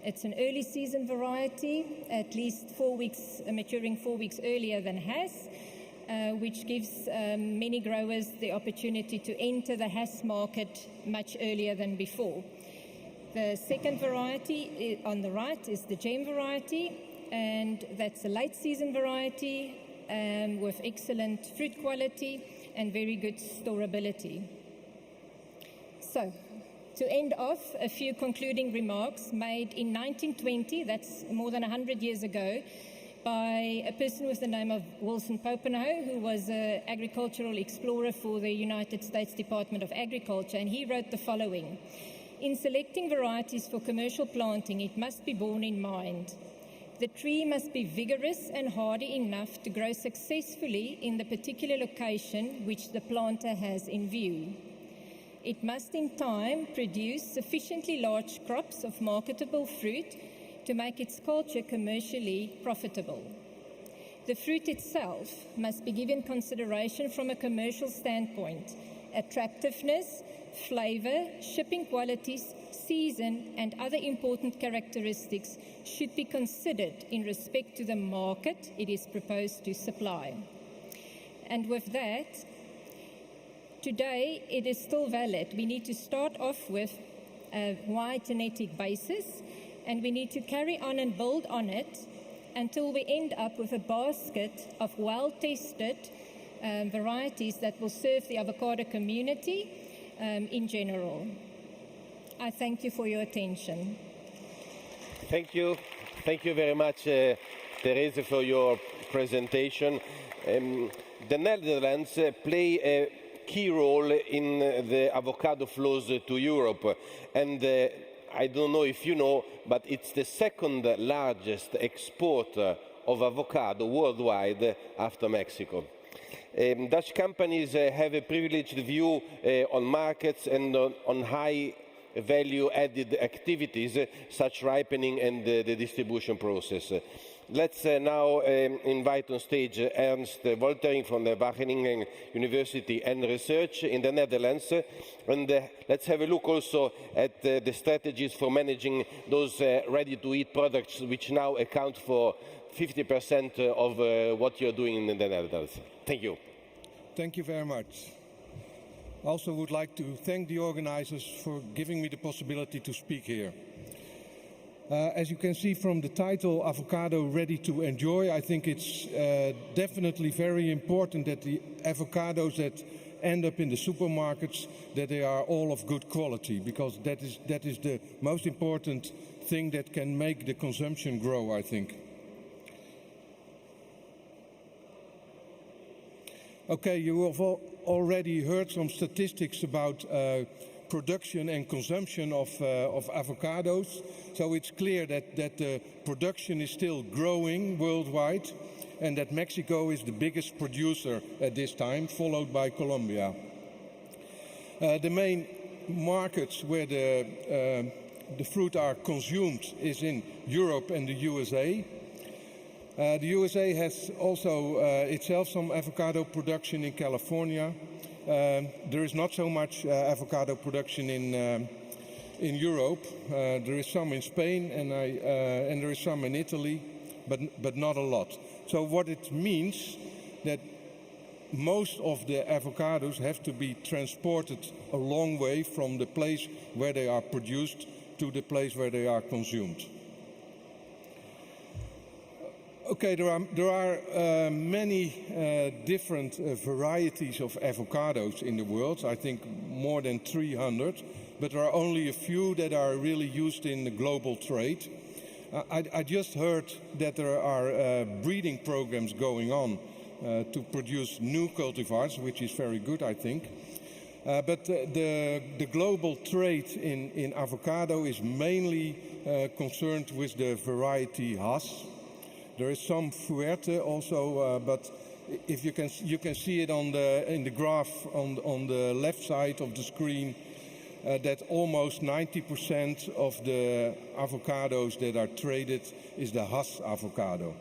It's an early season variety, at least 4 weeks, maturing 4 weeks earlier than Hass, which gives many growers the opportunity to enter the Hass market much earlier than before. The second variety on the right is the Gem variety, and that's a late season variety with excellent fruit quality and very good storability. So, to end off, a few concluding remarks made in 1920, that's more than 100 years ago, by a person with the name of Wilson Popenoe, who was an agricultural explorer for the United States Department of Agriculture, and he wrote the following: "In selecting varieties for commercial planting, it must be borne in mind. The tree must be vigorous and hardy enough to grow successfully in the particular location which the planter has in view. It must in time produce sufficiently large crops of marketable fruit to make its culture commercially profitable. The fruit itself must be given consideration from a commercial standpoint. Attractiveness, flavor, shipping qualities, season, and other important characteristics should be considered in respect to the market it is proposed to supply." And with that, today it is still valid. We need to start off with a wide genetic basis, and we need to carry on and build on it until we end up with a basket of well-tested varieties that will serve the avocado community in general. I thank you for your attention. Thank you. Thank you very much, Therese, for your presentation. The Netherlands play a key role in the avocado flows to Europe. And I don't know if you know, but it's the second largest exporter of avocado worldwide after Mexico. Dutch companies have a privileged view on markets and on high value-added activities such ripening and the distribution process. Let's now invite on stage Ernst Woltering from the Wageningen University and Research in the Netherlands. And let's have a look also at the strategies for managing those ready-to-eat products which now account for 50% of what you're doing in the Netherlands. Thank you. Thank you very much. I also would like to thank the organizers for giving me the possibility to speak here. As you can see from the title, Avocado Ready to Enjoy, I think it's definitely very important that the avocados that end up in the supermarkets, that they are all of good quality, because that is the most important thing that can make the consumption grow, I think. Okay, you have already heard some statistics about production and consumption of avocados. So it's clear that the production is still growing worldwide, and that Mexico is the biggest producer at this time, followed by Colombia. The main markets where the fruit are consumed is in Europe and the USA. The USA has also itself some avocado production in California. There is not so much avocado production in Europe. There is some in Spain and there is some in Italy, but not a lot. So what it means that most of the avocados have to be transported a long way from the place where they are produced to the place where they are consumed. Okay, there are many different varieties of avocados in the world. I think more than 300, but there are only a few that are really used in the global trade. I just heard that there are breeding programs going on to produce new cultivars, which is very good, I think. But the global trade in avocado is mainly concerned with the variety Hass. There is some Fuerte also, but if you can see it in the graph on the left side of the screen. that almost 90% of the avocados that are traded is the Hass avocado.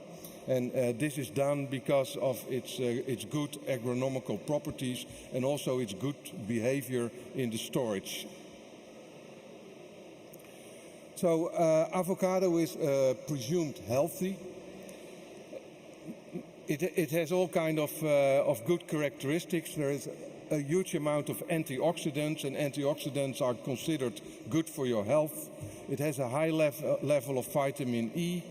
And this is done because of its good agronomical properties and also its good behavior in the storage. So avocado is presumed healthy. It has all kind of good characteristics. There is a huge amount of antioxidants, and antioxidants are considered good for your health. It has a high level of vitamin E.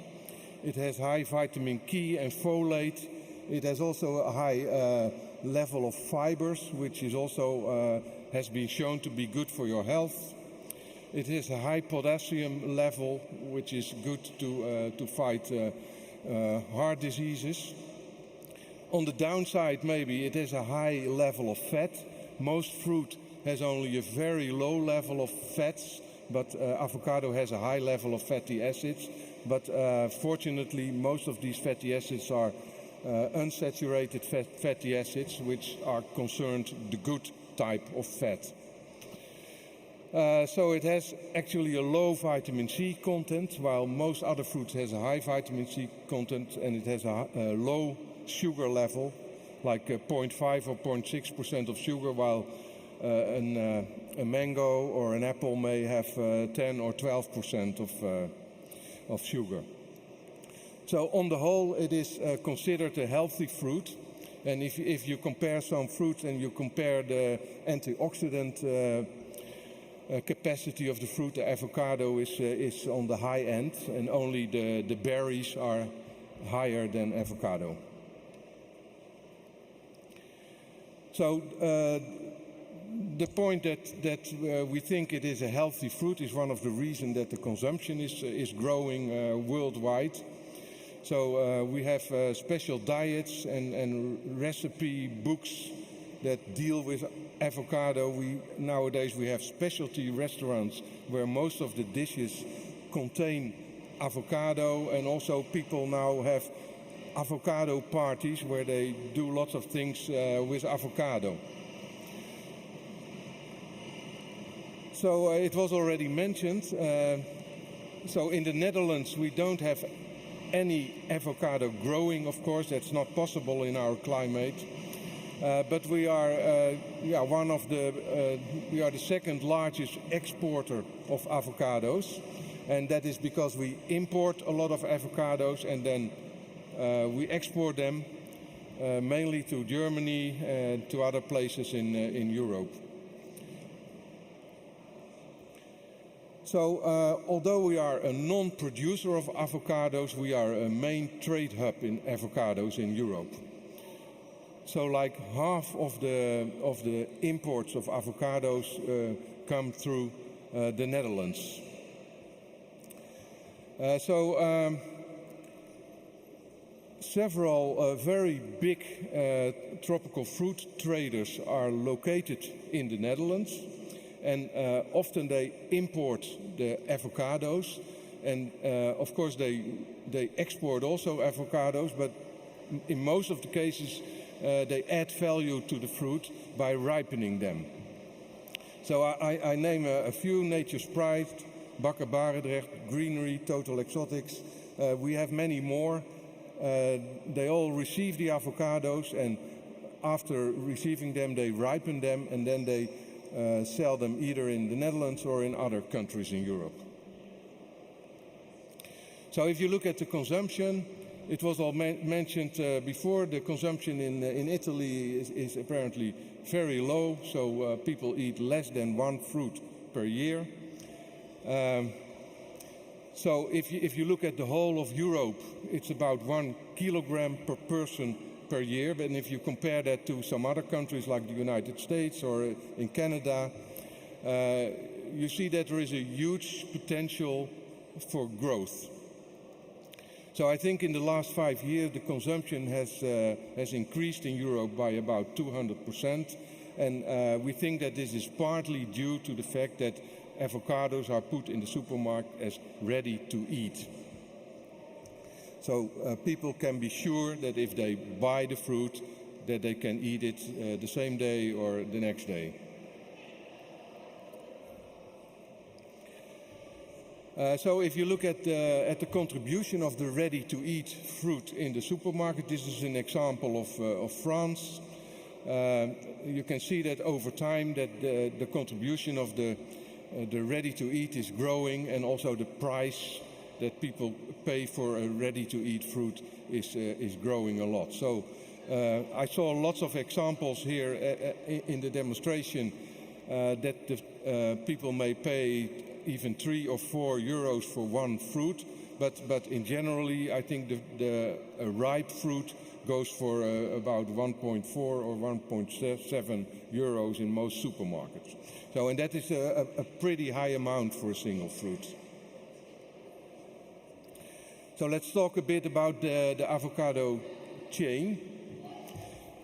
It has high vitamin K and folate. It has also a high level of fibers, which is also has been shown to be good for your health. It has a high potassium level, which is good to fight heart diseases. On the downside, maybe it has a high level of fat. Most fruit has only a very low level of fats, but avocado has a high level of fatty acids. But fortunately, most of these fatty acids are unsaturated fatty acids, which are concerned the good type of fat. So it has actually a low vitamin C content, while most other fruits has a high vitamin C content, and it has a low sugar level, like 0.5 or 0.6% of sugar, while a mango or an apple may have 10 or 12% of sugar. So on the whole, it is considered a healthy fruit. And if you compare some fruits and you compare the antioxidant capacity of the fruit, the avocado is on the high end, and only the berries are higher than avocado. So the point that we think it is a healthy fruit is one of the reasons that the consumption is growing worldwide. So we have special diets and recipe books that deal with avocado. Nowadays we have specialty restaurants where most of the dishes contain avocado, and also people now have avocado parties where they do lots of things with avocado. So it was already mentioned, so in the Netherlands we don't have any avocado growing, of course, that's not possible in our climate. But we are we are the second largest exporter of avocados, and that is because we import a lot of avocados and then we export them mainly to Germany and to other places in Europe. So although we are a non-producer of avocados, we are a main trade hub in avocados in Europe. So like half of the imports of avocados come through the Netherlands. Several very big tropical fruit traders are located in the Netherlands, and often they import the avocados, and of course they export also avocados, but in most of the cases they add value to the fruit by ripening them. So I name a few: Nature's Pride, Bakker Barendrecht, Greenery, Total Exotics. We have many more. They all receive the avocados, and after receiving them they ripen them, and then they sell them either in the Netherlands or in other countries in Europe. So if you look at the consumption, it was all mentioned before, the consumption in Italy is apparently very low, so people eat less than one fruit per year. So if you look at the whole of Europe, it's about 1 kilogram per person per year. But if you compare that to some other countries like the United States or in Canada, you see that there is a huge potential for growth. So I think in the last 5 years the consumption has increased in Europe by about 200%, and we think that this is partly due to the fact that avocados are put in the supermarket as ready to eat. So people can be sure that if they buy the fruit, that they can eat it the same day or the next day. So if you look at the contribution of the ready-to-eat fruit in the supermarket, this is an example of France. You can see that over time that the contribution of the ready-to-eat is growing, and also the price that people pay for a ready-to-eat fruit is growing a lot. So I saw lots of examples here in the demonstration that the people may pay even 3 or 4 euros for one fruit, but in generally I think the ripe fruit goes for about 1.4 or 1.7 euros in most supermarkets. So, and that is a pretty high amount for a single fruit. So let's talk a bit about the avocado chain.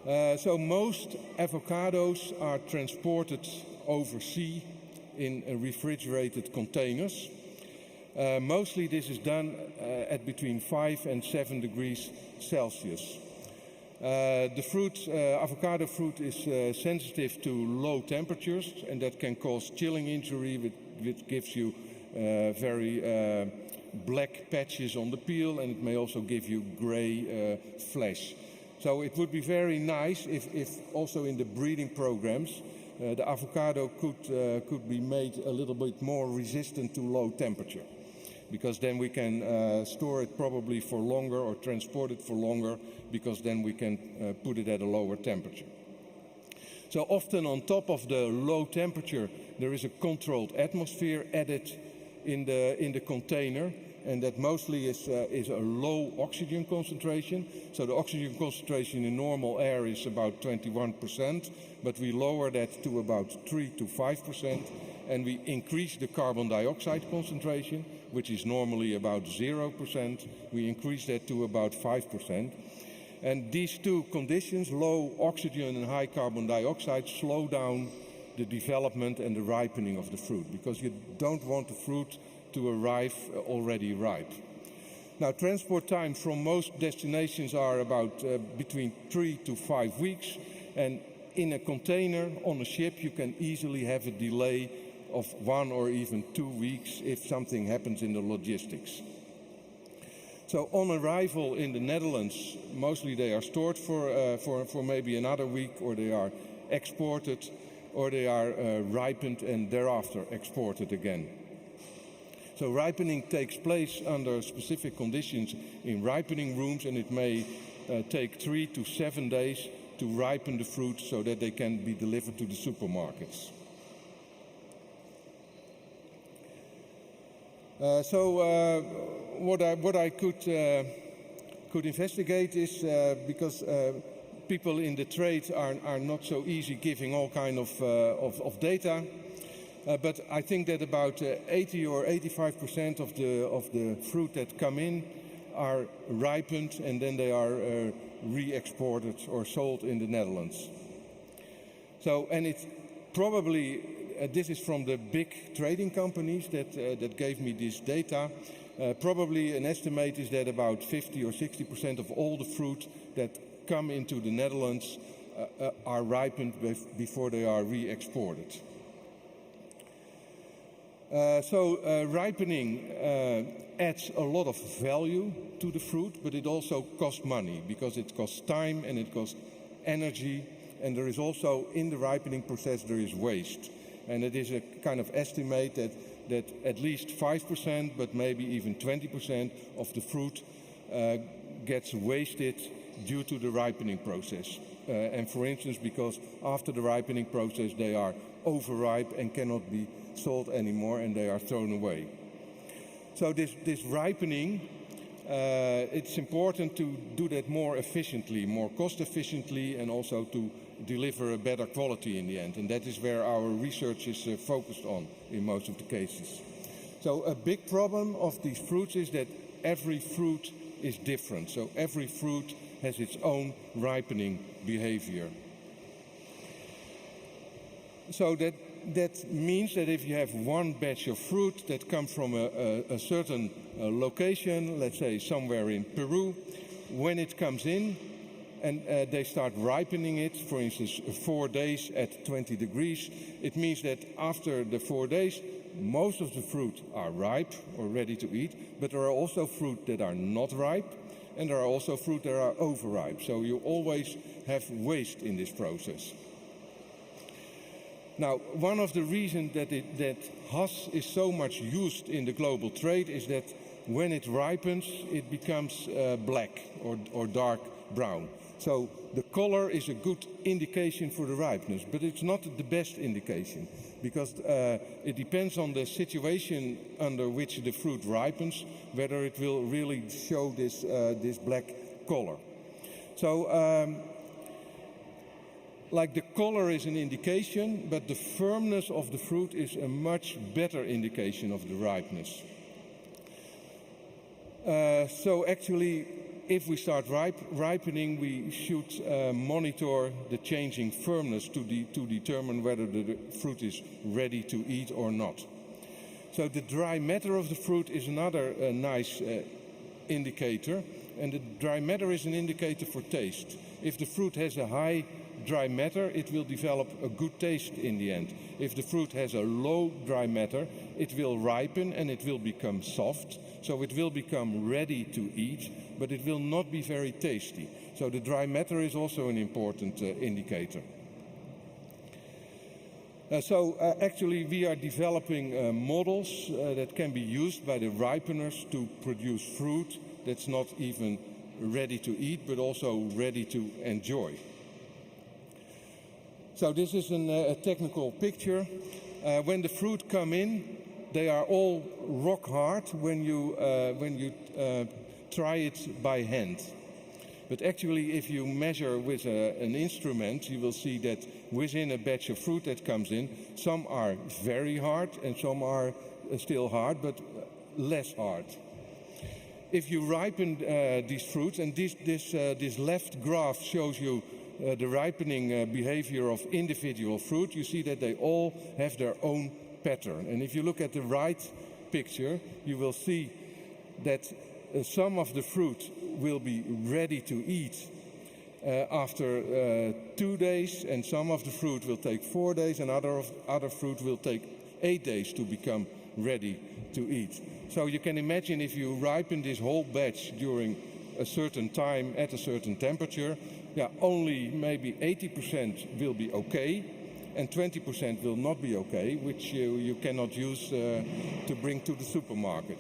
So most avocados are transported overseas in refrigerated containers. Mostly this is done at between 5 and 7 degrees Celsius. The fruit, avocado fruit is sensitive to low temperatures, and that can cause chilling injury, which gives you very black patches on the peel, and it may also give you gray flesh. So it would be very nice if also in the breeding programs the avocado could be made a little bit more resistant to low temperature, because then we can store it probably for longer or transport it for longer, because then we can put it at a lower temperature. So often on top of the low temperature there is a controlled atmosphere added in the container, and that mostly is a low oxygen concentration. So the oxygen concentration in normal air is about 21%, but we lower that to about 3 to 5%, and we increase the carbon dioxide concentration, which is normally about 0%. We increase that to about 5%. And these two conditions, low oxygen and high carbon dioxide, slow down the development and the ripening of the fruit, because you don't want the fruit to arrive already ripe. Now, transport time from most destinations are about between 3 to 5 weeks, and in a container on a ship you can easily have a delay of 1 or even 2 weeks if something happens in the logistics. So on arrival in the Netherlands, mostly they are stored for maybe another week, or they are exported, or they are ripened and thereafter exported again. So ripening takes place under specific conditions in ripening rooms, and it may take 3 to 7 days to ripen the fruit so that they can be delivered to the supermarkets. What I could investigate is because people in the trade are not so easy giving all kind of data. But I think that about 80 or 85% of the fruit that come in are ripened, and then they are re-exported or sold in the Netherlands. So, and it's probably, this is from the big trading companies that gave me this data. Probably an estimate is that about 50 or 60% of all the fruit that come into the Netherlands are ripened before they are re-exported. Ripening adds a lot of value to the fruit, but it also costs money, because it costs time and it costs energy, and there is also, in the ripening process, there is waste. And it is a kind of estimate that at least 5%, but maybe even 20% of the fruit gets wasted due to the ripening process. And for instance, because after the ripening process they are overripe and cannot be sold anymore, and they are thrown away. So this ripening, it's important to do that more efficiently, more cost efficiently, and also to deliver a better quality in the end. And that is where our research is focused on in most of the cases. So a big problem of these fruits is that every fruit is different. So every fruit has its own ripening behavior. So that means that if you have one batch of fruit that comes from a certain location, let's say somewhere in Peru, when it comes in and they start ripening it, for instance 4 days at 20 degrees, it means that after the 4 days most of the fruit are ripe or ready to eat, but there are also fruit that are not ripe, and there are also fruit that are overripe. So you always have waste in this process. Now, one of the reasons that Hass is so much used in the global trade is that when it ripens, it becomes black or dark brown. So the color is a good indication for the ripeness, but it's not the best indication, because it depends on the situation under which the fruit ripens, whether it will really show this black color. So like the color is an indication, but the firmness of the fruit is a much better indication of the ripeness. So actually, if we start ripening, we should monitor the changing firmness to determine whether the fruit is ready to eat or not. So the dry matter of the fruit is another nice indicator, and the dry matter is an indicator for taste. If the fruit has a high dry matter, it will develop a good taste in the end. If the fruit has a low dry matter, it will ripen and it will become soft, so it will become ready to eat, but it will not be very tasty. So the dry matter is also an important indicator. Actually, we are developing models that can be used by the ripeners to produce fruit that's not even ready to eat, but also ready to enjoy. So this is a technical picture. When the fruit come in, they are all rock hard when you try it by hand. But actually, if you measure with an instrument, you will see that within a batch of fruit that comes in, some are very hard and some are still hard, but less hard. If you ripen these fruits, and this left graph shows you the ripening behavior of individual fruit, you see that they all have their own pattern. And if you look at the right picture, you will see that some of the fruit will be ready to eat after 2 days, and some of the fruit will take 4 days, and other fruit will take 8 days to become ready to eat. So you can imagine if you ripen this whole batch during a certain time at a certain temperature, only maybe 80% will be okay, and 20% will not be okay, which you cannot use to bring to the supermarket.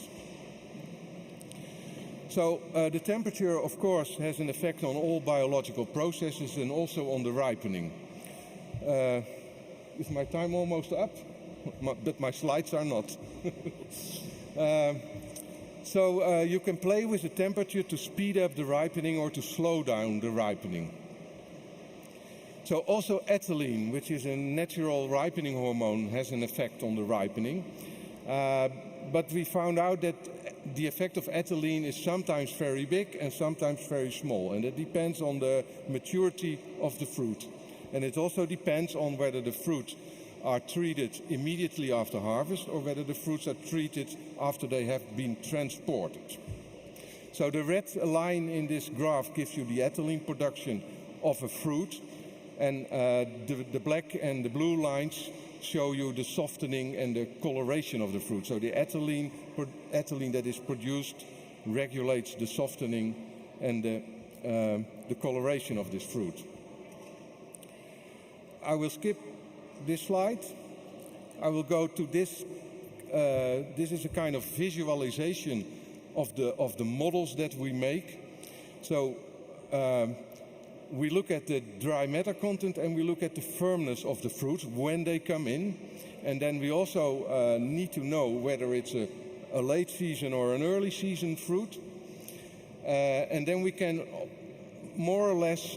So the temperature, of course, has an effect on all biological processes and also on the ripening. Is my time almost up? But my slides are not. So you can play with the temperature to speed up the ripening or to slow down the ripening. So also ethylene, which is a natural ripening hormone, has an effect on the ripening. But we found out that the effect of ethylene is sometimes very big and sometimes very small. And it depends on the maturity of the fruit. And it also depends on whether the fruit are treated immediately after harvest or whether the fruits are treated after they have been transported. So the red line in this graph gives you the ethylene production of a fruit, and the black and the blue lines show you the softening and the coloration of the fruit. So the ethylene that is produced regulates the softening and the coloration of this fruit. I will skip this slide. I will go to this. This is a kind of visualization of the models that we make. So we look at the dry matter content and we look at the firmness of the fruit when they come in. And then we also need to know whether it's a late season or an early season fruit. And then we can more or less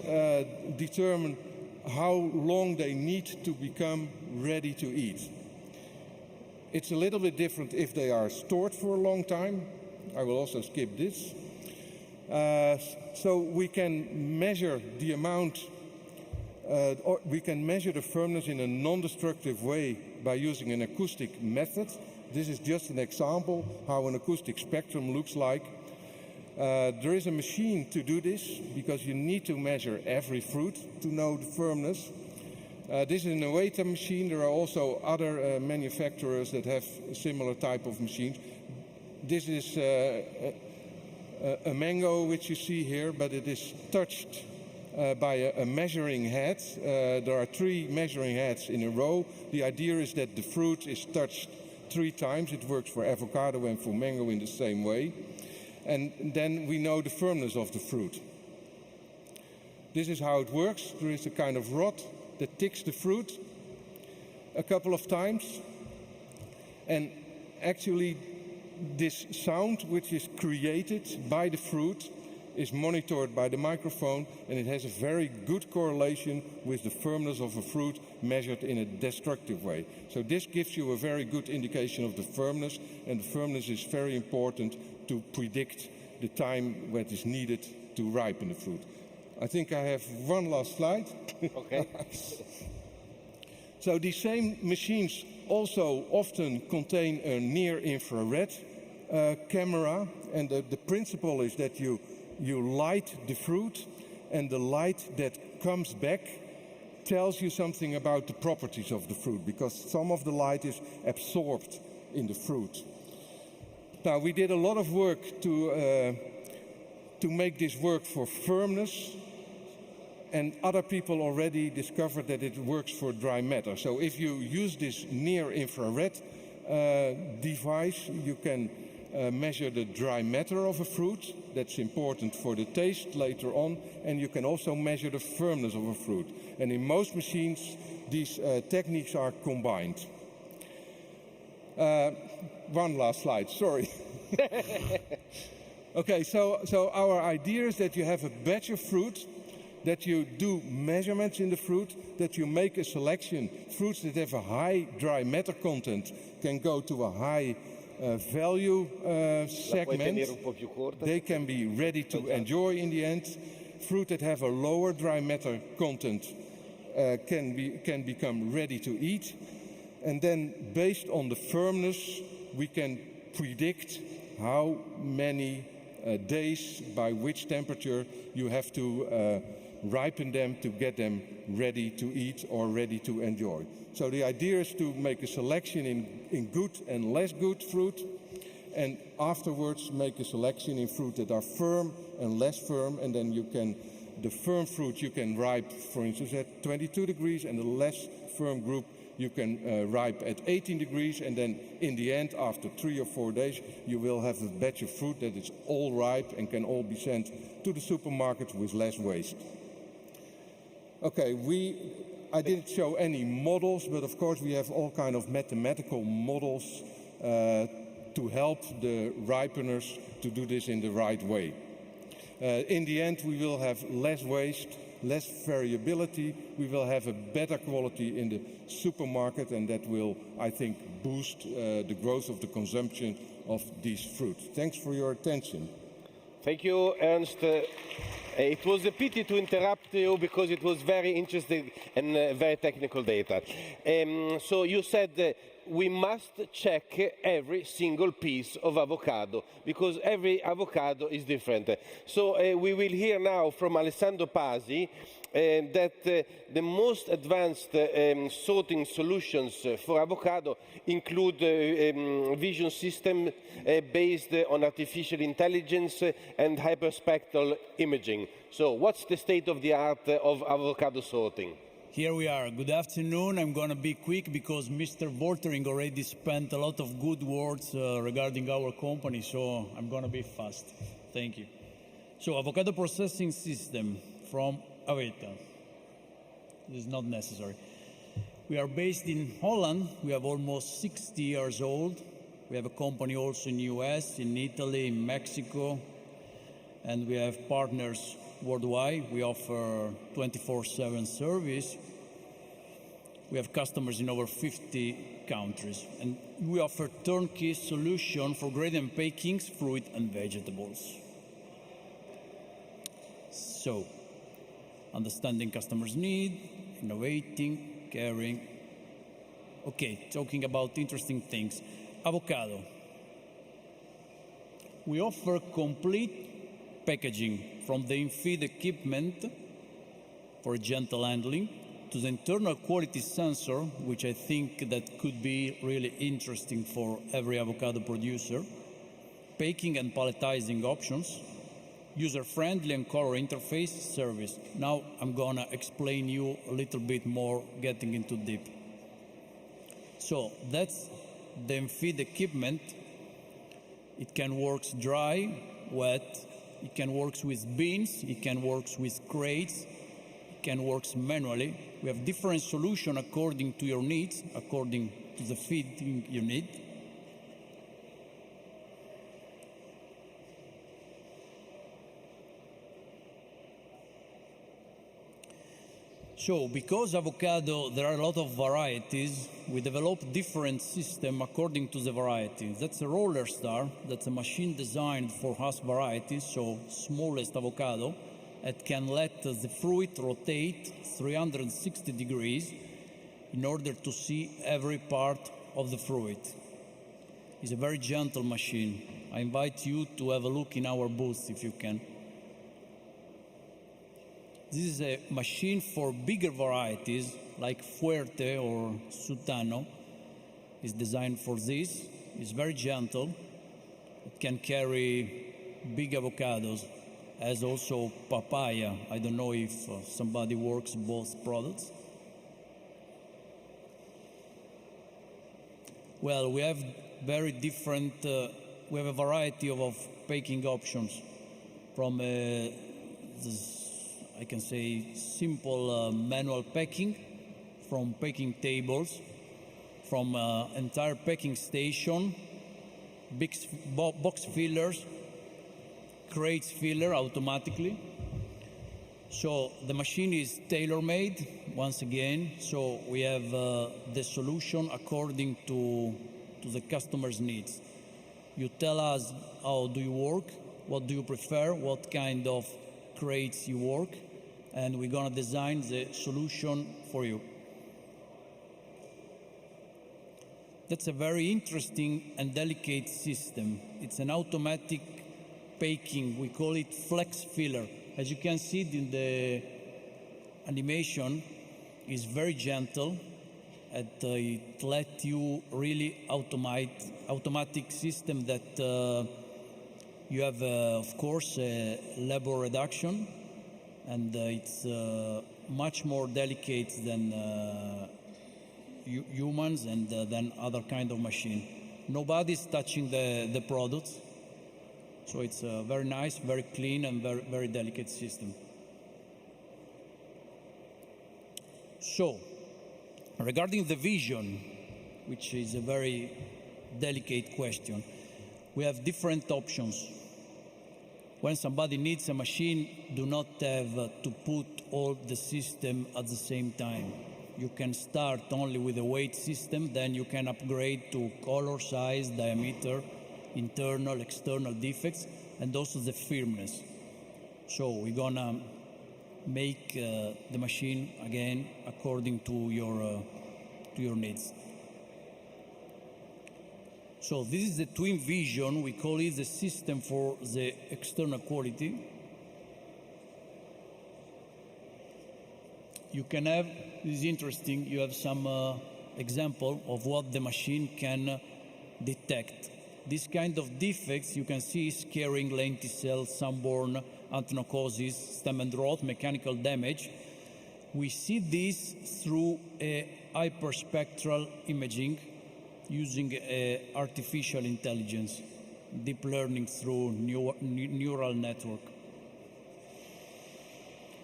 determine how long they need to become ready to eat. It's a little bit different if they are stored for a long time. I will also skip this. So we can measure the amount, or we can measure the firmness in a non-destructive way by using an acoustic method. This is just an example how an acoustic spectrum looks like. There is a machine to do this because you need to measure every fruit to know the firmness. This is an Innovator machine. There are also other manufacturers that have a similar type of machines. This is a mango which you see here, but it is touched by a measuring head. There are 3 measuring heads in a row. The idea is that the fruit is touched 3 times. It works for avocado and for mango in the same way. And then we know the firmness of the fruit. This is how it works. There is a kind of rod that ticks the fruit a couple of times. And actually this sound which is created by the fruit is monitored by the microphone, and it has a very good correlation with the firmness of a fruit measured in a destructive way. So this gives you a very good indication of the firmness, and the firmness is very important to predict the time when it is needed to ripen the fruit. I think I have one last slide. Okay. So these same machines also often contain a near-infrared camera, and the principle is that you light the fruit, and the light that comes back tells you something about the properties of the fruit, because some of the light is absorbed in the fruit. Now, we did a lot of work to make this work for firmness, and other people already discovered that it works for dry matter. So if you use this near-infrared device, you can measure the dry matter of a fruit. That's important for the taste later on, and you can also measure the firmness of a fruit. And in most machines, these techniques are combined. One last slide, sorry. Okay, so our idea is that you have a batch of fruit, that you do measurements in the fruit, that you make a selection. Fruits that have a high dry matter content can go to a high value segment. They can be ready to enjoy in the end. Fruit that have a lower dry matter content can become ready to eat. And then based on the firmness, we can predict how many days, by which temperature you have to ripen them to get them ready to eat or ready to enjoy. So the idea is to make a selection in good and less good fruit, and afterwards make a selection in fruit that are firm and less firm, and then you can, the firm fruit you can ripe, for instance, at 22 degrees, and the less firm group you can ripe at 18 degrees, and then in the end, after 3 or 4 days, you will have a batch of fruit that is all ripe and can all be sent to the supermarket with less waste. Okay, I didn't show any models, but of course we have all kind of mathematical models to help the ripeners to do this in the right way. In the end, we will have less waste, less variability. We will have a better quality in the supermarket, and that will, I think, boost the growth of the consumption of these fruits. Thanks for your attention. Thank you, Ernst. It was a pity to interrupt you because it was very interesting and very technical data. So you said we must check every single piece of avocado because every avocado is different. So we will hear now from Alessandro Pasi that the most advanced sorting solutions for avocado include vision system based on artificial intelligence and hyperspectral imaging. So what's the state of the art of avocado sorting? Here we are. Good afternoon. I'm going to be quick because Mr. Woltering already spent a lot of good words regarding our company, so I'm going to be fast. Thank you. So, avocado processing system from Aveta. This is not necessary. We are based in Holland. We have almost 60 years old. We have a company also in the US, in Italy, in Mexico, and we have partners worldwide. We offer 24/7 service. We have customers in over 50 countries, and we offer turnkey solution for grade and pickings, fruit and vegetables. So, understanding customers' need, innovating, caring. Okay, talking about interesting things. Avocado. We offer complete packaging from the in-feed equipment for gentle handling to the internal quality sensor, which I think that could be really interesting for every avocado producer, packing and palletizing options, user-friendly and color interface service. Now I'm gonna explain you a little bit more, getting into deep. So that's the feed equipment. It can work dry, wet, it can work with bins, it can work with crates, it can work manually. We have different solutions according to your needs, according to the feeding you need. So, because avocado, there are a lot of varieties, we develop different systems according to the variety. That's a roller star, that's a machine designed for us varieties, so smallest avocado, it can let the fruit rotate 360 degrees in order to see every part of the fruit. It's a very gentle machine. I invite you to have a look in our booth if you can. This is a machine for bigger varieties like Fuerte or Sultano. It's designed for this. It's very gentle. It can carry big avocados, as also papaya. I don't know if somebody works both products. Well, we have very different, we have a variety of packing options from I can say simple manual packing, from packing tables, from entire packing station, big box fillers, crates filler automatically. So the machine is tailor-made once again. So we have the solution according to the customer's needs. You tell us how do you work, what do you prefer, what kind of crates you work, and we're going to design the solution for you. That's a very interesting and delicate system. It's an automatic packing. We call it flex filler. As you can see in the animation, it's very gentle. It lets you really automatic system that you have, of course, labor reduction, and it's much more delicate than humans and than other kind of machine. Nobody's touching the products, so it's a very nice, very clean, and very, very delicate system. So, regarding the vision, which is a very delicate question, we have different options. When somebody needs a machine, do not have to put all the system at the same time. You can start only with a weight system, then you can upgrade to color, size, diameter, internal, external defects, and also the firmness. So we're gonna make the machine again according to your needs. So this is the twin vision. We call it the system for the external quality. You can have, this is interesting, you have some example of what the machine can detect. This kind of defects you can see is carrying lenticel, sunburn, anthnocosis, stem and rot, mechanical damage. We see this through a hyperspectral imaging using artificial intelligence, deep learning through neural network.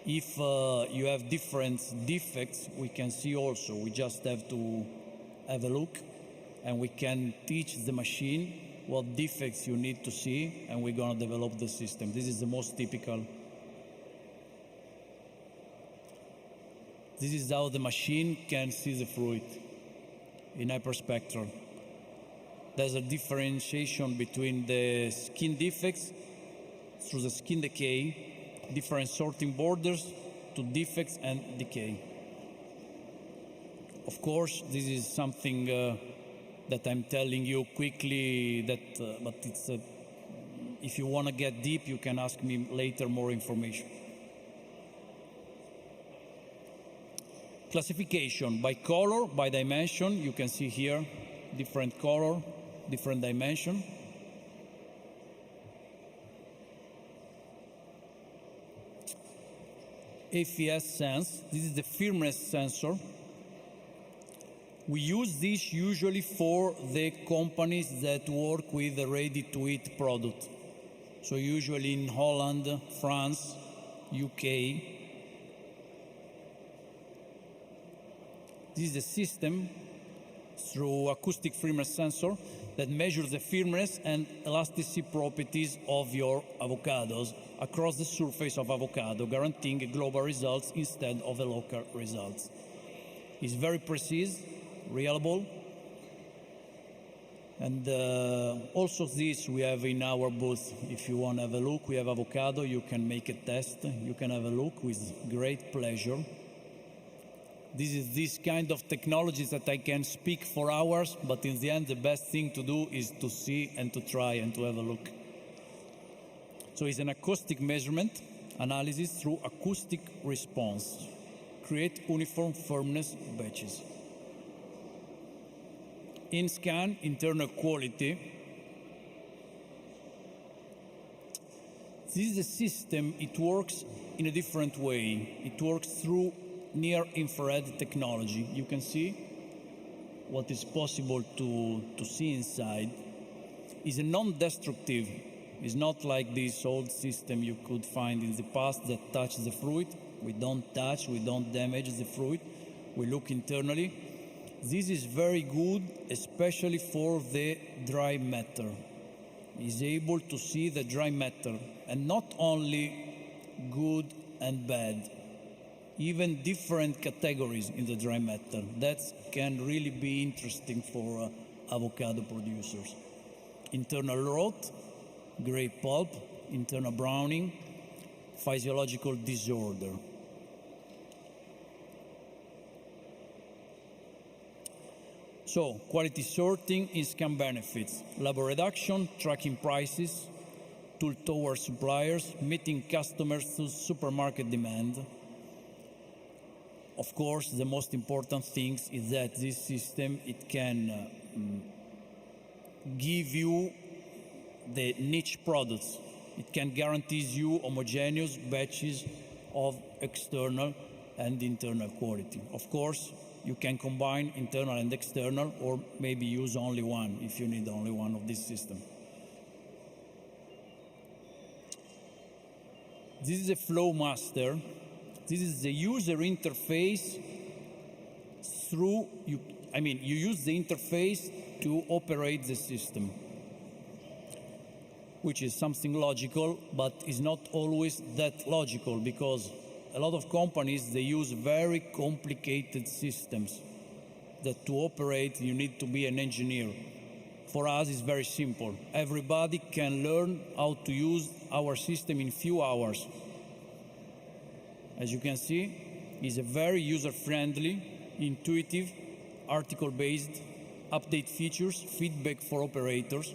If you have different defects, we can see also. We just have to have a look, and we can teach the machine what defects you need to see, and we're going to develop the system. This is the most typical. This is how the machine can see the fruit in hyperspectral. There's a differentiation between the skin defects through the skin decay, different sorting borders to defects and decay. Of course, this is something that I'm telling you quickly, but it's if you want to get deep, you can ask me later more information. Classification by color, by dimension. You can see here different color, different dimension. AFS sense, this is the firmness sensor. We use this usually for the companies that work with a ready-to-eat product. So usually in Holland, France, UK. This is a system through acoustic firmness sensor that measures the firmness and elasticity properties of your avocados across the surface of avocado, guaranteeing global results instead of a local results. It's very precise, reliable, and also this we have in our booth. If you want to have a look, we have avocado, you can make a test, you can have a look with great pleasure. This is this kind of technologies that I can speak for hours, but in the end the best thing to do is to see and to try and to have a look. So it's an acoustic measurement analysis through acoustic response. Create uniform firmness batches. In scan, internal quality. This is a system, it works in a different way. It works through near-infrared technology. You can see what is possible to see inside. It's a non-destructive. It's not like this old system you could find in the past that touch the fruit. We don't touch, we don't damage the fruit. We look internally. This is very good, especially for the dry matter. It's able to see the dry matter, and not only good and bad, even different categories in the dry matter. That can really be interesting for avocado producers. Internal rot, gray pulp, internal browning, physiological disorder. So, quality sorting in scan benefits, labor reduction, tracking prices, tool towards suppliers, meeting customers through supermarket demand. Of course, the most important thing is that this system, it can give you the niche products. It can guarantee you homogeneous batches of external and internal quality. Of course, you can combine internal and external, or maybe use only one if you need only one of this system. This is a flow master. This is the user interface through, you use the interface to operate the system, which is something logical, but is not always that logical, because a lot of companies, they use very complicated systems that to operate, you need to be an engineer. For us, it's very simple. Everybody can learn how to use our system in few hours. As you can see, it's a very user-friendly, intuitive, article-based, update features, feedback for operators.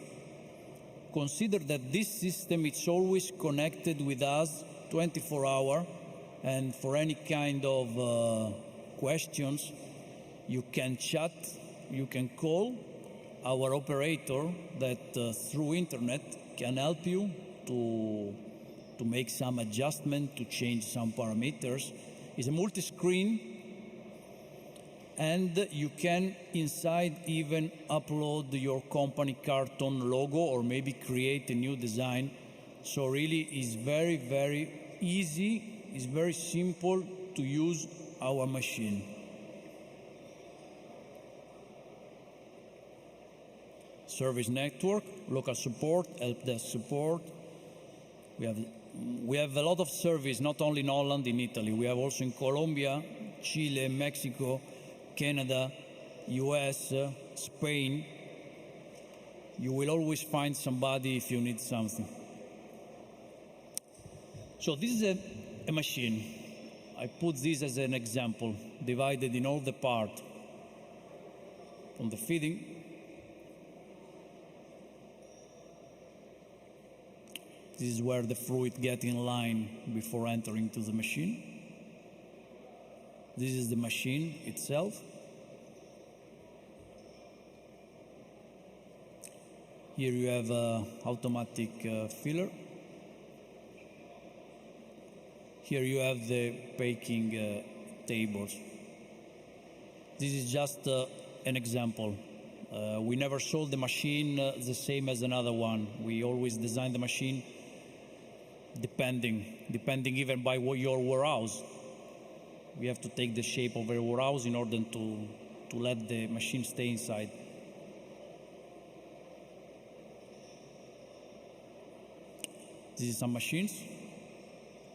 Consider that this system is always connected with us 24 hours, and for any kind of questions, you can chat, you can call our operator that through internet can help you to make some adjustment, to change some parameters. It's a multi-screen, and you can inside even upload your company carton logo or maybe create a new design. So really it's very, very easy, it's very simple to use our machine. Service network, local support, help desk support. We have a lot of service, not only in Holland, in Italy. We have also in Colombia, Chile, Mexico, Canada, US, Spain. You will always find somebody if you need something. So this is a machine. I put this as an example, divided in all the parts. From the feeding, this is where the fruit get in line before entering to the machine. This is the machine itself. Here you have automatic filler. Here you have the baking tables. This is just an example. We never sold the machine the same as another one. We always design the machine depending even by your warehouse. We have to take the shape of a warehouse in order to let the machine stay inside. This is some machines,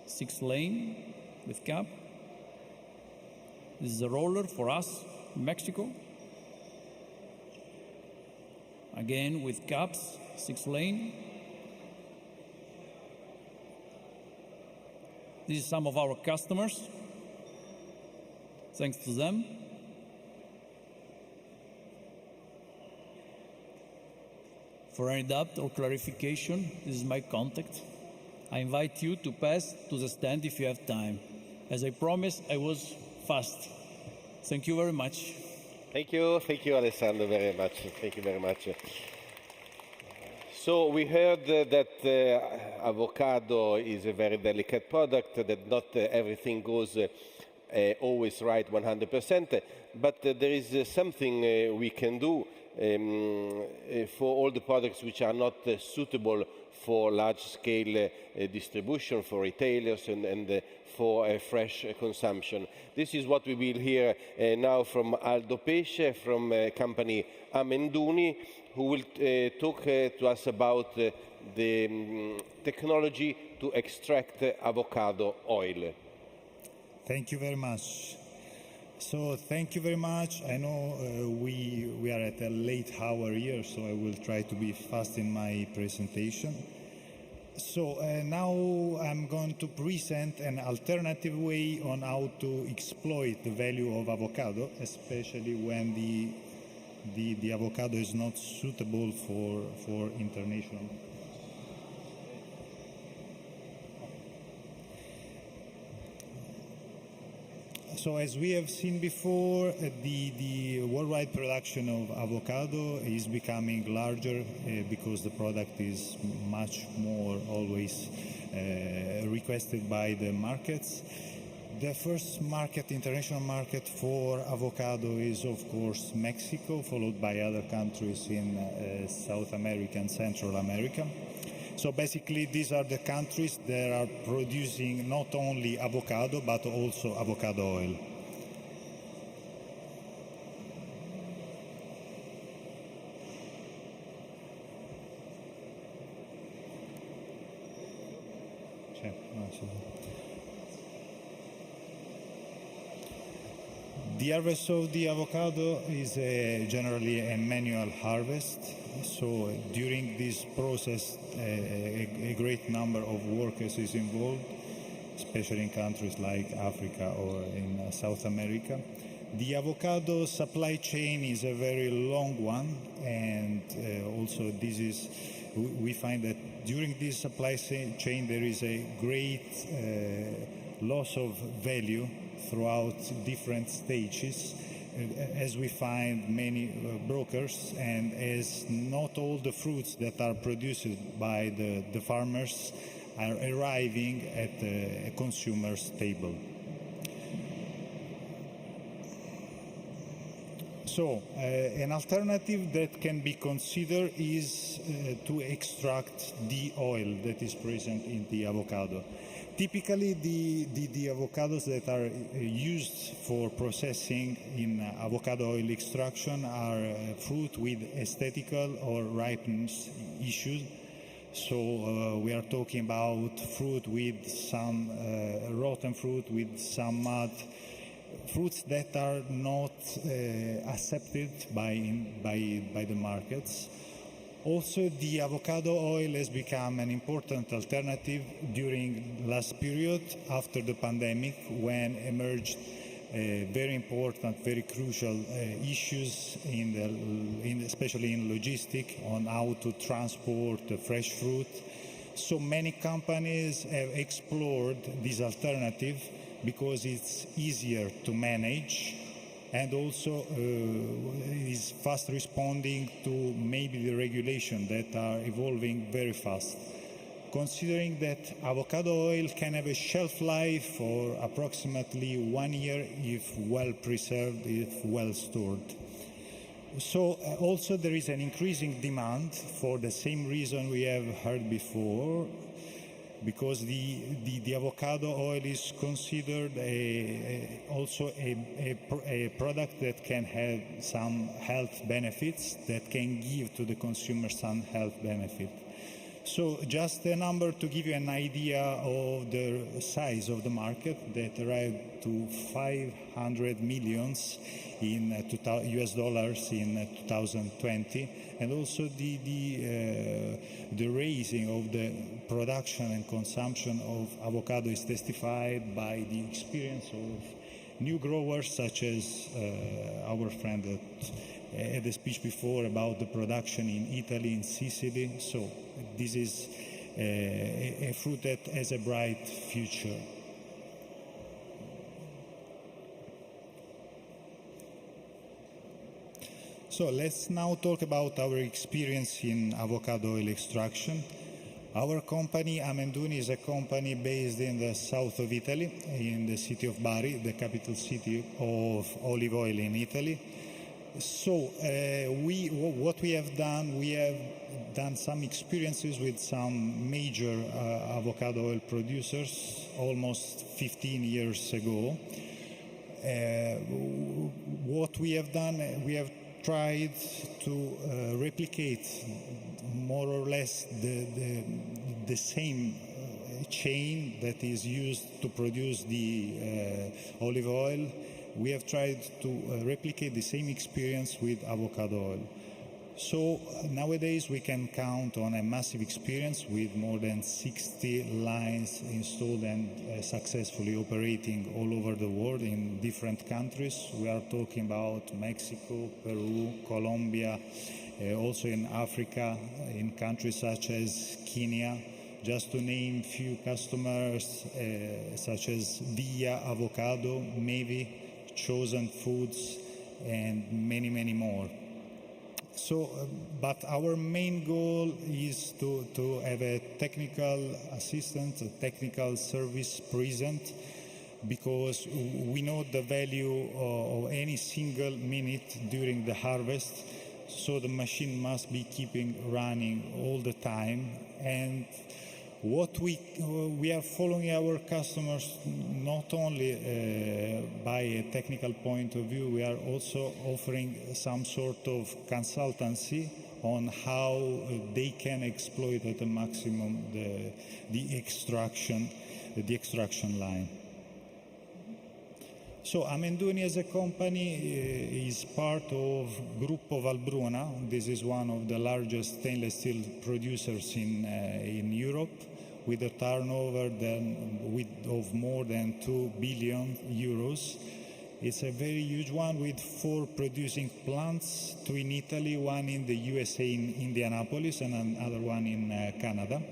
6-lane with cap. This is a roller for us in Mexico. Again with caps, 6-lane. This is some of our customers. Thanks to them. For any doubt or clarification, this is my contact. I invite you to pass to the stand if you have time. As I promised, I was fast. Thank you very much. Thank you, Alessandro, very much. Thank you very much. So we heard that avocado is a very delicate product, that not everything goes always right 100%, but there is something we can do for all the products which are not suitable for large-scale distribution, for retailers and for fresh consumption. This is what we will hear now from Aldo Pesce, from company Amenduni, who will talk to us about the technology to extract avocado oil. Thank you very much. So thank you very much. I know we are at a late hour here, so I will try to be fast in my presentation. So now I'm going to present an alternative way on how to exploit the value of avocado, especially when the avocado is not suitable for international. So as we have seen before, the worldwide production of avocado is becoming larger because the product is much more always requested by the markets. The first market, international market for avocado is of course Mexico, followed by other countries in South America and Central America. So basically these are the countries that are producing not only avocado but also avocado oil. The harvest of the avocado is generally a manual harvest. So during this process, a great number of workers is involved, especially in countries like Africa or in South America. The avocado supply chain is a very long one, and also we find that during this supply chain there is a great loss of value throughout different stages, as we find many brokers, and as not all the fruits that are produced by the farmers are arriving at a consumer's table. So an alternative that can be considered is to extract the oil that is present in the avocado. Typically, the avocados that are used for processing in avocado oil extraction are fruit with aesthetical or ripeness issues. So we are talking about fruit with some rotten fruit, with some mud, fruits that are not accepted by the markets. Also, the avocado oil has become an important alternative during last period after the pandemic, when emerged very important, very crucial issues especially in logistics on how to transport fresh fruit. So many companies have explored this alternative because it's easier to manage and also is fast responding to maybe the regulation that are evolving very fast. Considering that avocado oil can have a shelf life for approximately 1 year if well preserved, if well stored. So also there is an increasing demand for the same reason we have heard before, because the avocado oil is considered also a product that can have some health benefits, that can give to the consumer some health benefit. So just a number to give you an idea of the size of the market that arrived to $500 million in US dollars in 2020, and also the raising of the production and consumption of avocado is testified by the experience of new growers such as our friend that had a speech before about the production in Italy, in Sicily. So this is a fruit that has a bright future. So let's now talk about our experience in avocado oil extraction. Our company, Amenduni, is a company based in the south of Italy, in the city of Bari, the capital city of olive oil in Italy. So what we have done some experiences with some major avocado oil producers almost 15 years ago. What we have done, we have tried to replicate more or less the same chain that is used to produce the olive oil. We have tried to replicate the same experience with avocado oil. So nowadays we can count on a massive experience with more than 60 lines installed and successfully operating all over the world in different countries. We are talking about Mexico, Peru, Colombia, also in Africa, in countries such as Kenya, just to name few customers such as Via Avocado, Mevi, Chosen Foods, and many, many more. So, but our main goal is to have a technical assistant, a technical service present, because we know the value of any single minute during the harvest, so the machine must be keeping running all the time. And what we are following our customers not only by a technical point of view, we are also offering some sort of consultancy on how they can exploit at the maximum the extraction line. So Amenduni as a company is part of Gruppo Valbruna. This is one of the largest stainless steel producers in Europe, with a turnover of more than 2 billion euros. It's a very huge one, with 4 producing plants, 2 in Italy, 1 in the USA in Indianapolis, and another one in Canada.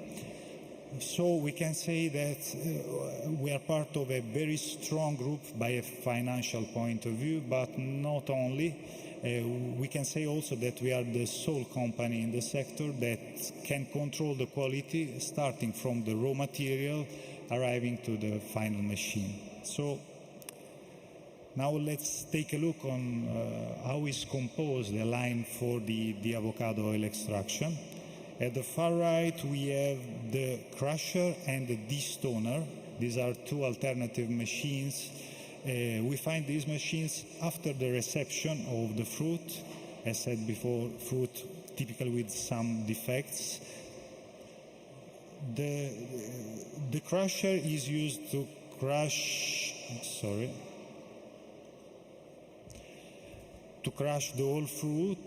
So we can say that we are part of a very strong group by a financial point of view, but not only. We can say also that we are the sole company in the sector that can control the quality, starting from the raw material, arriving to the final machine. So now let's take a look on how is composed the line for the avocado oil extraction. At the far right, we have the crusher and the destoner. These are 2 alternative machines. We find these machines after the reception of the fruit. As said before, fruit typically with some defects. The crusher is used to crush the whole fruit.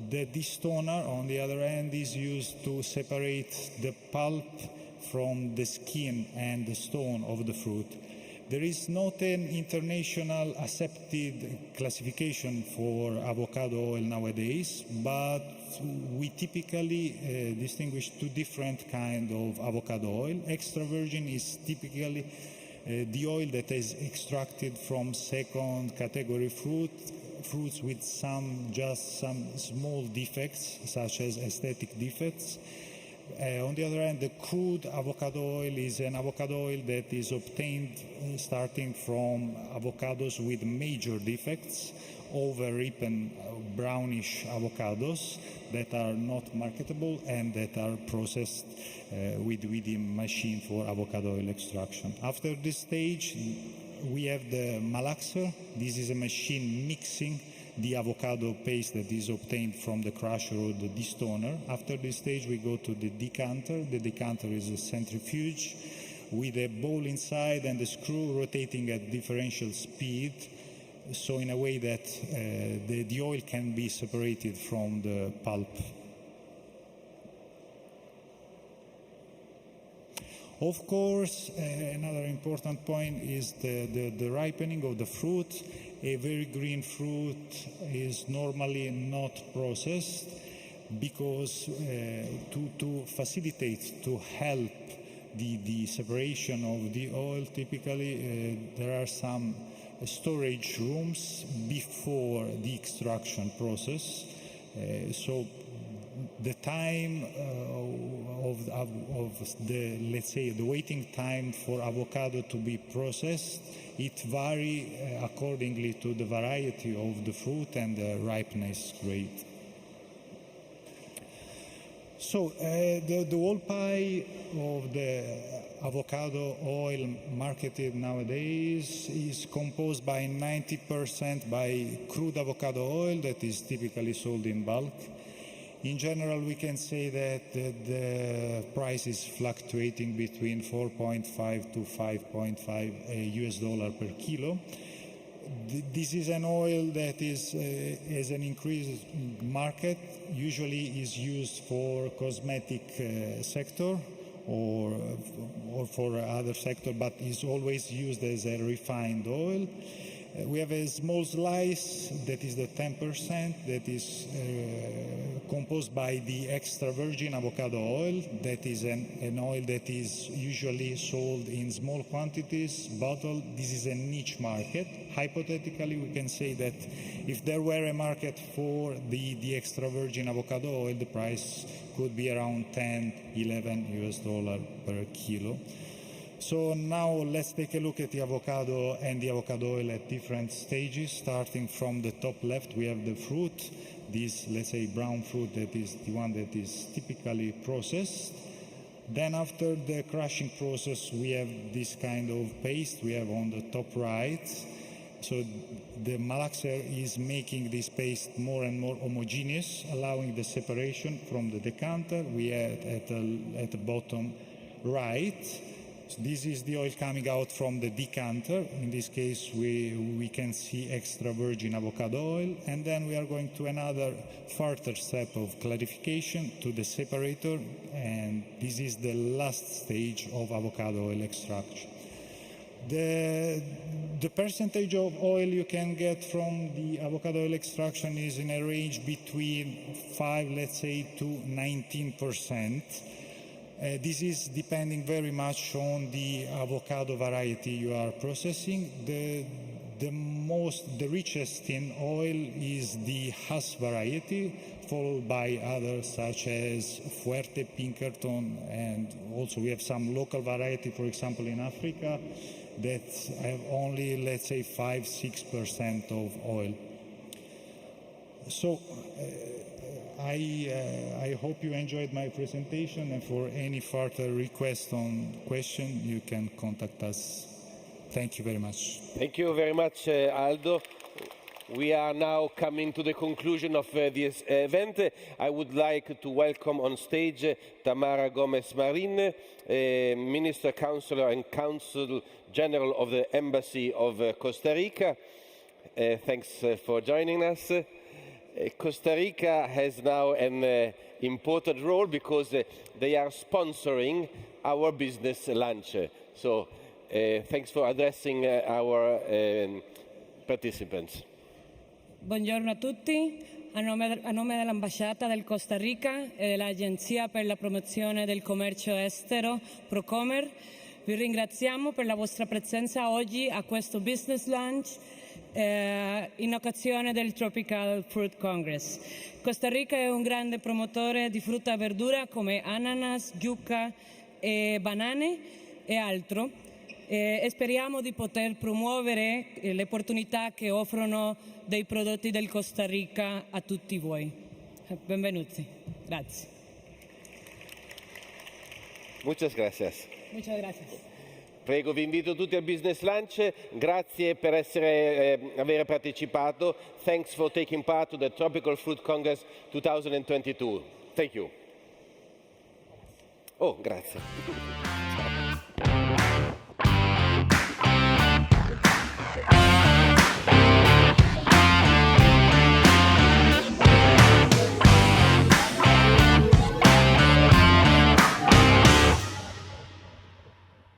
The destoner, on the other hand, is used to separate the pulp from the skin and the stone of the fruit. There is not an international accepted classification for avocado oil nowadays, but we typically distinguish 2 different kinds of avocado oil. Extra virgin is typically the oil that is extracted from second category fruits with just some small defects, such as aesthetic defects. On the other hand, the crude avocado oil is an avocado oil that is obtained starting from avocados with major defects, over-ripened brownish avocados that are not marketable and that are processed with the machine for avocado oil extraction. After this stage, we have the malaxer. This is a machine mixing the avocado paste that is obtained from the crusher or the destoner. After this stage, we go to the decanter. The decanter is a centrifuge with a bowl inside and a screw rotating at differential speed, so in a way that the oil can be separated from the pulp. Of course, another important point is the ripening of the fruit. A very green fruit is normally not processed because to facilitate, to help the separation of the oil, typically there are some storage rooms before the extraction process. So the time of the, let's say, the waiting time for avocado to be processed, it varies accordingly to the variety of the fruit and the ripeness grade. So the whole pie of the avocado oil marketed nowadays is composed by 90% by crude avocado oil that is typically sold in bulk. In general, we can say that the price is fluctuating between 4.5 to 5.5 US dollar per kilo. This is an oil that is as an increased market, usually is used for cosmetic sector or for other sector, but is always used as a refined oil. We have a small slice that is the 10% that is composed by the extra virgin avocado oil. That is an oil that is usually sold in small quantities, bottled. This is a niche market. Hypothetically, we can say that if there were a market for the extra virgin avocado oil, the price could be around 10-11 US dollar per kilo. So now let's take a look at the avocado and the avocado oil at different stages. Starting from the top left, we have the fruit. This, let's say, brown fruit, that is the one that is typically processed. Then after the crushing process, we have this kind of paste we have on the top right. So the malaxer is making this paste more and more homogeneous, allowing the separation from the decanter. We have at the bottom right. So this is the oil coming out from the decanter. In this case, we can see extra virgin avocado oil. And then we are going to another further step of clarification to the separator. And this is the last stage of avocado oil extraction. The percentage of oil you can get from the avocado oil extraction is in a range between 5, let's say, to 19%. This is depending very much on the avocado variety you are processing. The richest in oil is the Hass variety, followed by others such as Fuerte, Pinkerton, and also we have some local variety, for example, in Africa, that have only, let's say, 5-6% of oil. So I hope you enjoyed my presentation, and for any further request on question, you can contact us. Thank you very much. Thank you very much, Aldo. We are now coming to the conclusion of this event. I would like to welcome on stage Tamara Gomez Marin, Minister Counselor and Consul General of the Embassy of Costa Rica. Thanks for joining us. Costa Rica has now an important role because they are sponsoring our business lunch. So thanks for addressing our participants. Buongiorno a tutti. A nome dell'Ambasciata del Costa Rica e dell'Agenzia per la promozione del commercio estero, Procomer, Vi ringraziamo per la vostra presenza oggi a questo business lunch in occasione del Tropical Fruit Congress. Costa Rica è un grande promotore di frutta e verdura come ananas, yucca, banane e altro. E speriamo di poter promuovere le opportunità che offrono dei prodotti del Costa Rica a tutti voi. Benvenuti. Grazie. Muchas gracias. Muchas gracias. Prego, vi invito tutti al business lunch. Grazie per aver partecipato. Thanks for taking part to the Tropical Fruit Congress 2022. Thank you. Oh, grazie.